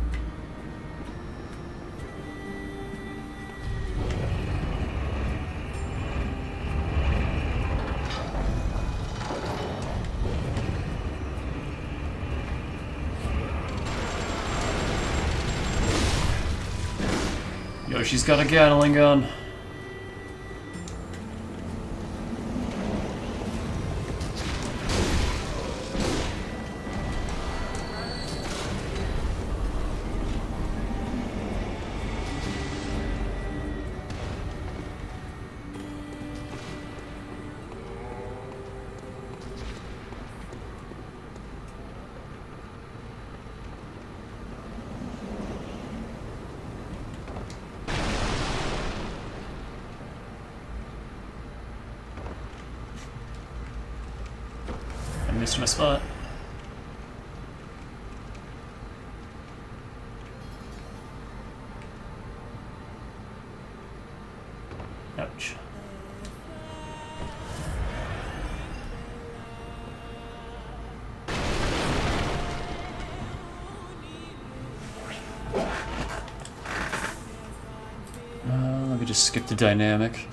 Yo, she's got a Gatling gun. Missed my spot. Ouch. Let me just skip the dynamic.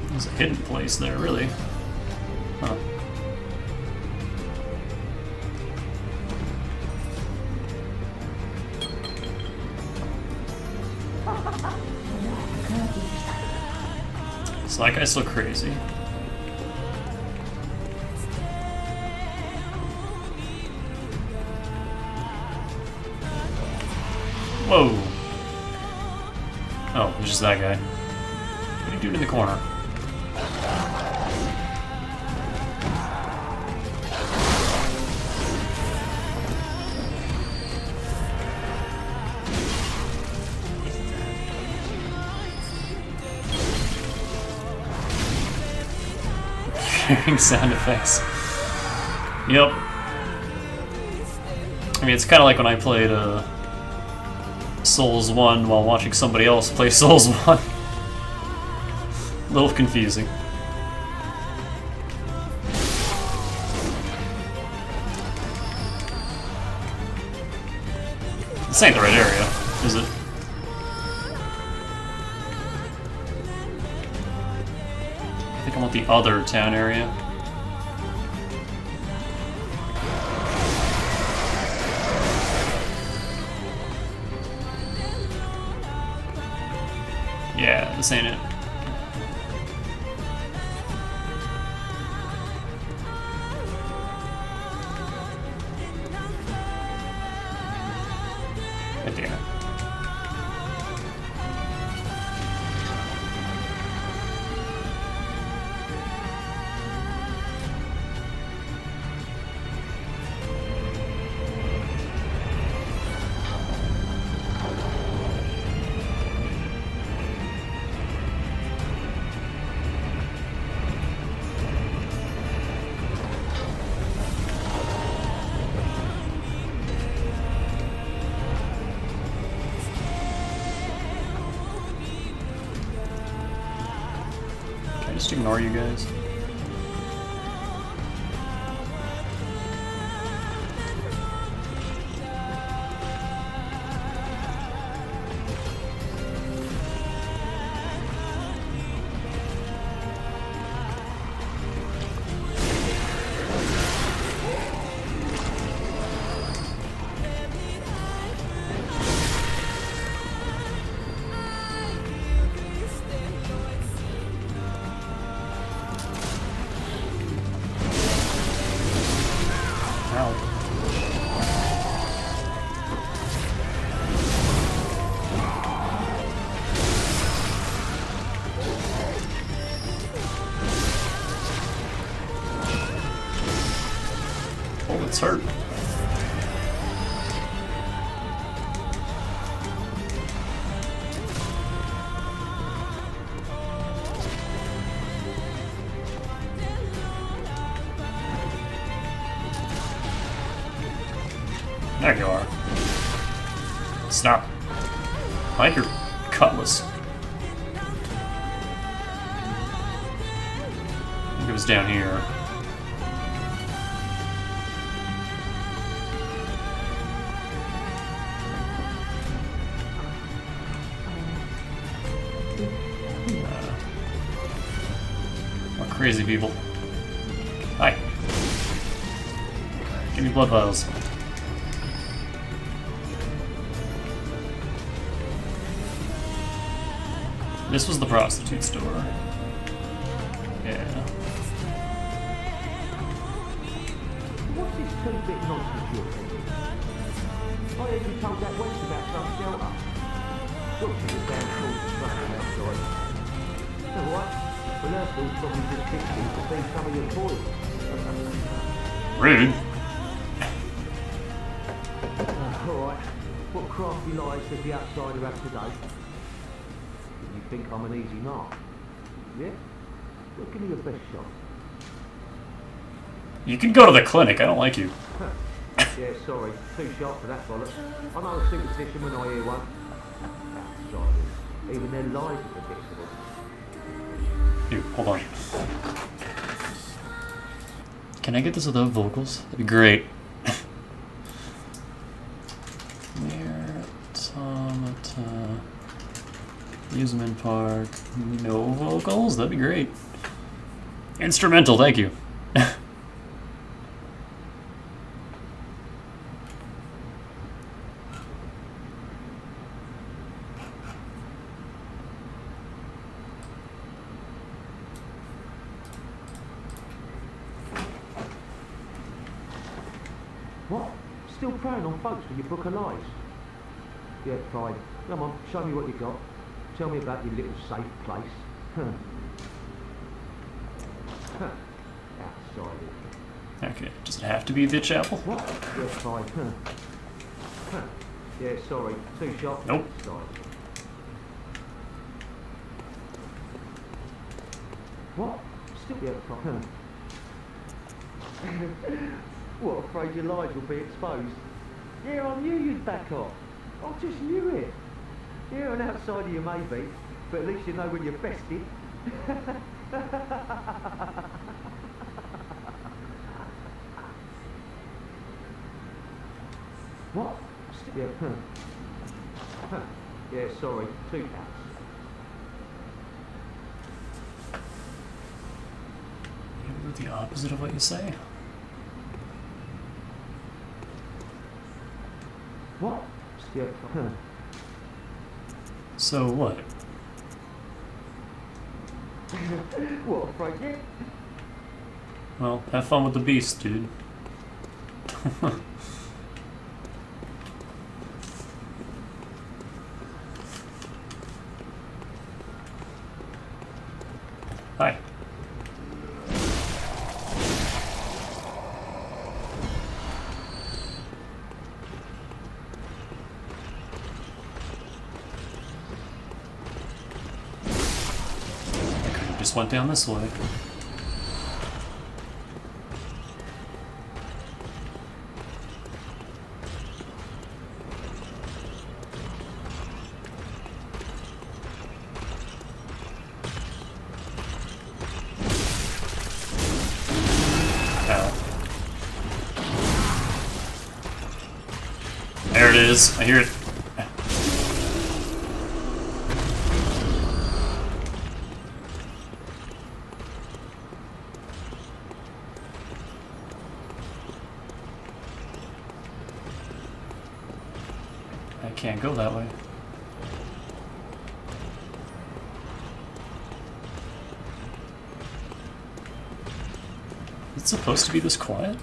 There's a hidden place there, really. Huh. So that guy's so crazy. Whoa! Oh, it's just that guy. What are you doing in the corner? Hearing sound effects. Yep. I mean, it's kind of like when I played Souls 1 while watching somebody else play Souls 1. A little confusing. This ain't the right area, is it? I think I want the other town area. Yeah, this ain't it. God damn it. Can I just ignore you guys? Oh, it's hurt. There you are. Stop. I like your cutlass. I think it was down here. More crazy people. Hi. Give me blood vials. This was the prostitute store. Yeah. What's this two-bit nonsense you're thinking? I heard you told that wench about some shelter. Look, she was down called the structure outside. Alright, well her food's probably just fixing to feed some of your boys. Rude. Alright, what crafty lies does the outsider have today? You think I'm an easy mark? Yeah? Well, give me your best shot. You can go to the clinic. I don't like you. Yeah, sorry. Too sharp for that bollocks. I know a superstition when I hear one. Outsiders. Even their lies are predictable. Dude, hold on. Can I get this without vocals? That'd be great. Near Automata. Amusement park. No vocals? That'd be great. Instrumental, thank you. What? Still preying on folks with your book of lies? Yeah, fine. Come on, show me what you got. Tell me about your little safe place. Outsiders. Okay, does it have to be Bitch Apple? What? Yeah, fine. Yeah, sorry. Too sharp. Nope. Outsiders. What? Still yeah, fine. What, afraid your lies will be exposed? Yeah, I knew you'd back off. I just knew it. Yeah, an outsider you may be, but at least you know when you're bested. What? Yeah, yeah, sorry, 2 cats. You do the opposite of what you say. What? Yeah, So what? what, afraid you? Well, have fun with the beast, dude. Hi. I could have just went down this way. Ow. There it is. I hear it. I can't go that way. It's supposed to be this quiet?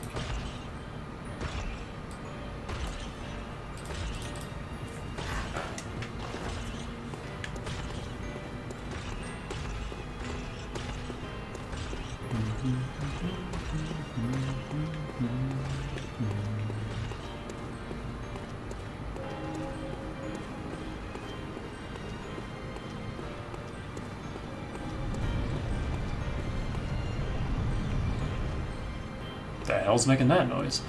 The hell's making that noise?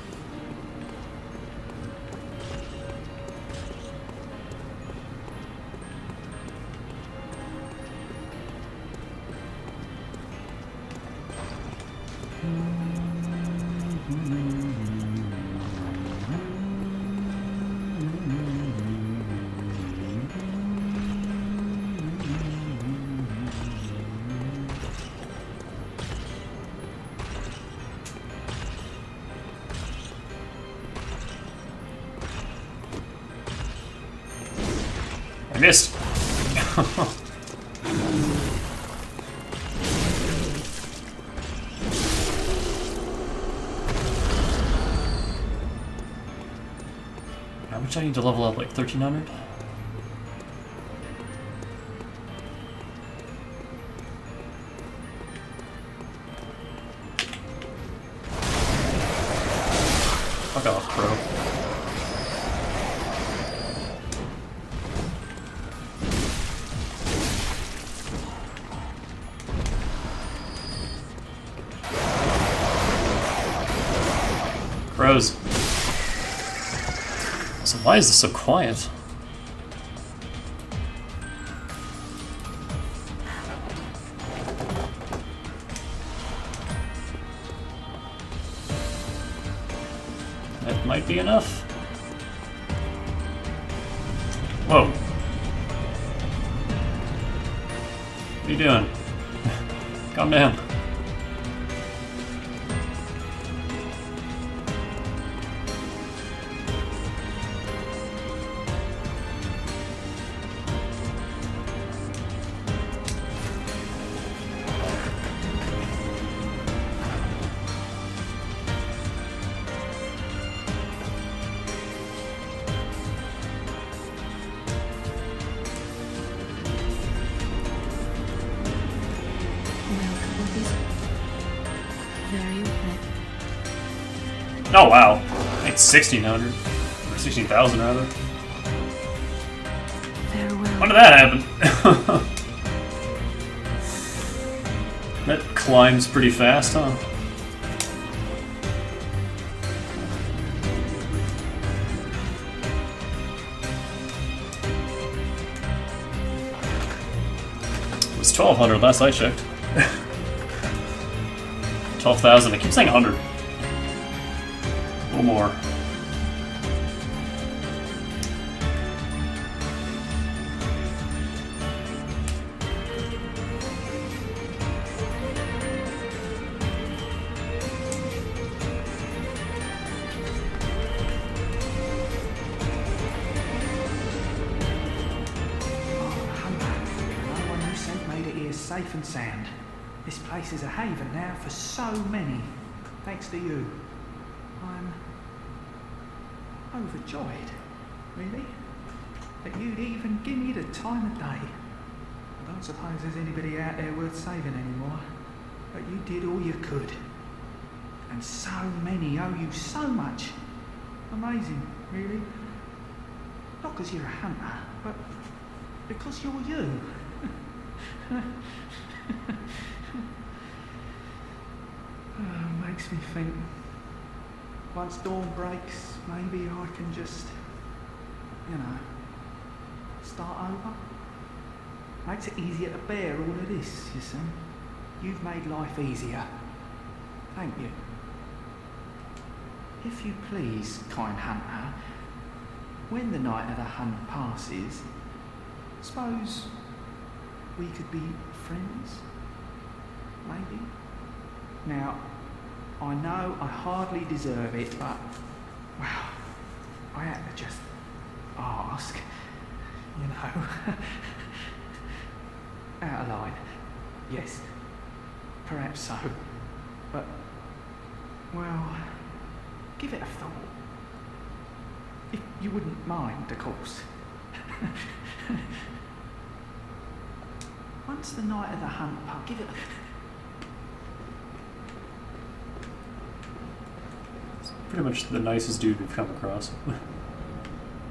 I missed. How much I need to level up? Like 1300? Fuck off, bro. Crows. So why is this so quiet? That might be enough. Whoa. What are you doing? Calm down. Oh wow, it's 1600 or 16,000 rather. Farewell. When did that happen? That climbs pretty fast, huh? It's 1,200 last I checked. 12,000. I keep saying 100. A little more. Safe and sound. This place is a haven now for so many, thanks to you. I'm overjoyed, really, that you'd even give me the time of day. I don't suppose there's anybody out there worth saving anymore, but you did all you could. And so many owe you so much. Amazing, really. Not because you're a hunter, but because you're you. Makes me think, once dawn breaks, maybe I can just, you know, start over. Makes it easier to bear all of this, you see. You've made life easier. Thank you. If you please, kind hunter, when the night of the hunt passes, suppose we could be friends, maybe? Now, I know I hardly deserve it, but, well, I had to just ask, you know. Out of line, yes, perhaps so, but, well, give it a thought. If you wouldn't mind, of course. Once the night of the hunt, I'll give it a... It's pretty much the nicest dude we've come across.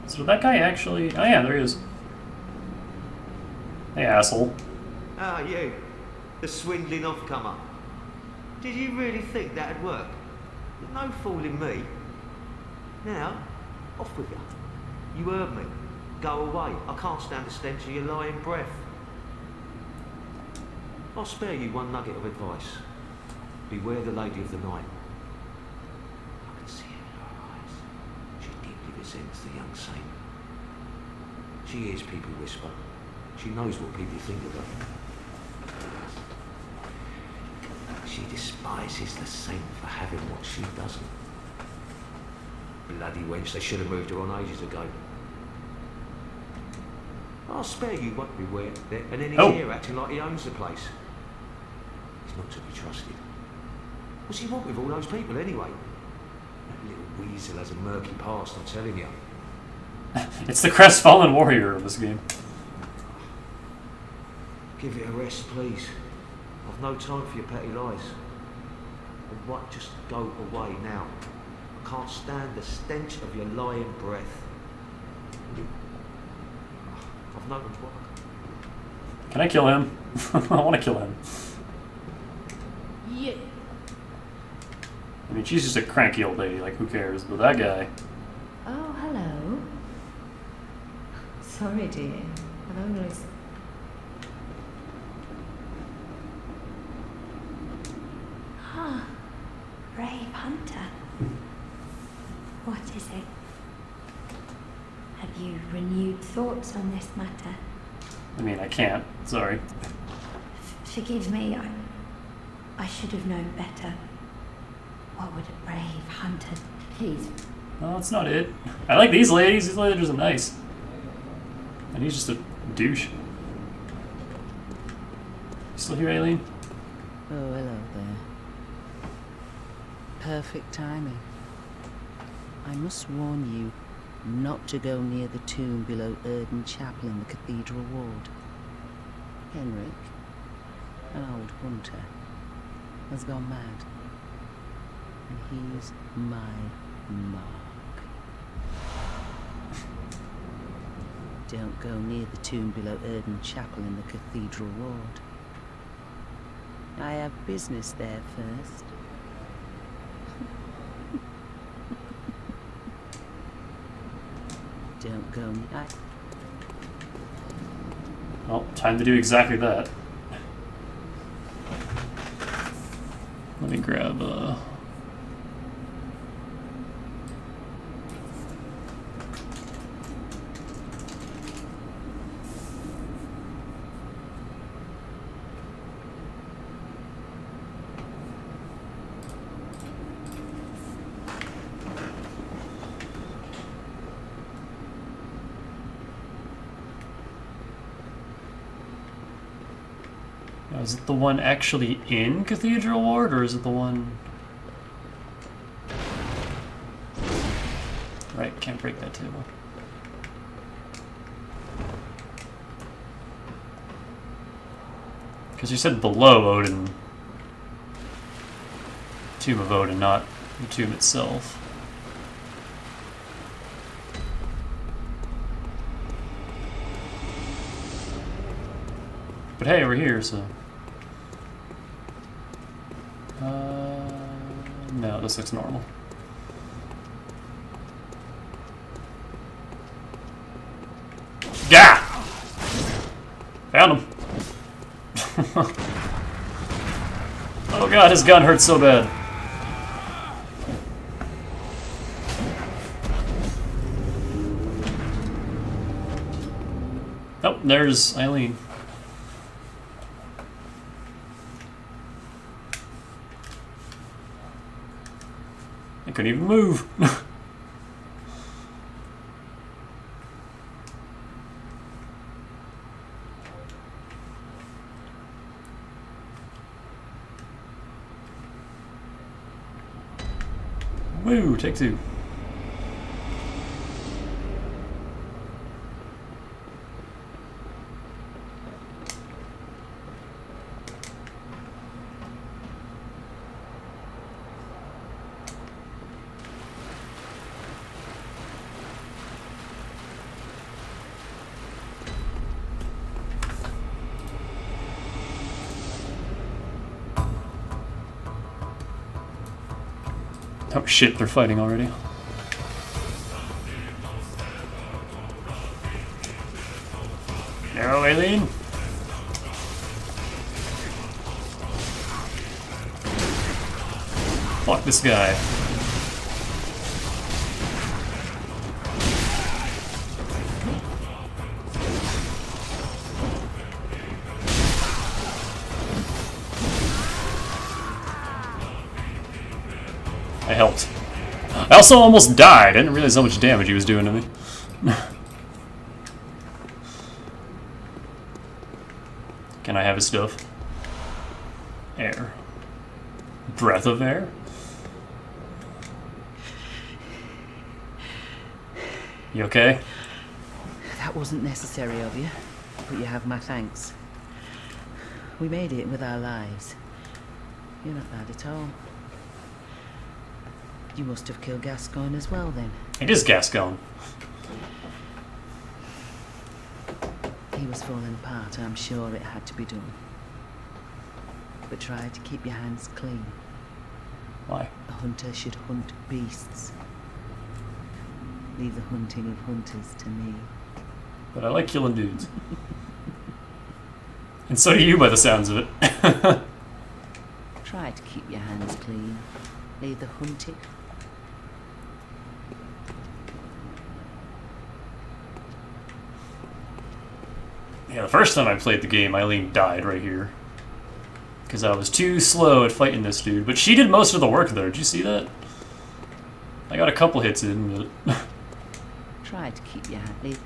So that guy actually... Oh yeah, there he is. Hey, asshole. Ah, you. The swindling off-comer. Did you really think that'd work? There's no fooling me. Now, off with you. You heard me. Go away. I can't stand the stench of your lying breath. I'll spare you one nugget of advice. Beware the lady of the night. I can see it in her eyes. She deeply resents the young saint. She hears people whisper. She knows what people think of her. She despises the saint for having what she doesn't. Bloody wench, they should have moved her on ages ago. I'll spare you what beware, and then he's here acting like he owns the place. He's not to be trusted. What's he want with all those people anyway? That little weasel has a murky past, I'm telling you. It's the crestfallen warrior of this game. Give it a rest, please. I've no time for your petty lies. And what, just go away now. I can't stand the stench of your lying breath. I've no one. Can I kill him? I want to kill him. Yeah. I mean, she's just a cranky old lady, like, who cares? But that guy... Oh, hello. Sorry, dear. I've only... Ah, brave hunter. What is it? Have you renewed thoughts on this matter? I mean, I can't. Sorry. Forgive me, I should have known better. What would a brave hunter... Please. No, that's not it. I like these ladies. These ladies are nice. And he's just a douche. You still here, Aileen? Oh, hello there. Perfect timing. I must warn you not to go near the tomb below Erdon Chapel in the Cathedral Ward. Henrik, an old hunter, has gone mad. And he's my mark. Don't go near the tomb below Erdon Chapel in the Cathedral Ward. I have business there first. Don't go near... Well, time to do exactly that. Let me grab now, is it the one actually in Cathedral Ward, or is it the one... Right, can't break that table. Because you said below Odin. Tomb of Odin, not the tomb itself. But hey, we're here, so... no, this looks normal. Gah! Found him. Oh god, his gun hurts so bad. Oh, there's Eileen. I couldn't even move. Woo, take two. Oh shit, they're fighting already. No, Aileen. Fuck this guy. I helped. I also almost died. I didn't realize how much damage he was doing to me. Can I have his stuff? Air. Breath of air? You okay? That wasn't necessary of you, but you have my thanks. We made it with our lives. You're not bad at all. You must have killed Gascoigne as well, then. It is Gascoigne. He was falling apart, and I'm sure it had to be done. But try to keep your hands clean. Why? A hunter should hunt beasts. Leave the hunting of hunters to me. But I like killing dudes. And so do you, by the sounds of it. Try to keep your hands clean. Leave the hunting. Yeah, the first time I played the game, Eileen died right here. Because I was too slow at fighting this dude. But she did most of the work there. Did you see that? I got a couple hits in, but... Try to keep your hand...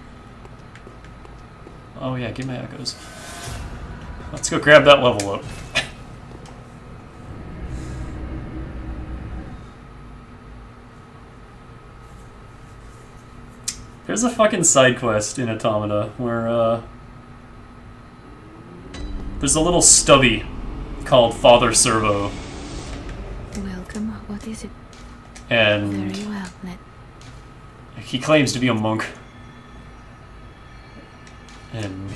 Oh yeah, give me echoes. Let's go grab that level up. There's a fucking side quest in Automata where, there's a little stubby called Father Servo. Welcome. What is it? And Very well, Ned. he claims to be a monk. And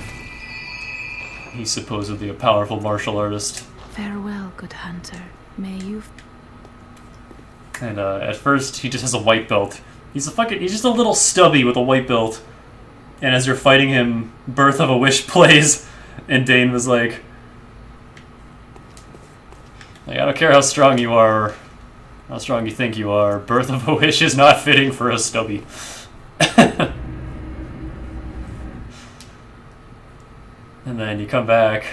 he's supposedly a powerful martial artist. Farewell, good hunter. May you... And at first, he just has a white belt. He's just a little stubby with a white belt. And as you're fighting him, Birth of a Wish plays, and Dane was like, Like, I don't care how strong you are, how strong you think you are, Birth of a Wish is not fitting for a stubby. And then you come back,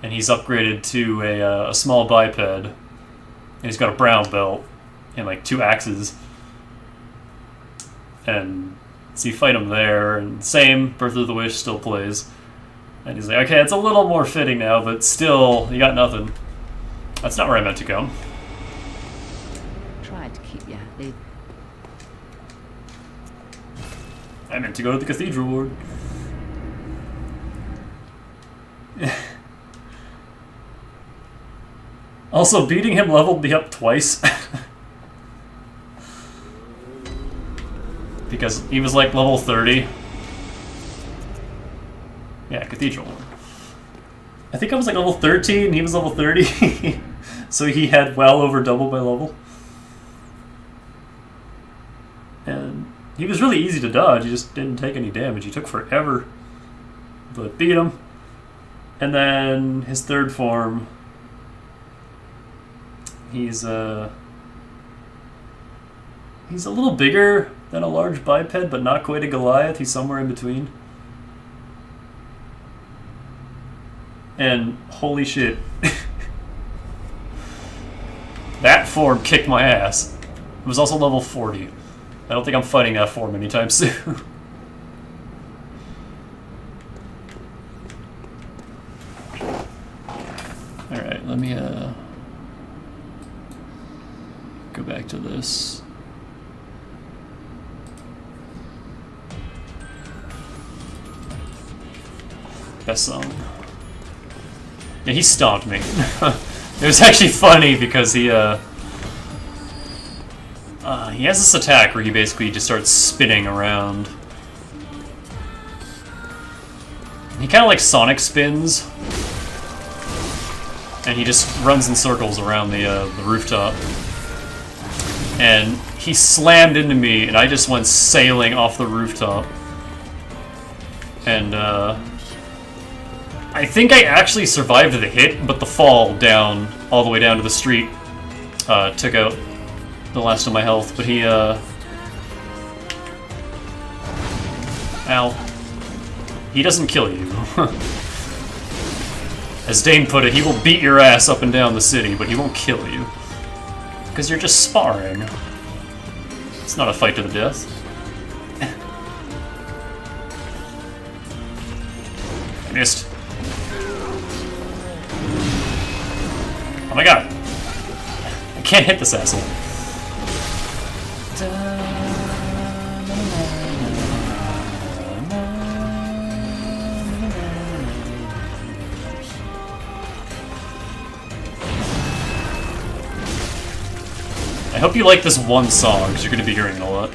and he's upgraded to a small biped, and he's got a brown belt, and like 2 axes. And so you fight him there, and same, Birth of the Wish still plays. And he's like, okay, it's a little more fitting now, but still, you got nothing. That's not where I meant to go. Tried to keep you happy. I meant to go to the Cathedral Ward. Also, beating him leveled me up twice. Because he was like level 30. Yeah, Cathedral. I think I was like level 13, he was level 30. So he had well over double my level. And he was really easy to dodge, he just didn't take any damage. He took forever. But beat him. And then his third form, he's a little bigger than a large biped, but not quite a Goliath. He's somewhere in between. And holy shit. That form kicked my ass. It was also level 40. I don't think I'm fighting that form anytime soon. Alright, let me go back to this. Best song. Yeah, he stomped me. It was actually funny because he has this attack where he basically just starts spinning around. He kind of like Sonic spins, and he just runs in circles around the rooftop. And he slammed into me, and I just went sailing off the rooftop. And I think I actually survived the hit, but the fall down, all the way down to the street, took out the last of my health. But he, ow. He doesn't kill you. As Dane put it, he will beat your ass up and down the city, but he won't kill you. Because you're just sparring. It's not a fight to the death. I missed. Oh my god. I can't hit this asshole. I hope you like this one song, because you're going to be hearing it a lot.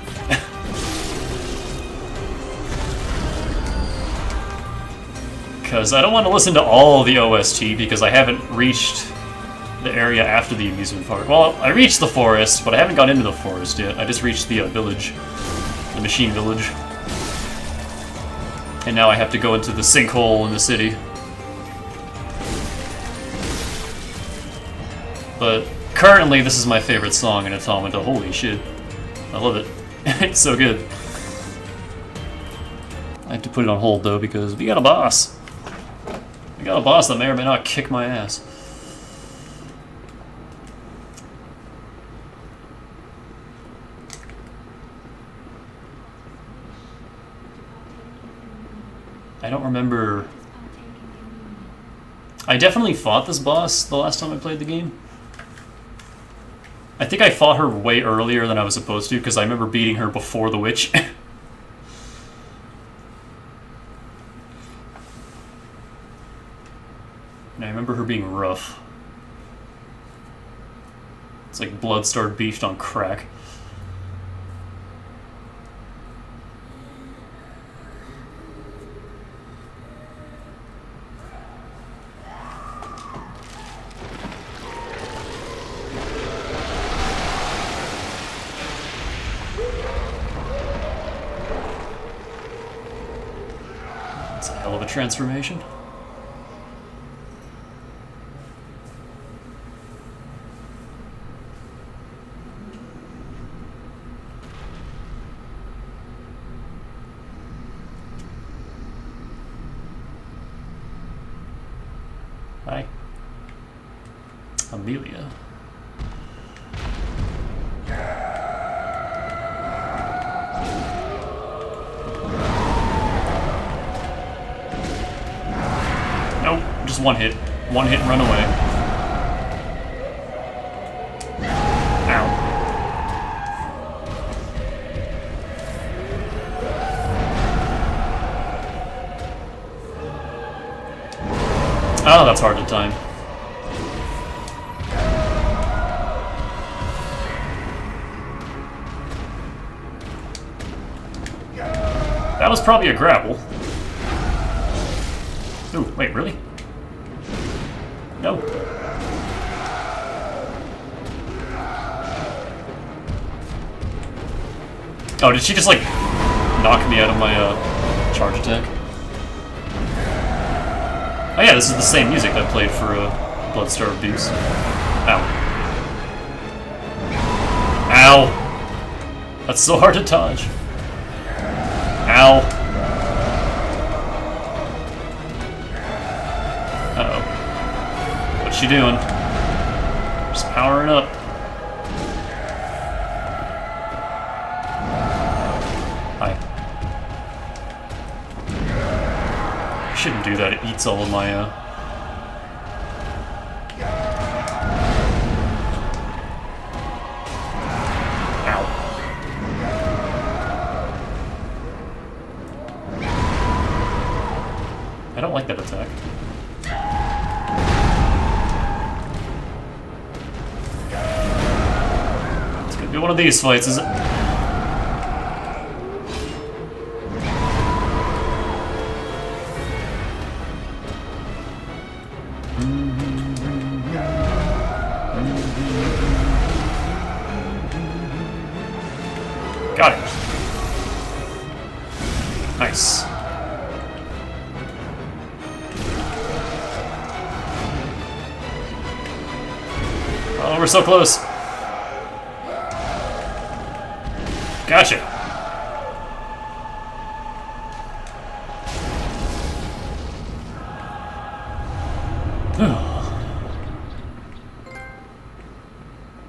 Because I don't want to listen to all the OST, because I haven't reached the area after the amusement park. Well, I reached the forest, but I haven't gone into the forest yet. I just reached the village. The machine village. And now I have to go into the sinkhole in the city. But currently, this is my favorite song in Automata. Holy shit. I love it. It's so good. I have to put it on hold, though, because we got a boss. We got a boss that may or may not kick my ass. I don't remember. I definitely fought this boss the last time I played the game. I think I fought her way earlier than I was supposed to, because I remember beating her before the witch. And I remember her being rough. It's like Bloodstar beefed on crack. That's a hell of a transformation. Amelia. Nope, just one hit. One hit and run away. Ow. Oh, that's hard to time. That was probably a grapple. Ooh, wait, really? No. Oh, did she just, like, knock me out of my, charge attack? Oh yeah, this is the same music that played for, Bloodstar Abuse. Ow. Ow! That's so hard to dodge. Ow. Uh-oh. What's she doing? Just powering up. Hi. I shouldn't do that, it eats all of my, I don't like that attack. It's gonna be one of these fights, is it? Got it. Nice. Oh, we're so close. Gotcha.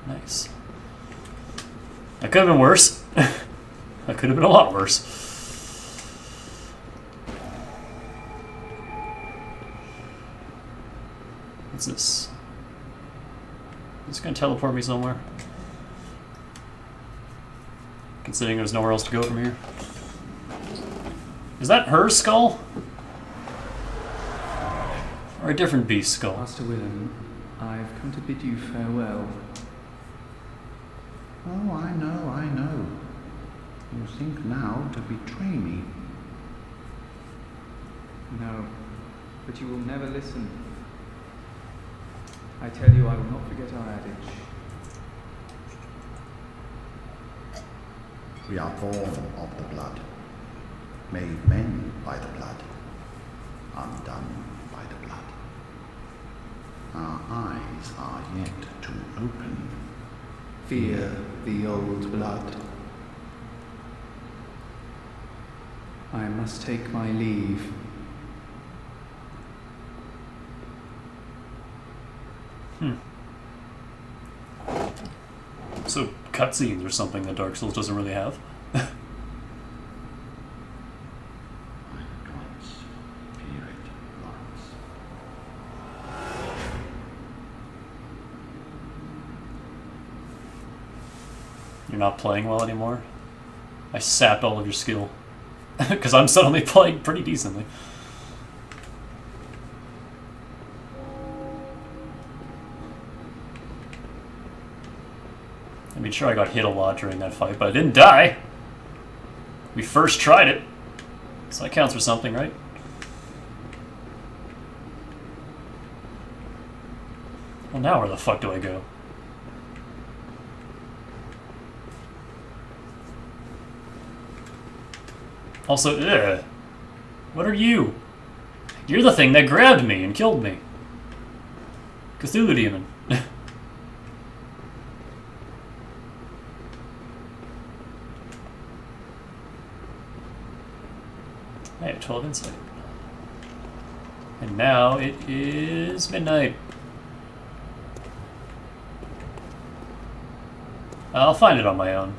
Nice. That could have been worse. That could have been a lot worse. What's this? It's gonna teleport me somewhere. Considering there's nowhere else to go from here. Is that her skull? Or a different beast skull? Master Willem, I've come to bid you farewell. Oh, I know, I know. You think now to betray me. No, but you will never listen. I tell you, I will not forget our adage. We are born of the blood, made men by the blood, undone by the blood. Our eyes are yet to open. Fear the old blood. I must take my leave. So, cutscenes or something that Dark Souls doesn't really have. You're not playing well anymore? I sapped all of your skill. Because I'm suddenly playing pretty decently. I mean, sure, I got hit a lot during that fight, but I didn't die. We first tried it. So that counts for something, right? Well, now where the fuck do I go? Also, ugh. What are you? You're the thing that grabbed me and killed me. Cthulhu Demon. I have 12 insight. And now it is midnight. I'll find it on my own.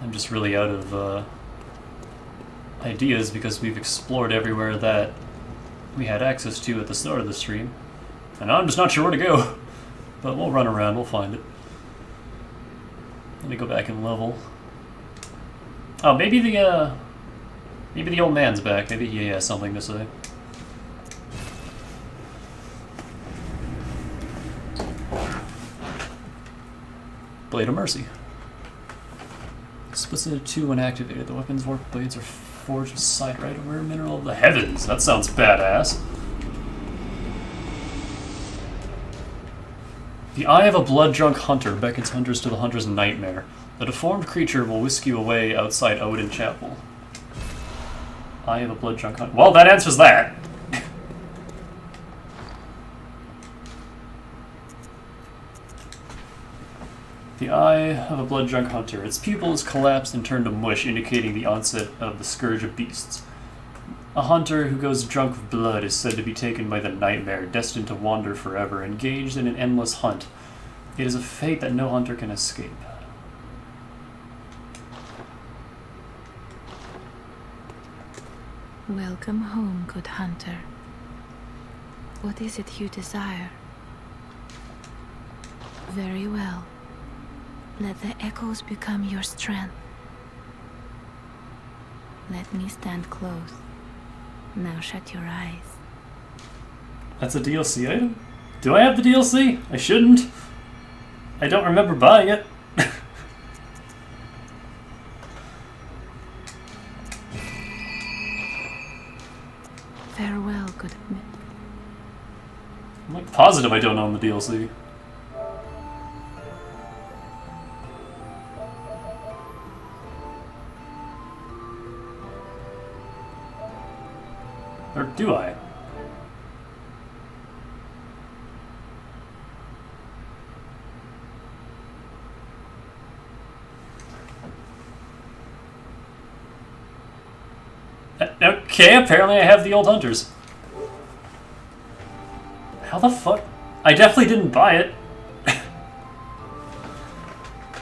I'm just really out of ideas because we've explored everywhere that we had access to at the start of the stream. And I'm just not sure where to go. But we'll run around, we'll find it. Let me go back and level. Oh, maybe the old man's back. Maybe he has something to say. Blade of Mercy. Splits into two when activated. The weapon's warp blades are forged with side right and rare mineral of the heavens. That sounds badass. The Eye of a Blood-Drunk Hunter beckons hunters to the hunter's nightmare. The deformed creature will whisk you away outside Odin Chapel. Eye of a Blood-Drunk Hunter. Well, that answers that. The Eye of a Blood-Drunk Hunter. Its pupils collapsed and turned to mush, indicating the onset of the Scourge of Beasts. A hunter who goes drunk with blood is said to be taken by the nightmare, destined to wander forever, engaged in an endless hunt. It is a fate that no hunter can escape. Welcome home, good hunter. What is it you desire? Very well. Let the echoes become your strength. Let me stand close. Now shut your eyes. That's a DLC item? Do I have the DLC? I shouldn't. I don't remember buying it. Farewell, good. I'm like positive I don't own the DLC. Or do I? Okay, apparently I have the old hunters. How the fuck? I definitely didn't buy it.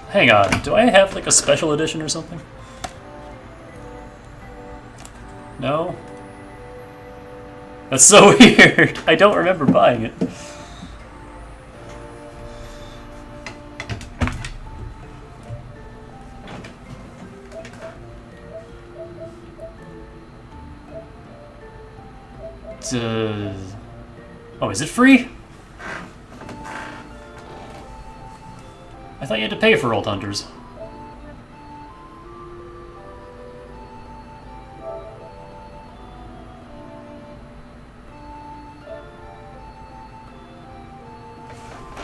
Hang on, do I have like a special edition or something? No? That's so weird. I don't remember buying it. Oh, is it free? I thought you had to pay for Old Hunters.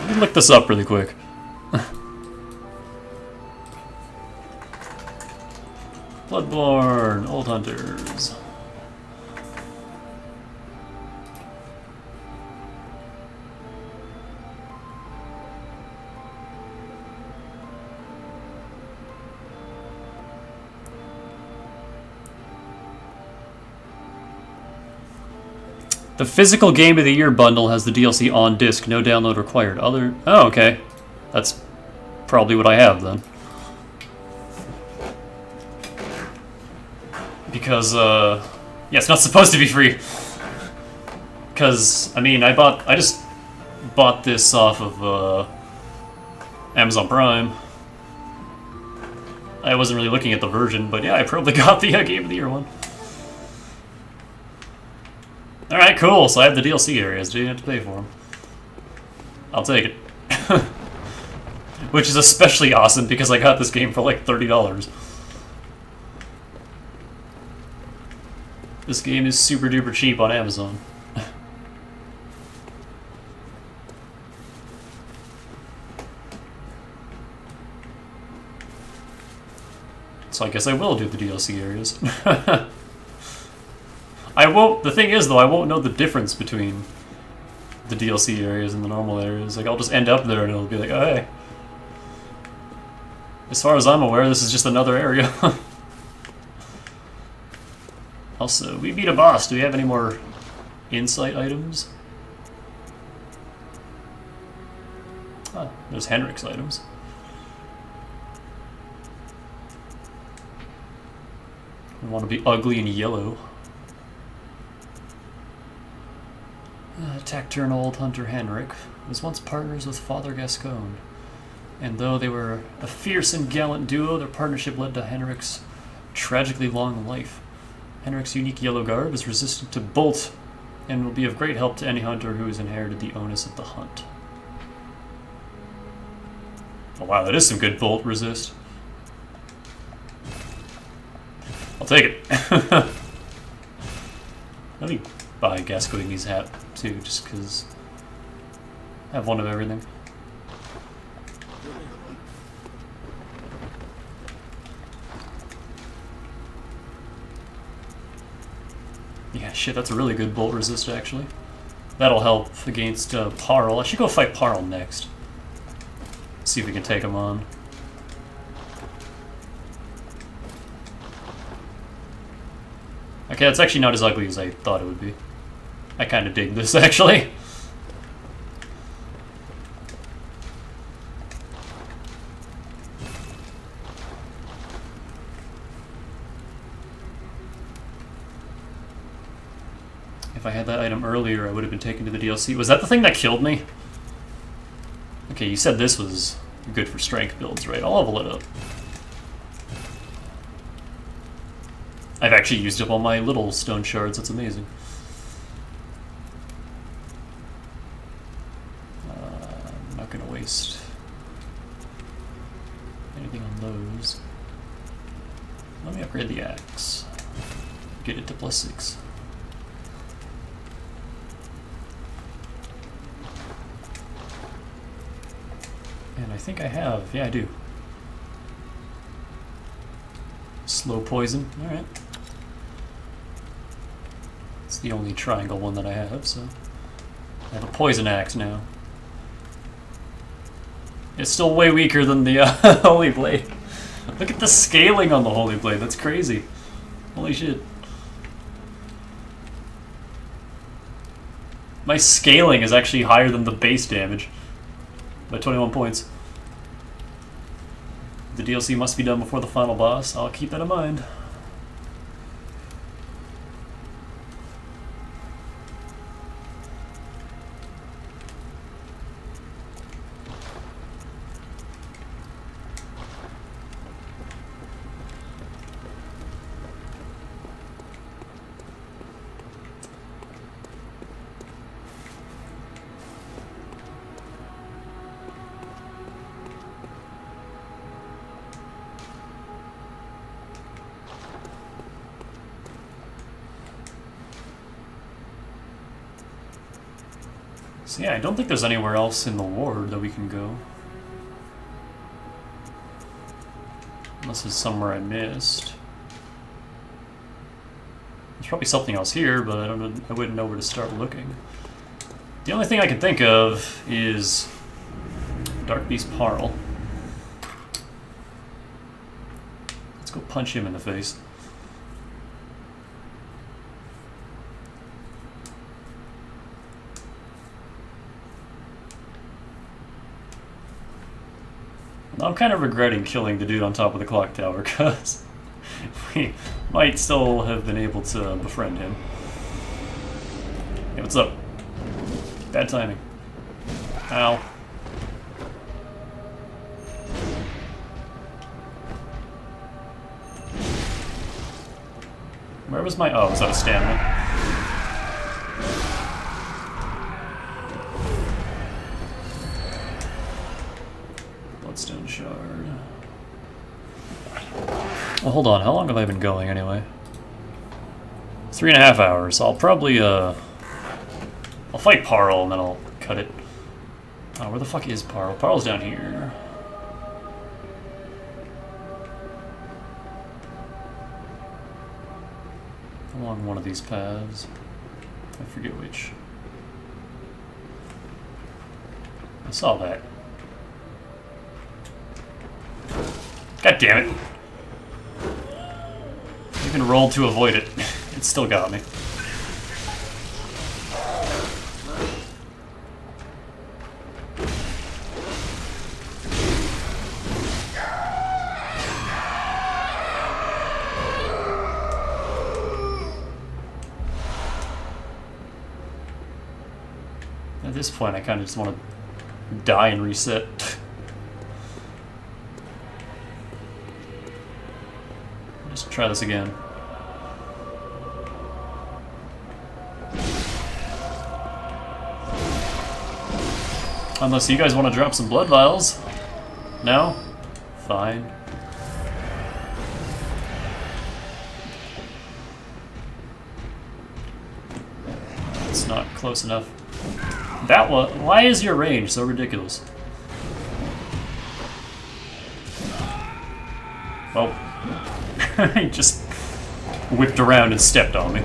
Let me look this up really quick. Bloodborne, Old Hunters. The physical Game of the Year bundle has the DLC on disc, no download required. Oh, okay. That's probably what I have then. Because, yeah, it's not supposed to be free. Because, I mean, I just bought this off of, Amazon Prime. I wasn't really looking at the version, but yeah, I probably got the Game of the Year one. Alright, cool, so I have the DLC areas, didn't have to pay for them. I'll take it. Which is especially awesome because I got this game for like $30. This game is super duper cheap on Amazon. So I guess I will do the DLC areas. I won't. The thing is, though, I won't know the difference between the DLC areas and the normal areas. Like, I'll just end up there and it'll be like, oh, hey. As far as I'm aware, this is just another area. Also, we beat a boss. Do we have any more insight items? Ah, there's Henrik's items. We want to be ugly and yellow. Taciturn old hunter Henrik was once partners with Father Gascoigne, and though they were a fierce and gallant duo, their partnership led to Henrik's tragically long life. Henrik's unique yellow garb is resistant to bolt and will be of great help to any hunter who has inherited the onus of the hunt. Oh wow, that is some good bolt resist. I'll take it. Let me buy Gascoigne's hat too, just because I have one of everything. Yeah, shit, that's a really good bolt resist, actually. That'll help against Parl. I should go fight Parl next. See if we can take him on. Okay, it's actually not as ugly as I thought it would be. I kind of dig this, actually. If I had that item earlier, I would have been taken to the DLC. Was that the thing that killed me? Okay, you said this was good for strength builds, right? I'll level it up. I've actually used up all my little stone shards. That's amazing. I'm not going to waste anything on those. Let me upgrade the axe. Get it to +6. And I think I have. Yeah, I do. Slow poison. Alright. It's the only triangle one that I have, so I have a poison axe now. It's still way weaker than the Holy Blade. Look at the scaling on the Holy Blade. That's crazy. Holy shit. My scaling is actually higher than the base damage by 21 points. The DLC must be done before the final boss. I'll keep that in mind. So yeah, I don't think there's anywhere else in the ward that we can go. Unless there's somewhere I missed. There's probably something else here, but I don't know, I wouldn't know where to start looking. The only thing I can think of is Dark Beast Parl. Let's go punch him in the face. I'm kind of regretting killing the dude on top of the clock tower, because we might still have been able to befriend him. Hey, what's up? Bad timing. Ow. Where was my... oh, was that a stamina? Bloodstone shard. Well, hold on. How long have I been going anyway? 3.5 hours. I'll probably, I'll fight Parl and then I'll cut it. Oh, where the fuck is Parl? Parl's down here. Along one of these paths. I forget which. I saw that. God damn it. I even rolled to avoid it. It still got me. this point, I kind of just want to die and reset. Just try this again. Unless you guys want to drop some blood vials. No? Fine. It's not close enough. That was. Why is your range so ridiculous? Well, he just whipped around and stepped on me.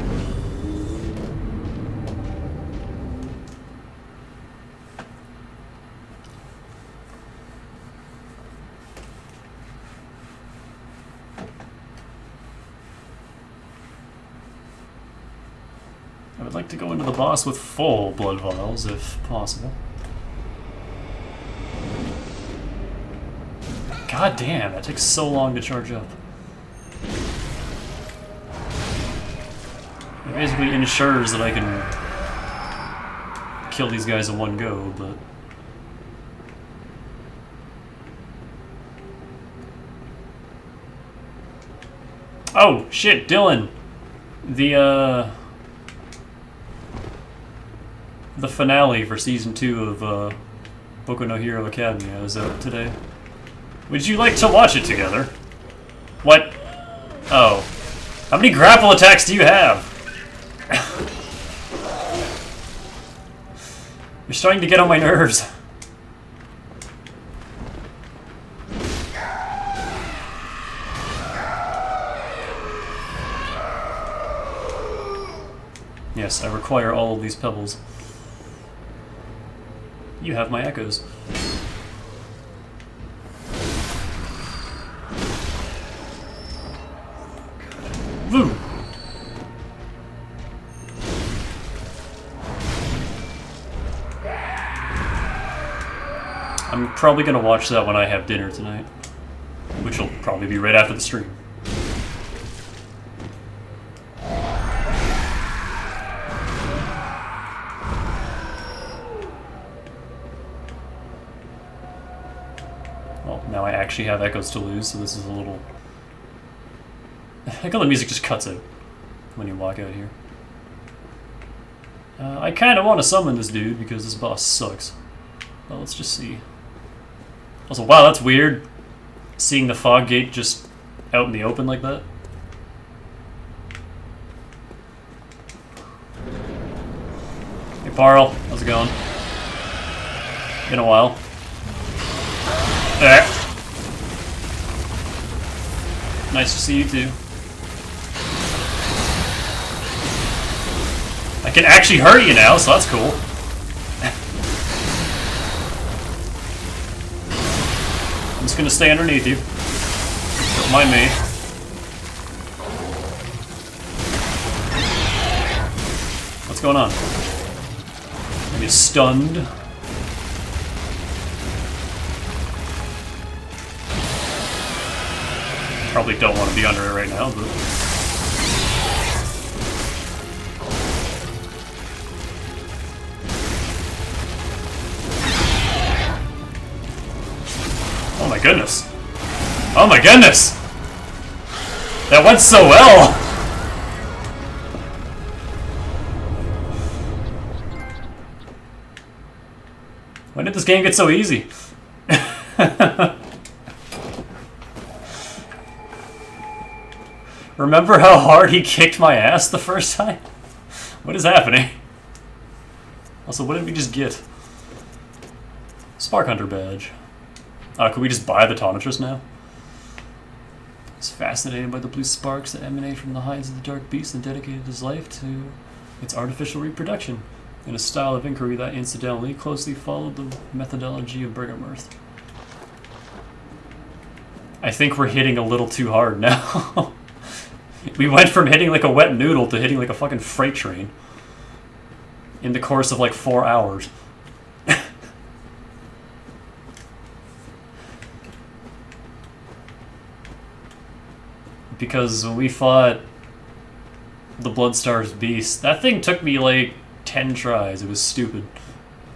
I would like to go into the boss with full blood vials, if possible. God damn, that takes so long to charge up. It basically ensures that I can kill these guys in one go, but... Oh, shit, Dylan! The finale for Season 2 of Boku no Hero Academia is out today. Would you like to watch it together? What? Oh. How many grapple attacks do you have? You're starting to get on my nerves. Yes, I require all of these pebbles. You have my echoes. Woo! I'm probably gonna watch that when I have dinner tonight, which will probably be right after the stream. Well, now I actually have echoes to lose, so this is a little... I think all the music just cuts out when you walk out here. I kind of want to summon this dude because this boss sucks. Well, let's just see. Also, wow, that's weird. Seeing the fog gate just out in the open like that. Hey, Parl, how's it going? Been a while. There. Nice to see you too. I can actually hurt you now, so that's cool. I'm just gonna stay underneath you. Don't mind me. What's going on? Are you stunned? Probably don't want to be under it right now, but... Oh my goodness. Oh my goodness! That went so well! When did this game get so easy? Remember how hard he kicked my ass the first time? What is happening? Also, what did we just get? Spark Hunter badge. Could we just buy the Tonitrus now? He's fascinated by the blue sparks that emanate from the hides of the dark beast and dedicated his life to its artificial reproduction, in a style of inquiry that incidentally closely followed the methodology of Bergammerth. I think we're hitting a little too hard now. We went from hitting like a wet noodle to hitting like a fucking freight train in the course of like 4 hours. Because when we fought the Bloodstars beast, that thing took me like 10 tries. It was stupid.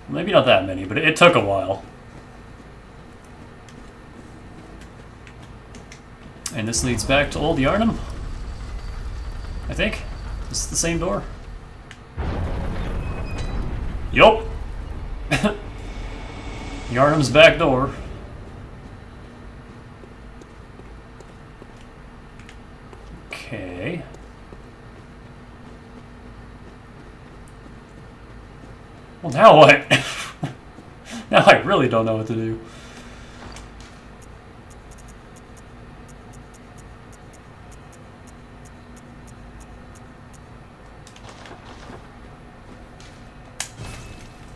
Maybe not that many, but it took a while. And this leads back to Old Yarnum. I think. Is this the same door? Yup. Yarnum's back door. Okay. Well, now what? Now I really don't know what to do.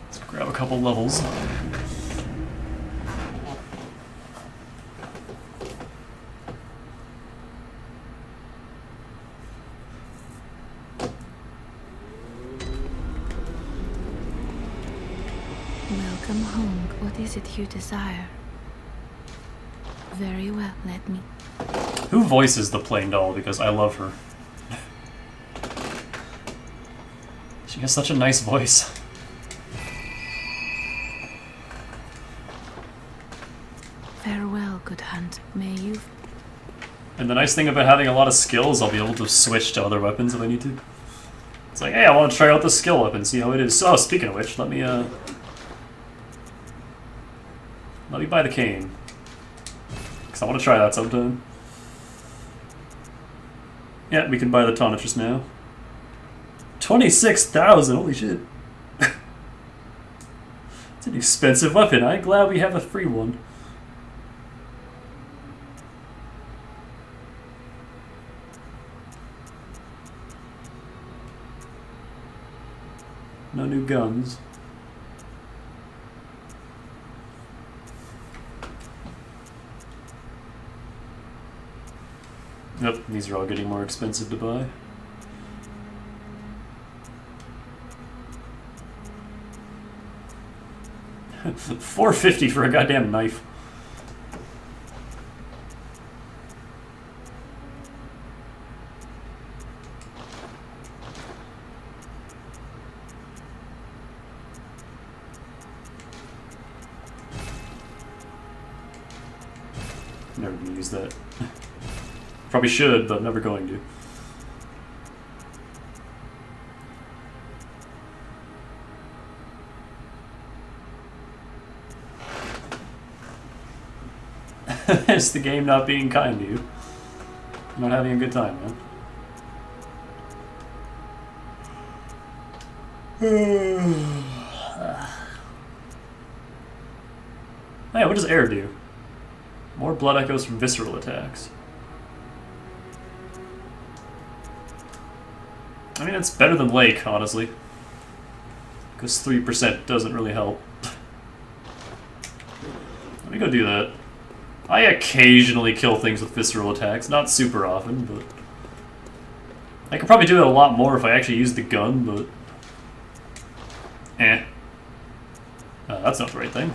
Let's grab a couple levels. Welcome home. What is it you desire? Very well, let me. Who voices the plain doll? Because I love her. She has such a nice voice. Farewell, good hunt. May you... And the nice thing about having a lot of skills, I'll be able to switch to other weapons if I need to. It's like, hey, I want to try out this skill weapon, see how it is. Oh, speaking of which, let me buy the cane. Because I want to try that sometime. Yeah, we can buy the Tonitrus now. 26,000, holy shit. It's an expensive weapon. I'm glad we have a free one. No new guns. Yep, these are all getting more expensive to buy. $450 for a goddamn knife. Never gonna use that. Probably should, but I'm never going to. It's the game not being kind to you. Not having a good time, man. Hey, what does air do? More blood echoes from visceral attacks. I mean, it's better than Lake, honestly. Because 3% doesn't really help. Let me go do that. I occasionally kill things with visceral attacks, not super often, but... I could probably do it a lot more if I actually used the gun, but... Eh. That's not the right thing.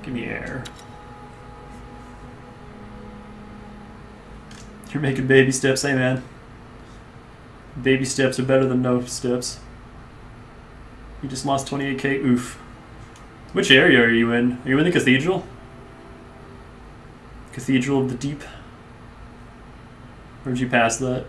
Give me air. You're making baby steps, hey man. Baby steps are better than no steps. You just lost 28k, oof. Which area are you in? Are you in the cathedral? Cathedral of the Deep? Or did you pass that?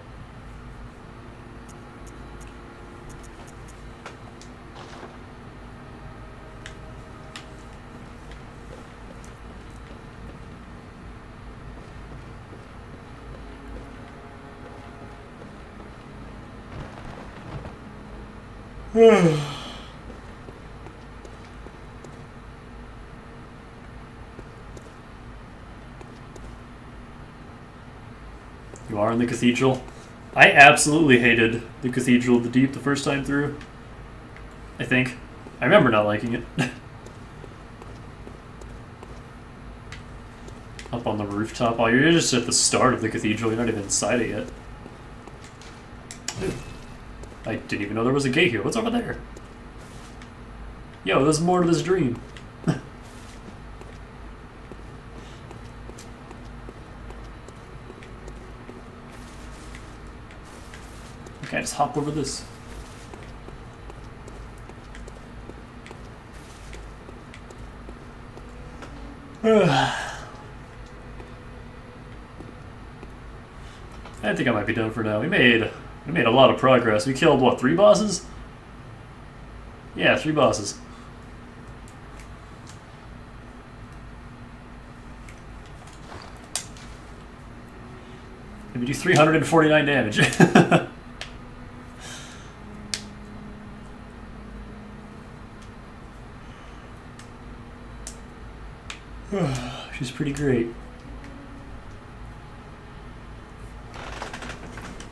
You are in the cathedral? I absolutely hated the Cathedral of the Deep the first time through. I think. I remember not liking it. Up on the rooftop. Oh, you're just at the start of the cathedral. You're not even inside it yet. Ooh. I didn't even know there was a gate here. What's over there? Yo, there's more to this dream. Okay, just hop over this. I think I might be done for now. We made a lot of progress. We killed what, 3 bosses? Yeah, 3 bosses. And we do 349 damage. She's pretty great.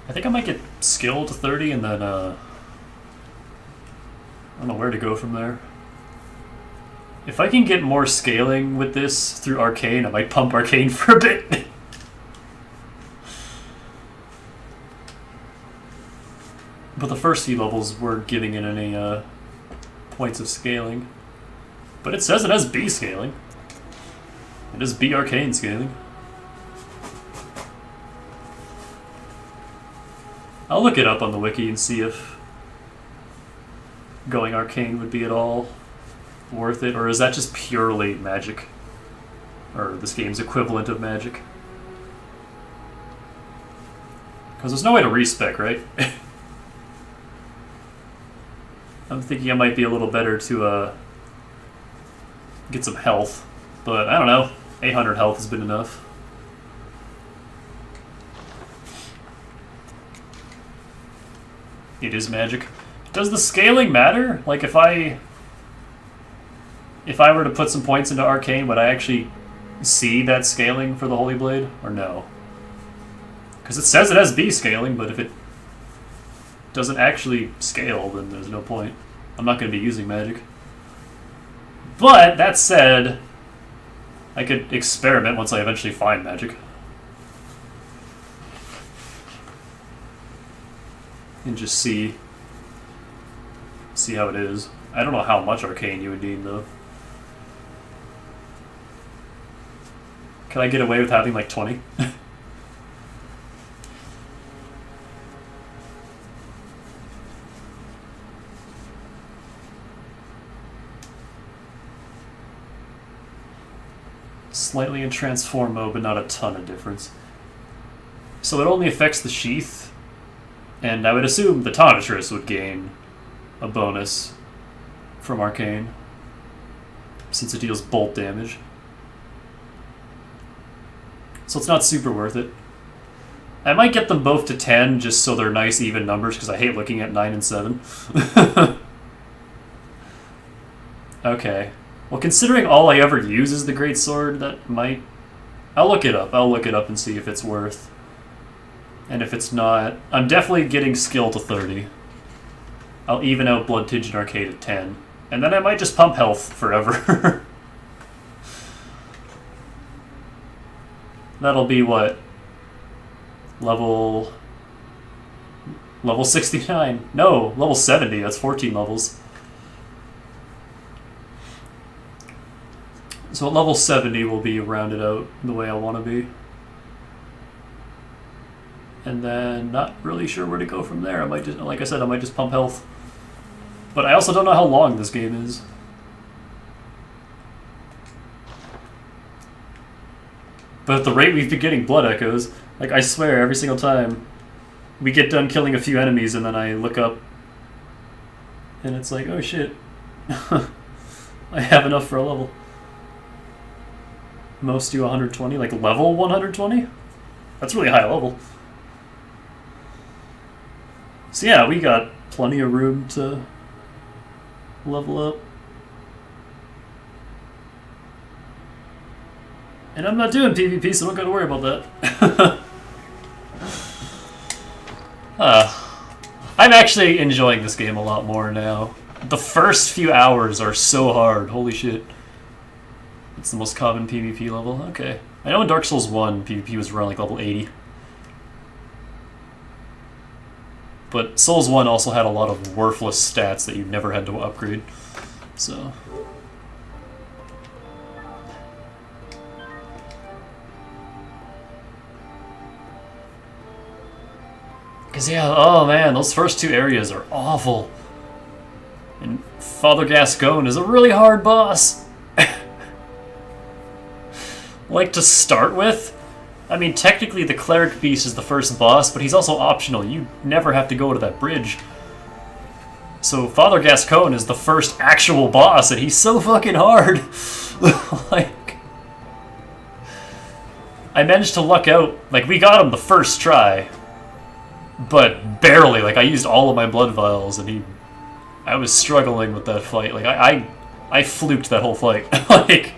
I think I might get skill to 30 and then I don't know where to go from there. If I can get more scaling with this through Arcane, I might pump Arcane for a bit. But the first few levels weren't giving it any points of scaling. But it says it has B scaling. It is B Arcane scaling. I'll look it up on the wiki and see if going Arcane would be at all worth it, or is that just purely magic? Or this game's equivalent of magic? Because there's no way to respec, right? I'm thinking I might be a little better to get some health, but I don't know. 800 health has been enough. It is magic. Does the scaling matter? Like if I were to put some points into Arcane, would I actually see that scaling for the Holy Blade, or no? Because it says it has B scaling, but if it doesn't actually scale, then there's no point. I'm not going to be using magic. But, that said, I could experiment once I eventually find magic. And just see how it is. I don't know how much Arcane you would need, though. Can I get away with having, like, 20? Slightly in transform mode, but not a ton of difference. So it only affects the sheath, and I would assume the Tonitrus would gain a bonus from Arcane, since it deals bolt damage. So it's not super worth it. I might get them both to 10 just so they're nice even numbers, because I hate looking at 9 and 7. Okay. Well, considering all I ever use is the Greatsword, that might... I'll look it up. I'll look it up and see if it's worth. And if it's not, I'm definitely getting skill to 30. I'll even out Blood Tinge and Arcade at 10. And then I might just pump health forever. That'll be what? Level 69. No, level 70. That's 14 levels. So at level 70 will be rounded out the way I want to be. And then not really sure where to go from there. I might just, like I said, I might just pump health. But I also don't know how long this game is. But at the rate we've been getting blood echoes, like I swear every single time we get done killing a few enemies and then I look up and it's like, oh shit, I have enough for a level. Most do 120, like level 120? That's really high level. So yeah, we got plenty of room to level up. And I'm not doing PvP, so don't gotta worry about that. I'm actually enjoying this game a lot more now. The first few hours are so hard, holy shit. It's the most common PvP level, okay. I know in Dark Souls 1, PvP was around like level 80. But Souls 1 also had a lot of worthless stats that you never had to upgrade, so... Because, yeah, oh man, those first two areas are awful. And Father Gascoigne is a really hard boss. Like, to start with, I mean, technically the Cleric Beast is the first boss, but he's also optional. You never have to go to that bridge. So Father Gascoigne is the first actual boss, and he's so fucking hard. Like, I managed to luck out. Like, we got him the first try, but barely. Like, I used all of my blood vials, and I was struggling with that fight. Like, I fluked that whole fight. Like,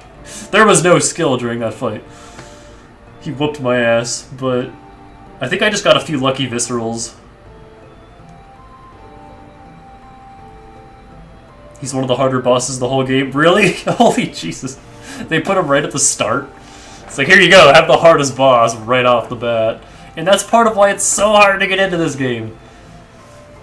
there was no skill during that fight. He whooped my ass, but I think I just got a few lucky viscerals. He's one of the harder bosses of the whole game. Really? Holy Jesus. They put him right at the start. It's like, here you go, have the hardest boss right off the bat. And that's part of why it's so hard to get into this game.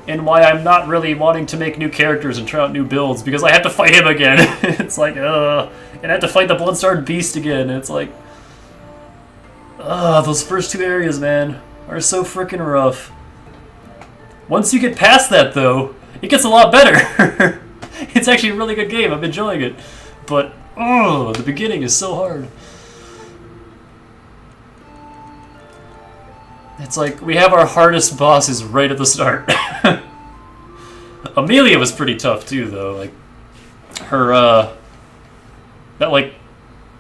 And why I'm not really wanting to make new characters and try out new builds, because I have to fight him again. It's like, and I have to fight the Bloodstarred Beast again. It's like, those first two areas, man, are so freaking rough. Once you get past that, though, it gets a lot better. It's actually a really good game. I'm enjoying it. But, the beginning is so hard. It's like, we have our hardest bosses right at the start. Amelia was pretty tough, too, though. Like, her, that, like,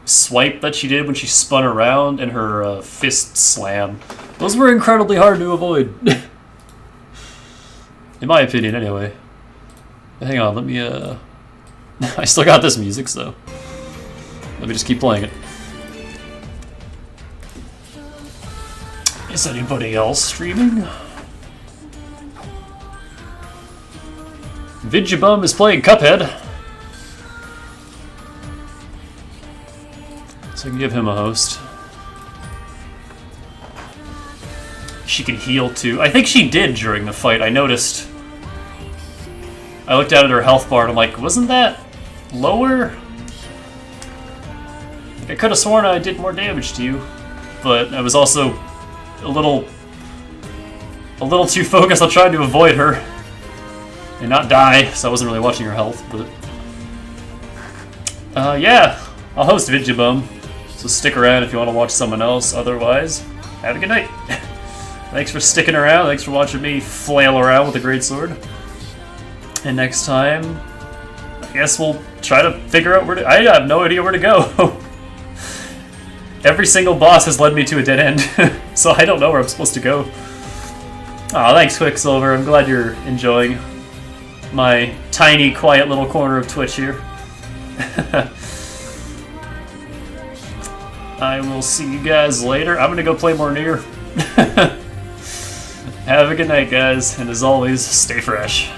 swipe that she did when she spun around and her fist slam. Those were incredibly hard to avoid. In my opinion, anyway. But hang on, let me, I still got this music, so let me just keep playing it. Is anybody else streaming? Vidjabum is playing Cuphead. So I can give him a host. She can heal too. I think she did during the fight. I noticed. I looked down at her health bar and I'm like, wasn't that lower? I could have sworn I did more damage to you, but I was also a little too focused on trying to avoid her and not die, so I wasn't really watching her health. But yeah, I'll host Vidjabum. So stick around if you want to watch someone else. Otherwise, have a good night. Thanks for sticking around. Thanks for watching me flail around with a greatsword. And next time, I guess we'll try to figure out where to... I have no idea where to go. Every single boss has led me to a dead end. So I don't know where I'm supposed to go. Aw, thanks, Quicksilver. I'm glad you're enjoying my tiny, quiet little corner of Twitch here. I will see you guys later. I'm gonna go play more Nier. Have a good night, guys, and as always, stay fresh.